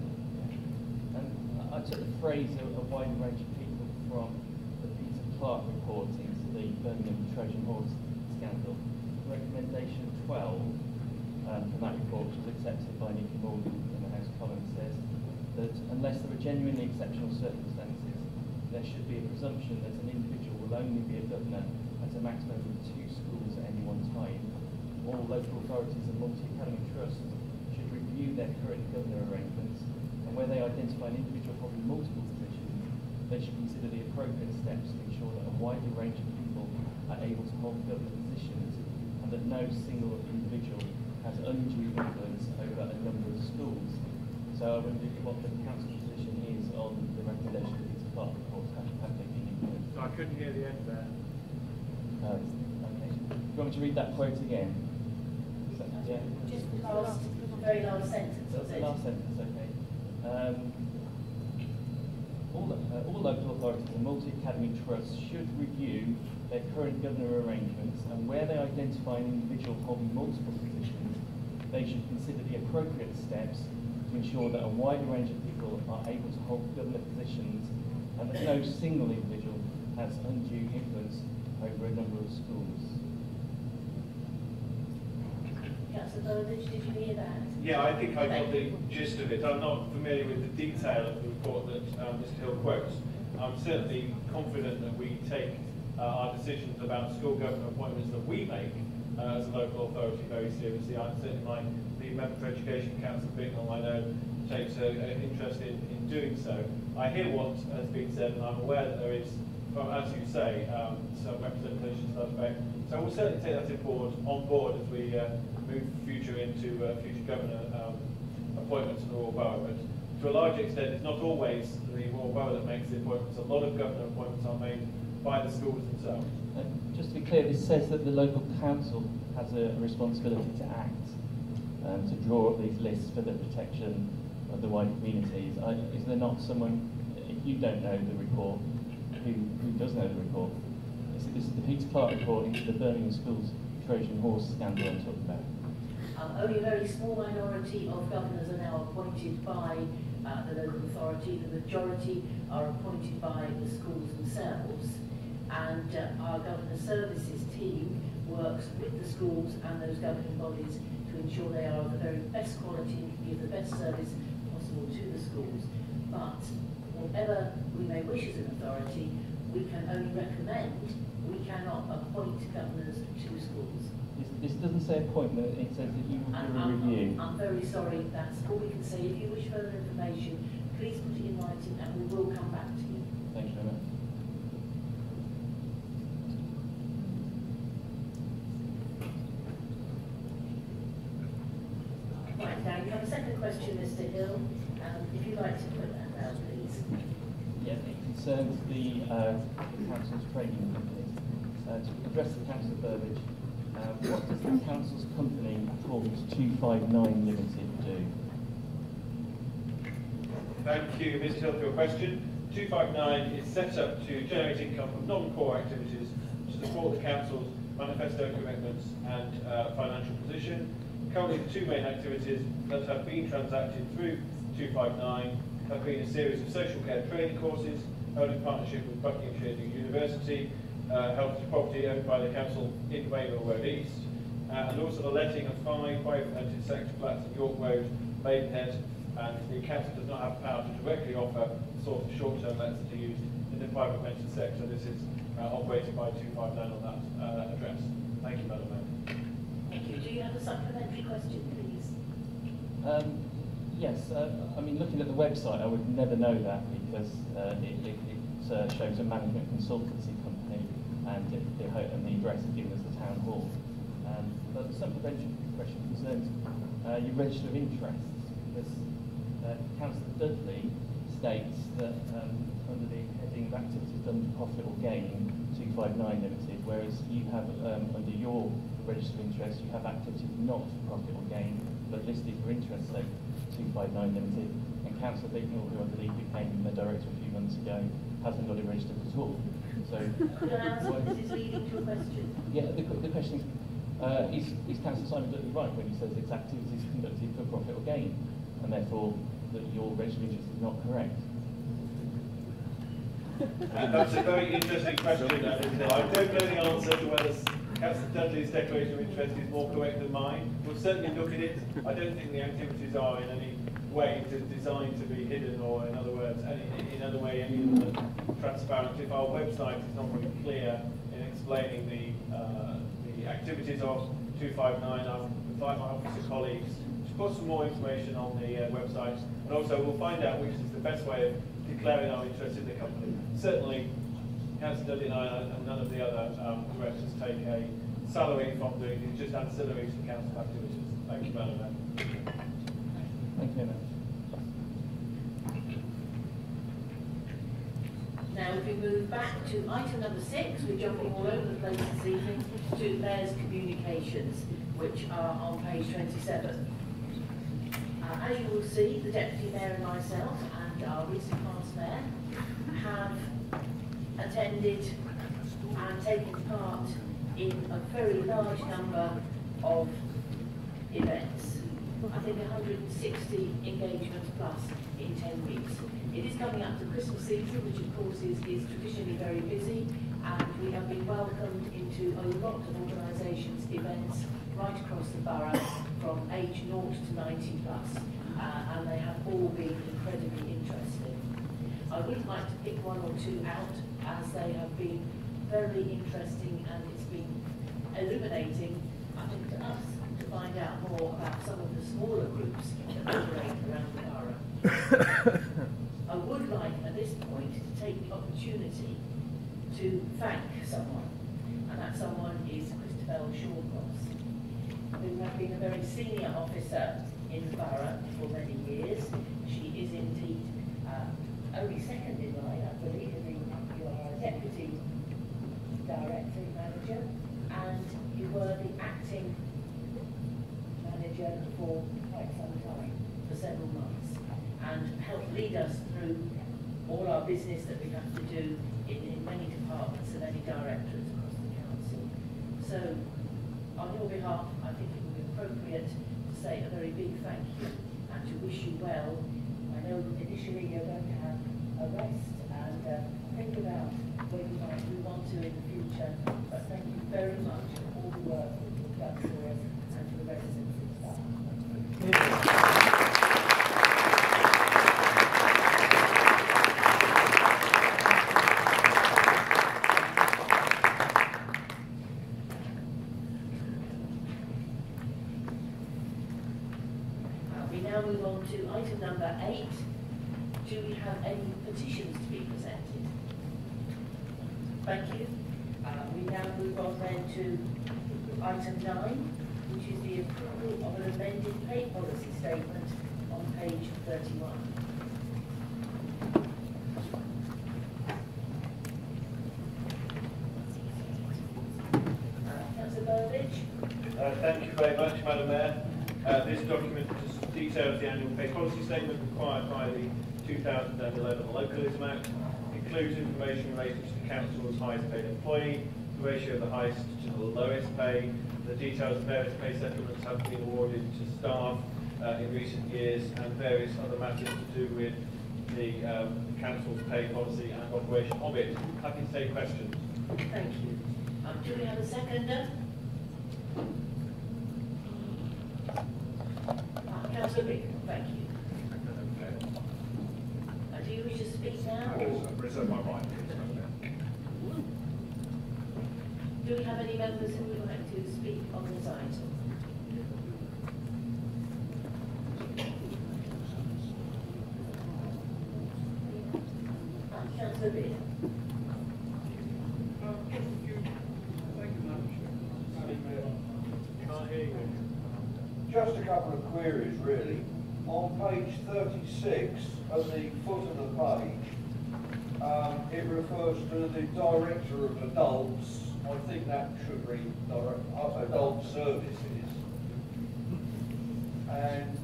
I took the phrase a wide range of people from the Peter Clark report into the Birmingham Trojan Horse scandal. Recommendation 12 from that report, which was accepted by Nicky Morgan in the House of Commons, says that unless there are genuinely exceptional circumstances, there should be a presumption that an individual will only be a governor at a maximum of 2 schools at any one time. All local authorities and multi-academy trusts should review their current governor arrangements, and where they identify an individual holding multiple positions, they should consider the appropriate steps to ensure that a wider range of people are able to hold governor positions, and that no single individual has undue influence over a number of schools. So I wonder what the council position is on the recommendation of Peter Clark report. Have they been influenced? I couldn't hear the end there. Okay. Do you want me to read that quote again? Yeah. Just the last, very last sentence. That's the last sentence, okay. All local authorities and multi-academy trusts should review their current governor arrangements, and where they identify an individual holding multiple positions, they should consider the appropriate steps to ensure that a wider range of people are able to hold governor positions, and that no single individual has undue influence over a number of schools. Councillor Burbidge, did you hear that? Yeah, I think I got the gist of it. I'm not familiar with the detail of the report that Mr. Hill quotes. I'm certainly confident that we take our decisions about school government appointments that we make as a local authority very seriously. I'm certainly the Member for Education, Councillor Bicknell, I know, takes an interest in doing so. I hear what has been said, and I'm aware that there is, well, as you say, some representation to that effect. So we'll certainly take that on board as we move future into future governor appointments in the Royal Borough. But to a large extent, it's not always the Royal Borough that makes the appointments. A lot of governor appointments are made by the schools themselves. Just to be clear, this says that the local council has a responsibility to act, to draw up these lists for the protection of the wider communities. Is there not someone, if you don't know the report, who does know the report? This is the Peter Clark report into the Birmingham Schools Trojan Horse scandal I'm talking about. Only a very small minority of governors are now appointed by the local authority. The majority are appointed by the schools themselves. And our Governor Services team works with the schools and those governing bodies to ensure they are of the very best quality and can give the best service possible to the schools. But whatever we may wish as an authority, we can only recommend. We cannot appoint governors to schools. This doesn't say appointment, it says that you will do a review. I'm very sorry, that's all we can say. If you wish further information, please put it in writing and we will come back to you. Thank you very much. Right, now you have a second question, Mr. Hill. If you'd like to put that down, please. Yeah, it concerns the council's training companies. To address the Councillor Burbidge, what does the council's company called 259 Limited do? Thank you, Ms Hill, for your question. 259 is set up to generate income from non-core activities to support the Council's manifesto commitments and financial position. Currently, the two main activities that have been transacted through 259 have been a series of social care training courses held in partnership with Buckinghamshire University, held to property owned by the Council in Wayville Road East, and also the letting of 5 private-rented sector flats at York Road, Maidenhead, and the Council does not have power to directly offer sort of short-term lets that are used in the private rented sector. This is operated by 259 on that address. Thank you, Madam Mayor. Thank you. Do you have a supplementary question, please? Yes, I mean, looking at the website, I would never know that because it shows a management consultancy company and the address is given as the Town Hall. But the supplementary question concerns your register of interests, because Councillor Dudley states that under the heading of activities done to profit or gain, 259 Limited, whereas you have under your register of interests, you have activities not for profit or gain, but listed for interest, so 259 Limited. And Councillor Bicknell, who I believe became the director a few months ago, hasn't got it registered at all. So, could I ask if this is leading to a question? Yeah, the question is Councillor Simon Dudley right when he says it's activities conducted for profit or gain, and therefore that your register of interest is not correct? That's a very interesting question. I don't know the answer to whether Councillor Dudley's declaration of interest is more correct than mine. We'll certainly look at it. I don't think the activities are in any way designed to be hidden, or in other words, in other way any other than transparent. If our website is not very clear in explaining the activities of 259, I'll invite my officer colleagues to put some more information on the website, and also we'll find out which is the best way of declaring our interest in the company. Certainly, Councillor Dudley and I and none of the other directors take a salary from doing these, just ancillary to council activities. Thank you, Madam Mayor. Thank you, Now, if we move back to item number 6, we're jumping all over the place this evening, to Mayor's communications, which are on page 27. As you will see, the Deputy Mayor and myself and our recent past Mayor have attended and taken part in a very large number of events. I think 160 engagements plus in 10 weeks. It is coming up to Christmas season, which of course is traditionally very busy, and we have been welcomed into a lot of organisations, events right across the borough from age 0 to 90 plus, and they have all been incredibly interesting. I would like to pick one or two out, as they have been very interesting, and it's been illuminating, I think, to us to find out more about some of the smaller groups that operate around the borough. I would like at this point to take the opportunity to thank someone, and that someone is Christabel Shawcross, who has been a very senior officer in the borough for many years. She is indeed only second in line, I believe. You are a deputy director, manager, and you were the acting manager for quite some time, for several months, and helped lead us through all our business that we have to do in many departments and many directorates across the council. So, on your behalf, I think it would be appropriate to say a very big thank you and to wish you well. I know initially you're going to have a rest and think about where you might move on to in the future, but thank you very much for all the work that you've done for us and for the residents and staff. Move on to item number 8. Do we have any petitions to be presented? Thank you. We now move on then to item 9, which is the approval of an amended pay policy statement on page 31. Councillor Burbidge. Thank you very much, Madam Mayor. This document details the annual pay policy statement required by the 2011 Localism Act includes information related to the council's highest paid employee, the ratio of the highest to the lowest pay. The details of various pay settlements have been awarded to staff in recent years, and various other matters to do with the council's pay policy and operation of it. Happy to take questions. Thank you. Do we have a seconder? Councillor Bick, thank you. Do you wish to speak now? Reserve my right. Do we have any members who would like to speak on this item? Councillor Bick. Just a couple of queries, really. On page 36 at the foot of the page, it refers to the Director of Adults. I think that should read Adult Services. And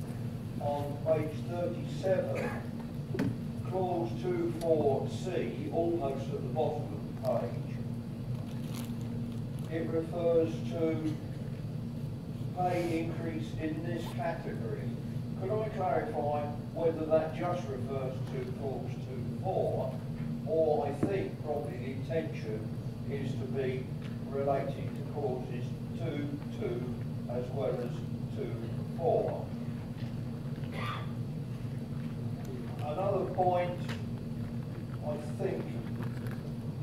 on page 37, clause 2.4c, almost at the bottom of the page, it refers to pay increase in this category. Could I clarify whether that just refers to clause 2.4, or I think probably the intention is to be relating to clauses 2.2 as well as 2.4. Another point I think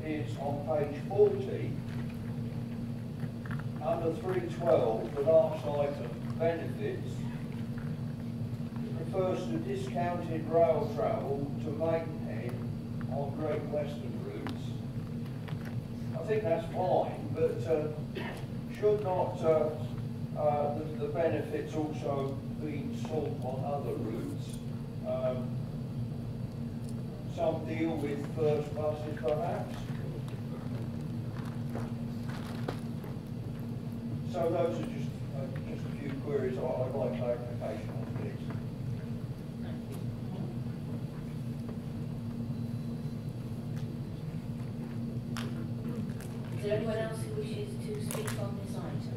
is on page 40, under 3.12, the last item, benefits, refers to discounted rail travel to Maidenhead on Great Western routes. I think that's fine, but should not the benefits also be sought on other routes? Some deal with first buses perhaps? So those are just a few queries I'd like clarification on, please. Is there anyone else who wishes to speak on this item?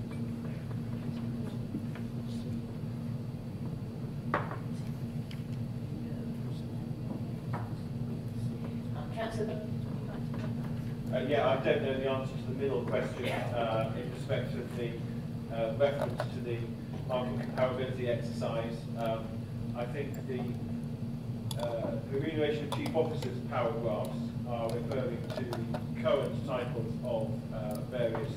Councillor. Yeah, I don't know the answer to the middle question in respect of the reference to the market comparability exercise. I think the remuneration of chief officers paragraphs are referring to the current titles of various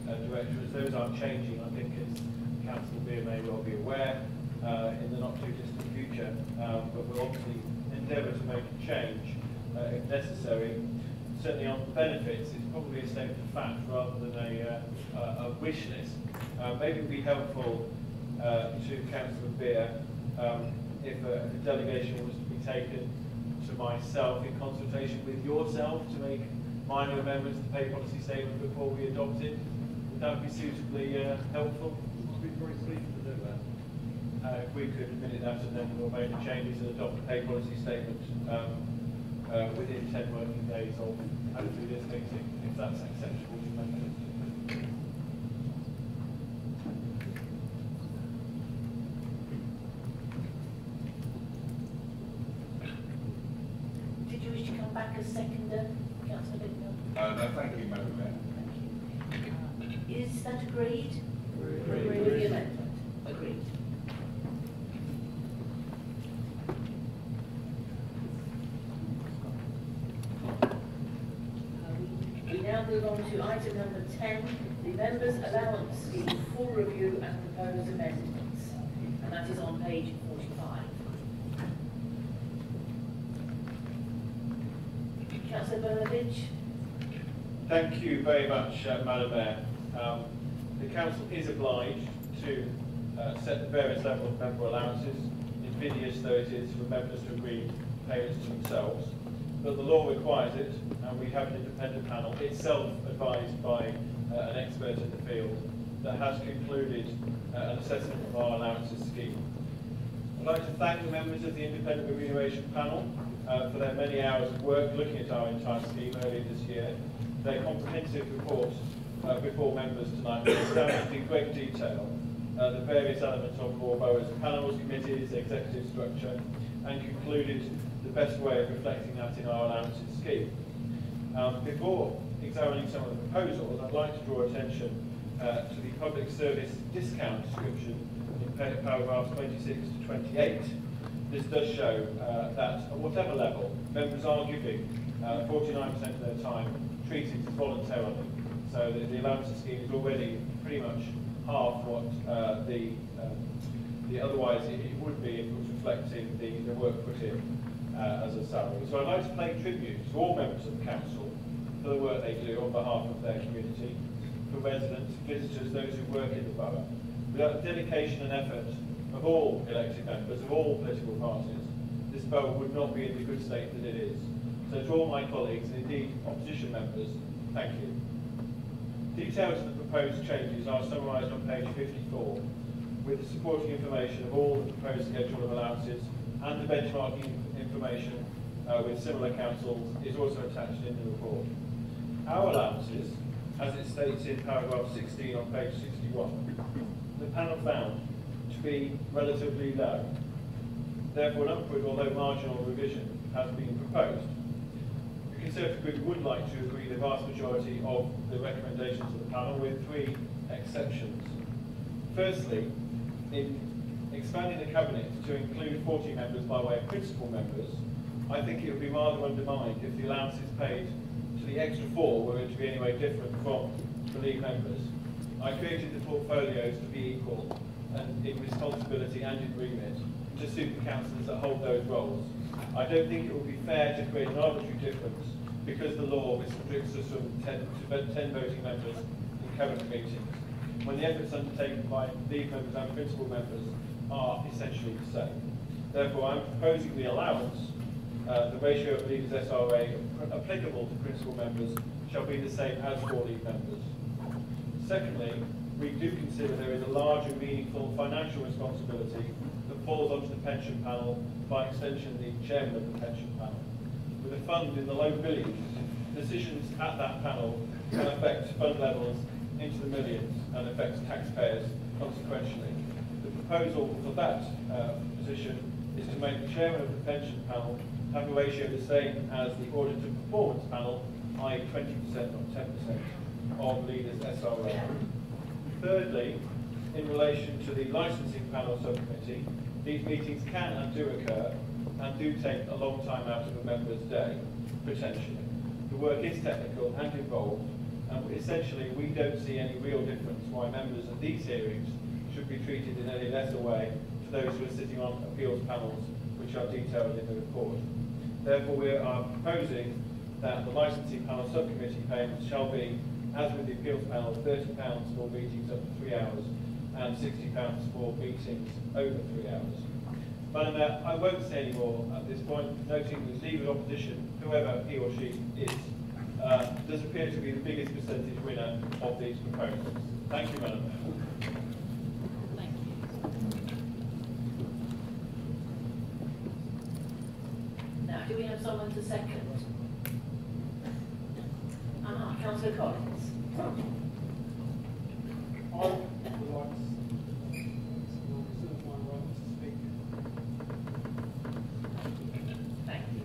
directorates. Those aren't changing, I think, as Councillor Beer may well be aware, in the not too distant future. But we'll obviously endeavour to make a change if necessary. Certainly on benefits, it's probably a statement of fact rather than a wish list. Maybe it would be helpful to Councillor Beer if a delegation was to be taken to myself in consultation with yourself to make minor amendments to the pay policy statement before we adopt it. Would that be suitably helpful? I'd be very pleased to do that. If we could minute that and then we'll make the changes and adopt the pay policy statement within 10 working days of hopefully this meeting, if that's acceptable to members. Did you wish to come back as seconder, Councillor Bicknell? No, thank you, Madam Mayor. Thank you. Is that agreed? Agreed. With the amendment? Agreed. We now move on to item number 10, the Members' Allowance Scheme, full review and proposed amendments. And that is on page 45. Councillor Berlovich. Thank you very much, Madam Mayor. The Council is obliged to set the various levels of member allowances, invidious though it is for members to agree payments to themselves. But the law requires it, and we have an independent panel, itself advised by an expert in the field, that has concluded an assessment of our allowances scheme. I'd like to thank the members of the Independent Remuneration Panel for their many hours of work looking at our entire scheme earlier this year. Their comprehensive report before members tonight was examined in great detail the various elements of Moor Borough's panels, committees, executive structure, and concluded the best way of reflecting that in our allowances scheme. Before examining some of the proposals, I'd like to draw attention to the public service discount description in paragraphs 26 to 28. This does show that at whatever level, members are giving 49% of their time treated voluntarily. So the allowances scheme is already pretty much half what the otherwise it would be if it was reflecting the work put in as a salary. So I'd like to pay tribute to all members of the council for the work they do on behalf of their community, for residents, visitors, those who work in the borough. Without the dedication and effort of all elected members of all political parties, this borough would not be in the good state that it is. So to all my colleagues, and indeed opposition members, thank you. Details of the proposed changes are summarised on page 54, with the supporting information of all the proposed schedule of allowances, and the benchmarking information with similar councils is also attached in the report. Our allowances, as it states in paragraph 16 on page 61, the panel found to be relatively low. Therefore, an upward, although marginal, revision has been proposed. The Conservative Group would like to agree the vast majority of the recommendations of the panel, with 3 exceptions. Firstly, in expanding the cabinet to include 40 members by way of principal members, I think it would be rather undermined if the allowances paid to the extra 4 were to be any way different from the lead members. I created the portfolios to be equal and in responsibility and in remit to suit the councillors that hold those roles. I don't think it would be fair to create an arbitrary difference because the law restricts us from 10 voting members in cabinet meetings, when the efforts undertaken by lead members and principal members are essentially the same. Therefore, I'm proposing the allowance, the ratio of leaders SRA applicable to principal members shall be the same as for lead members. Secondly, we do consider there is a large and meaningful financial responsibility that falls onto the pension panel, by extension the chairman of the pension panel. With a fund in the low billions, decisions at that panel can affect fund levels into the millions and affects taxpayers consequentially. The proposal for that position is to make the chairman of the pension panel have a ratio the same as the audit and performance panel, i.e. 20% or 10% of leaders SRA. Thirdly, in relation to the licensing panel subcommittee, these meetings can and do occur and do take a long time out of a member's day, potentially. The work is technical and involved, and essentially we don't see any real difference why members of these hearings should be treated in any lesser way to those who are sitting on appeals panels, which are detailed in the report. Therefore, we are proposing that the licensing panel subcommittee payments shall be, as with the appeals panel, £30 for meetings up to 3 hours and £60 for meetings over 3 hours. Madam Mayor, I won't say any more at this point, noting the leader of opposition, whoever he or she is, does appear to be the biggest percentage winner of these proposals. Thank you, Madam Mayor. Thank you. Now, do we have someone to second? Councillor Collins. I would like to reserve my right to speak. Thank you.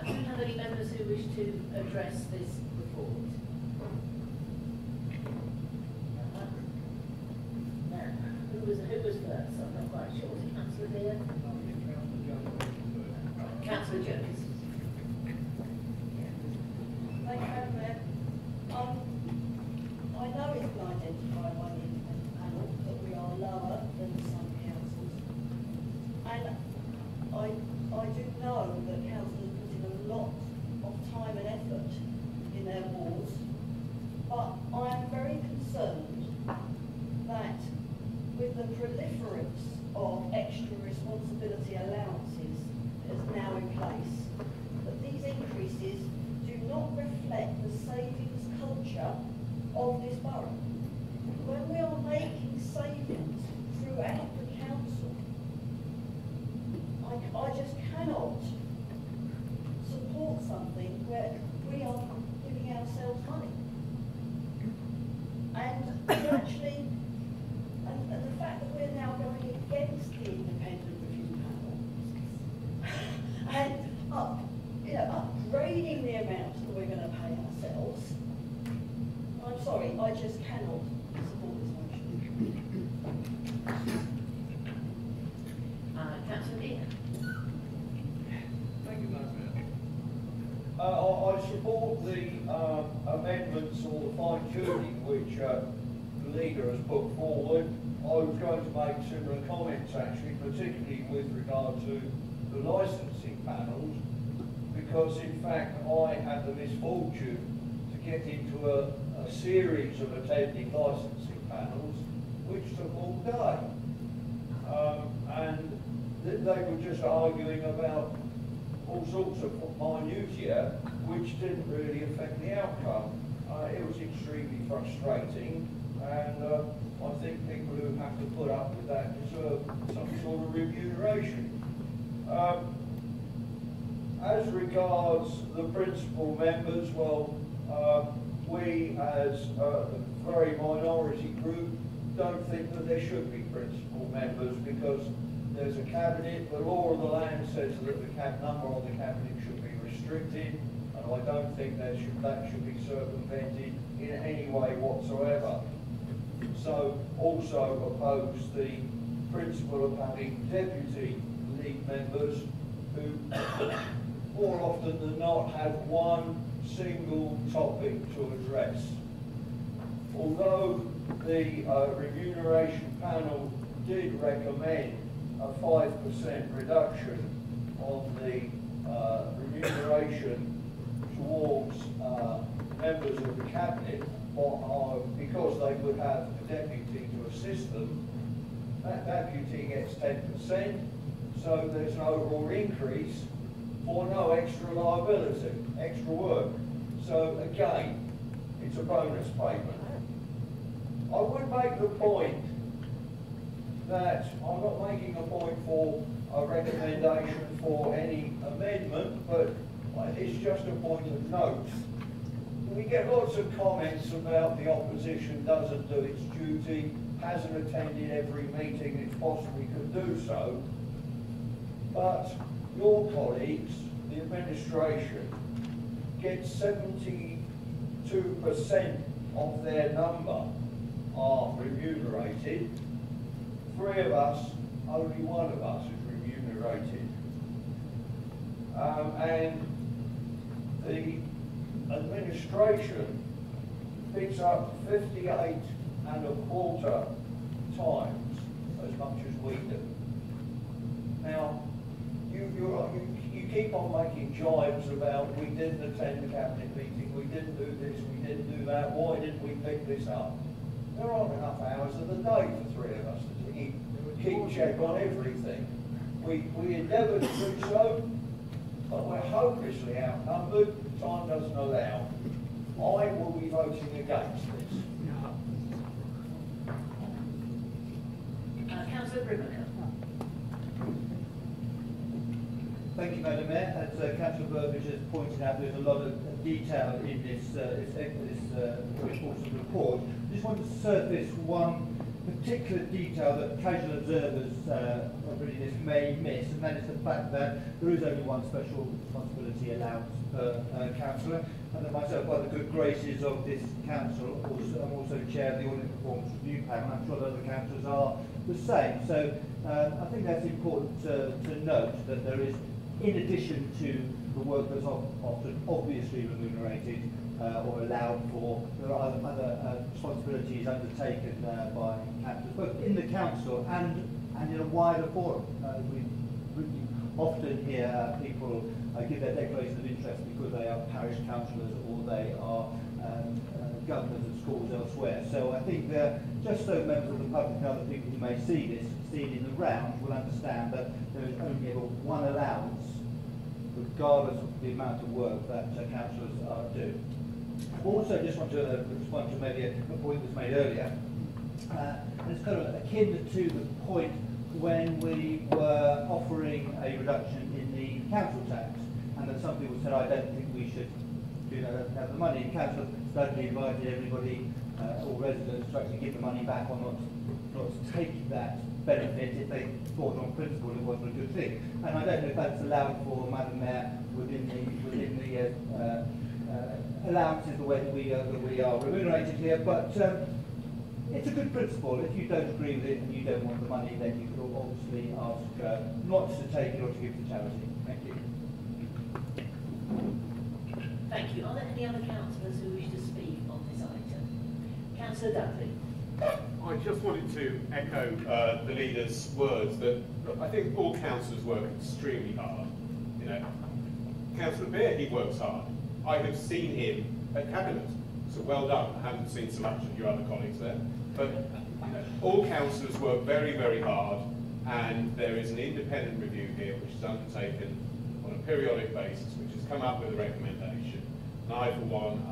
Do we have any members who wish to address this report? No. Who was first? I'm not quite sure. Was it Councillor Beard? Councillor Jones. Thank you, Madam Mayor. I know it's been identified by the independent panel that we are lower than some councils, and I do know that councils put in a lot of time and effort in their wards, but I am very concerned that with the proliferance of extra responsibility allowances that is now in place, that these increases do not reflect the savings culture of this borough. When we are making savings throughout the council, I just cannot Councillor Ian. Thank you, Madam Mayor. I support the amendments or the fine-tuning which the leader has put forward. I was going to make similar comments actually, particularly with regard to the licensing panels, because in fact I had the misfortune to get into a series of attending licensing panels which took all day. And they were just arguing about all sorts of minutiae which didn't really affect the outcome. It was extremely frustrating, and I think people who have to put up with that deserve some sort of remuneration. As regards the principal members, well, we as a very minority group don't think that there should be principal members, because there's a cabinet. The law of the land says that the number on the cabinet should be restricted, and I don't think that should be circumvented in any way whatsoever. So also oppose the principle of having deputy league members who more often than not have one single topic to address. Although the remuneration panel did recommend a 5% reduction on the remuneration towards members of the cabinet, because they would have a deputy to assist them, that deputy gets 10%, so there's an overall increase for no extra liability, extra work. So again, it's a bonus payment. I would make the point that I'm not making a point for a recommendation for any amendment, but it's just a point of note. We get lots of comments about the opposition doesn't do its duty, hasn't attended every meeting it possibly could do so, but your colleagues, the administration, get 72% of their number are remunerated. 3 of us, only 1 of us is remunerated. And the administration picks up 58 1/4 times as much as we do. Now, you keep on making jibes about we didn't attend the cabinet meeting, we didn't do this, we didn't do that, why didn't we pick this up? There aren't enough hours of the day for 3 of us to keep check on everything. We endeavour to do so, but we're hopelessly outnumbered. Time doesn't allow. I will be voting against this. Councillor Brimacombe. Thank you, Madam Mayor. As Councillor Burbidge has pointed out, there's a lot of detail in this report. I just want to surface one particular detail that casual observers of reading this may miss, and that is the fact that there is only one special responsibility allowance per councillor, and that myself, by the good graces of this council, I'm also chair of the Audit Performance Review Panel. I'm sure that other councillors are the same. So I think that's important to note, that there is, in addition to the work that's often obviously remunerated or allowed for, there are other responsibilities undertaken by councillors, both in the council and in a wider forum. We often hear people give their declaration of interest because they are parish councillors or they are governors of schools elsewhere. So I think just so members of the public and other people who may see this, seen in the round, will understand that there is only ever one allowance, regardless of the amount of work that councillors are doing. I also just want to respond to maybe a point that was made earlier. It's kind of akin to the point when we were offering a reduction in the council tax, and that some people said, I don't think we should do that, have the money. Council suddenly invited everybody, all residents, to actually give the money back or not take that benefit if they thought on principle it wasn't a good thing. And I don't know if that's allowed for, Madam Mayor, within the allowances, the way that we are remunerated here, but it's a good principle. If you don't agree with it and you don't want the money, then you could obviously ask not to take it or to give it to charity. Thank you. Thank you. Are there any other councillors who wish to speak on this item? Councillor Dudley. I just wanted to echo the leader's words that look, I think all councillors work extremely hard. You know, Councillor Beer, he works hard. I have seen him at Cabinet, so well done. I haven't seen so much of your other colleagues there, but you know, all councillors work very, very hard, and there is an independent review here which is undertaken on a periodic basis, which has come up with a recommendation. And I, for one,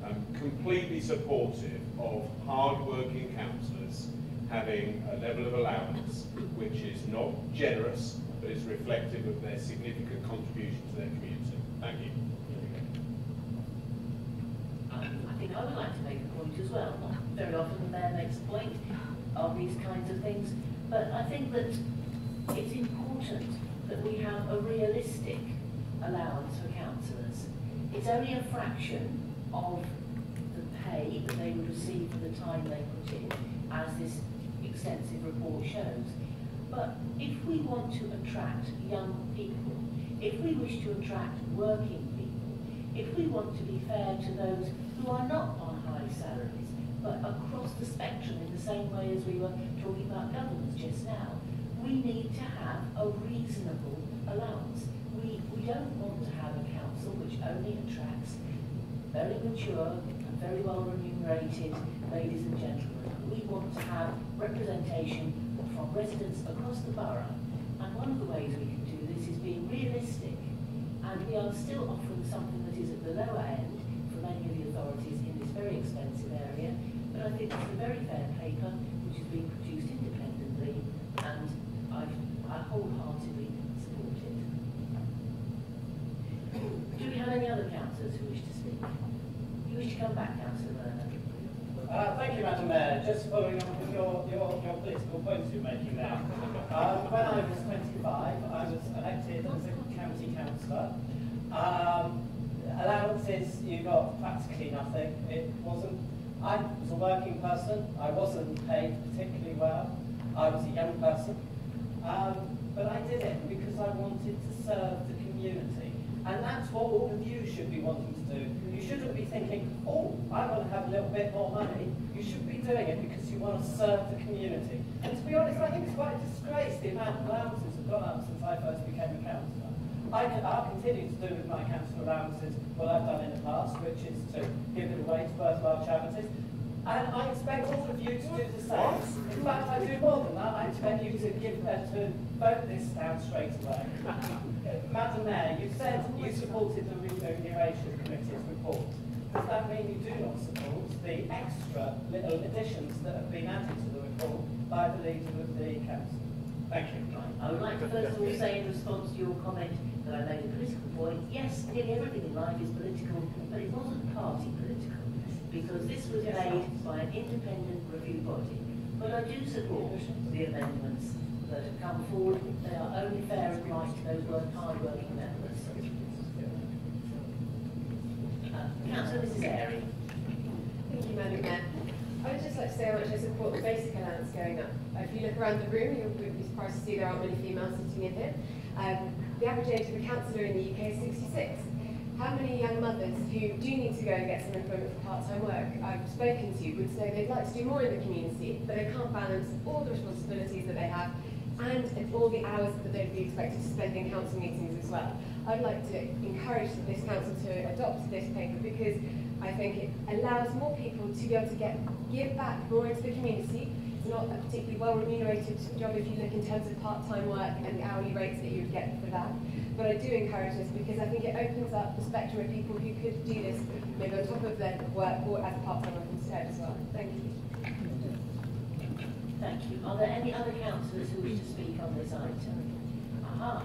am completely supportive of hard-working councillors having a level of allowance which is not generous, but is reflective of their significant contribution to their community. Thank you. I think I would like to make a point as well. Not very often the Mayor makes a point of these kinds of things, but I think that it's important that we have a realistic allowance for councillors. It's only a fraction of the pay that they would receive for the time they put in, as this extensive report shows. But if we want to attract young people, if we wish to attract working people, if we want to be fair to those who are not on high salaries, but across the spectrum in the same way as we were talking about governments just now, we need to have a reasonable allowance. We don't want to have a council which only attracts very mature and very well remunerated ladies and gentlemen. We want to have representation from residents across the borough, and one of the ways we can do this is being realistic, and we are still offering something that is at the lower end for many of the authorities in this very expensive area, but I think it's a very fair paper which is being produced independently, and I wholeheartedly support it. Do we have any other councillors who wish to speak? You wish to come back, Councillor Werner? Thank you, Madam Mayor. Just following on with your political points you're making now. When I was 25, I was elected as a county councillor. Allowances, you got practically nothing. I was a working person. I wasn't paid particularly well. I was a young person. But I did it because I wanted to serve the community. And that's what all of you should be wanting to do. You shouldn't be thinking, oh, I want to have a little bit more money. You should be doing it because you want to serve the community. And to be honest, I think it's quite a disgrace the amount of allowances have gone up since I first became a councillor. I'll continue to do with my council allowances what I've done in the past, which is to give it away to worthwhile charities. And I expect all of you to do the same. In fact, I do more than that. I expect you to vote this down straight away. Madam Mayor, you said you supported the Remuneration Committee's report. Does that mean you do not support the extra little additions that have been added to the report by the leader of the council? Thank you. I would like to first of all say in response to your comment that I made a political point. Yes, nearly everything in life is political, but it wasn't party political, because this was made by an independent review body. But I do support the amendments that have come forward. They are only fair and right to those hard-working members. Councillor Mrs. Airy. Thank you, Madam Mayor. I would just like to say how much I support the basic allowance going up. If you look around the room, you'll be surprised to see there aren't many females sitting in here. The average age of a councillor in the UK is 66. How many young mothers who do need to go and get some employment for part-time work I've spoken to would say they'd like to do more in the community, but they can't balance all the responsibilities that they have and all the hours that they'd be expected to spend in council meetings as well. I'd like to encourage this council to adopt this paper because I think it allows more people to be able to give back more into the community. It's not a particularly well remunerated job if you look in terms of part-time work and the hourly rates that you would get for that. But I do encourage this because I think it opens up the spectrum of people who could do this maybe on top of their work or as a part-time work instead as well. Thank you. Thank you. Are there any other councillors who wish to speak on this item? Aha.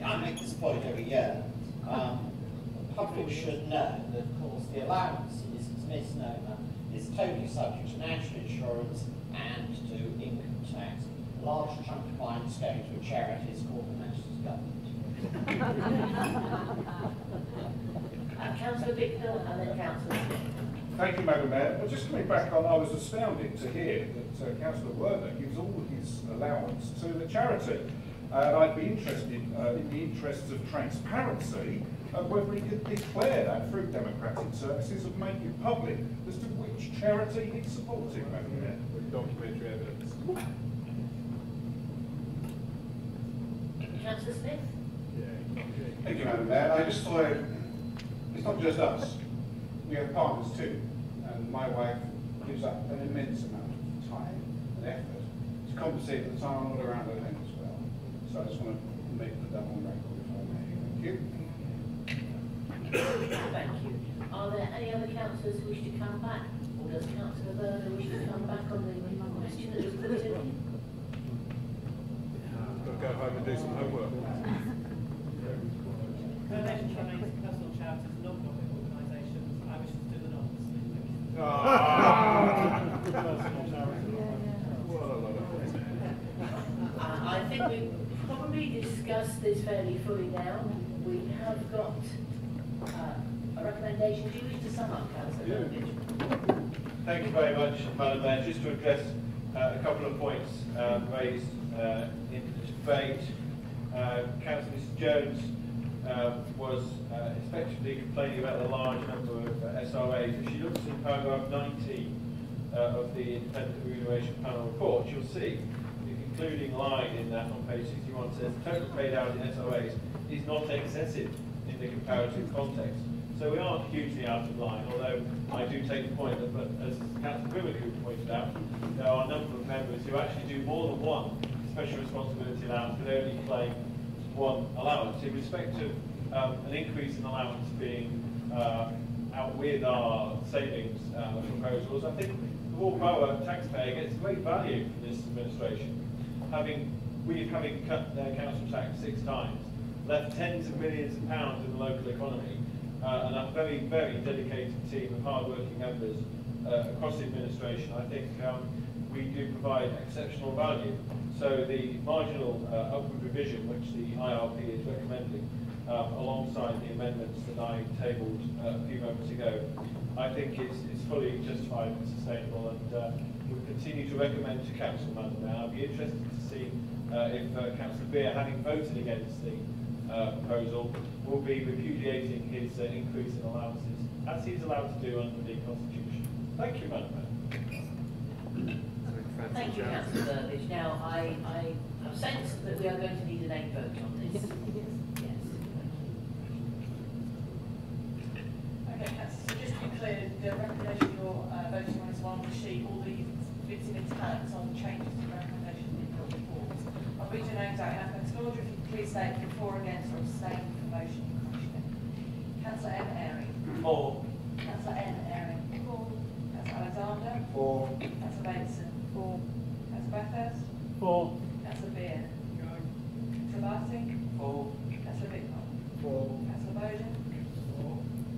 I make this point every year. The public should know that, of course, the allowance is a misnomer. It's totally subject to national insurance and to income tax. A large chunk of mine is going to a charity called the Manchester Government. Councillor Bicknell and then Councillor Smith. Thank you, Madam Mayor. Well, just coming back on, I was astounded to hear that Councillor Werner gives all his allowance to the charity. And I'd be interested, in the interests of transparency, whether he could declare that through Democratic Services and make it public as to which charity he's supporting, Madam Mayor. With documentary evidence. Councillor Smith? Thank you, Madam Mayor. I just thought it's not just us. We have partners too. And my wife gives up an immense amount of time and effort to compensate for the time I'm not around at home as well. So I just want to make that on record if I may. Thank you. Thank you. Are there any other councillors who wish to come back? Or does Councillor Werner wish to come back on the question that was put to him? Got to go home and do some homework. Donation remains personal charities and non-profit organisations. I wish to do anonymously. I think we've probably discussed this fairly fully now. We have got a recommendation. Do you wish to sum up, Councillor Burbidge? Thank you very much, Madam Mayor. Just to address a couple of points raised in the debate. Councillor Jones was effectively complaining about the large number of SRAs. If she looks in paragraph 90 of the Independent Remuneration Panel report, you'll see the concluding line in that on page 61 says the total paid out in SRAs is not excessive in the comparative context. So we aren't hugely out of line, although I do take the point that, as Councillor Grimacoo pointed out, there are a number of members who actually do more than one special responsibility allowance, but only claim one allowance. In respect of an increase in allowance being out with our savings proposals, I think the Ward Borough taxpayer gets great value from this administration. We've cut their council tax 6 times, left tens of millions of pounds in the local economy, and a very, very dedicated team of hard-working members across the administration. I think we do provide exceptional value. So the marginal upward revision, which the IRP is recommending, alongside the amendments that I tabled a few moments ago, I think is fully justified and sustainable, and we'll continue to recommend to Council, Madam Mayor. I'll be interested to see if Councillor Beer, having voted against the proposal, will be repudiating his increase in allowances, as he's allowed to do under the Constitution. Thank you, Madam Mayor. Thank you, Councillor Burbidge. Now, I have sensed that we are going to need a name vote on this. Yes. Okay, Councillor, so just to be clear, the recommendation you're voting on is one on the sheet, all the bits in italics on changes to the recommendation in your report. I'll read your names out in alphabetical order. If you can please state for, against, or abstain from the motion in question. Councillor M. Airing. For. Councillor N. Airing. For. Councillor Alexander. For. Councillor Bateson. For. Councillor Bathurst. For. Councillor Beer. Councillor Barty. For. Councillor Bicknell. For. Councillor Bojan. For.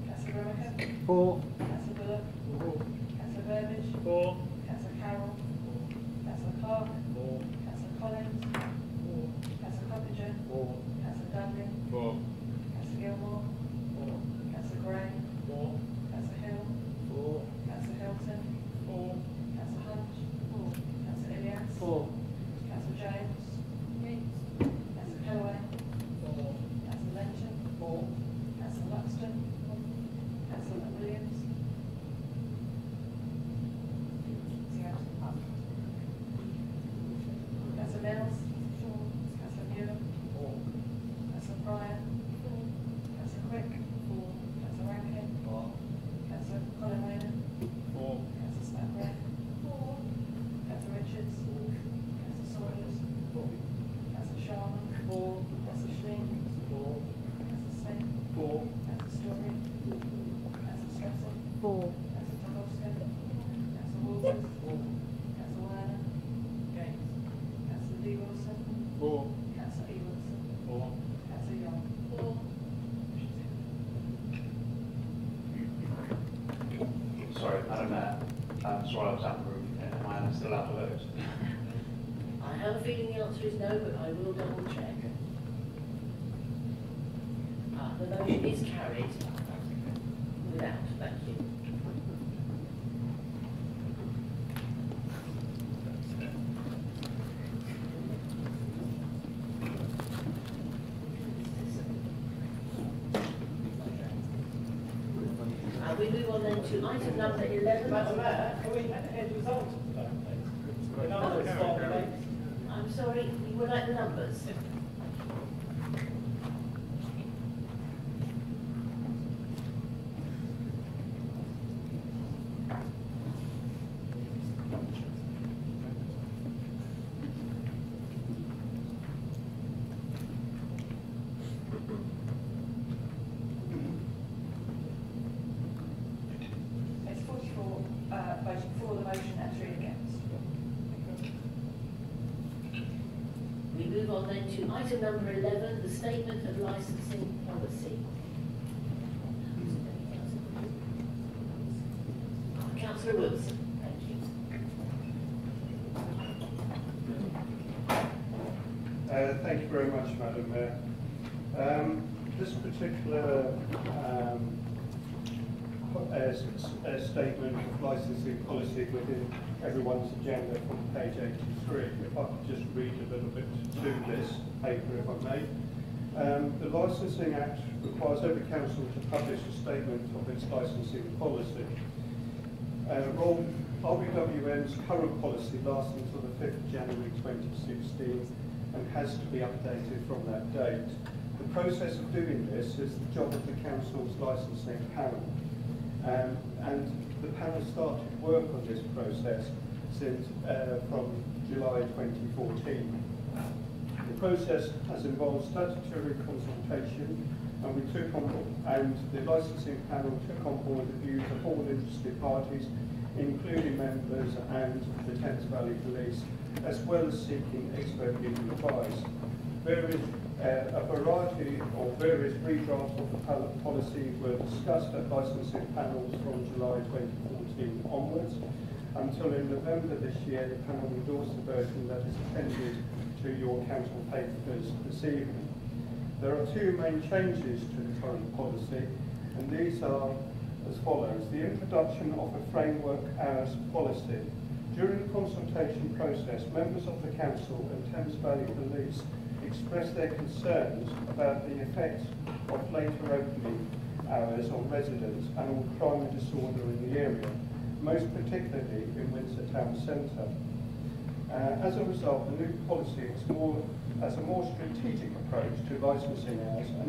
Councillor Grimacoo. For. Councillor Bullock. For. Councillor Burbidge. For. Councillor Carroll. Councillor Clark. For. Councillor Collins. For. Councillor Coppinger. For. Councillor Dudley. For. Councillor Gilmore. For. Councillor Gray. For. Councillor Hill. For. Councillor Hilton. For. Councillor Hunt. For. Councillor Ilias. For. Councillor James. Councillor Kellaway. For. Councillor Lenchen. For. Councillor Luxton. Councillor Williams. Councillor Mills. Councillor Newham. Councillor Pryor. Councillor Quick. Councillor Rankin. Councillor Colin Rayner. Councillor Snapgrave. Councillor Richards. Councillor Saunders. Councillor Sharman. Councillor Schling. Councillor Smith. Councillor Story. Councillor Stratton. Councillor Tchaikovsky. Councillor Walters. Councillor Werner. Councillor D. Wilson. Councillor E. Wilson. Councillor Young. Sorry, Madam Mayor. Sorry, I was out of the room. Am I still out of vote? I have a feeling the answer is no, but I will double check. The motion is carried without. Thank you. on to item number 11. Madam Mayor, can we have the end result of the vote, please? The numbers for the vote. I'm sorry, you would like the numbers? It's 44 voting for the motion and 3 against. We move on then to item number 11, the statement of licensing policy. Councillor Wilson, thank you. Thank you very much, Madam Mayor. This particular statement of licensing policy within everyone's agenda from page 83. If I could just read a little bit to this paper, if I may. The Licensing Act requires every council to publish a statement of its licensing policy. RBWM's current policy lasts until the 5th of January 2016 and has to be updated from that date. The process of doing this is the job of the council's licensing panel. And the panel started work on this process since from July 2014. The process has involved statutory consultation, and the licensing panel took on board the views of all interested parties, including members and the Thames Valley Police, as well as seeking expert legal advice. A variety or various redrafts of the policy were discussed at licensing panels from July 2014 onwards, until in November this year the panel endorsed the version that is appended to your council papers this evening. There are two main changes to the current policy, and these are as follows. The introduction of a framework hours policy. During the consultation process, members of the council and Thames Valley Police expressed their concerns about the effects of later opening hours on residents and on crime and disorder in the area, most particularly in Windsor Town Centre. As a result, the new policy has a more strategic approach to licensing hours and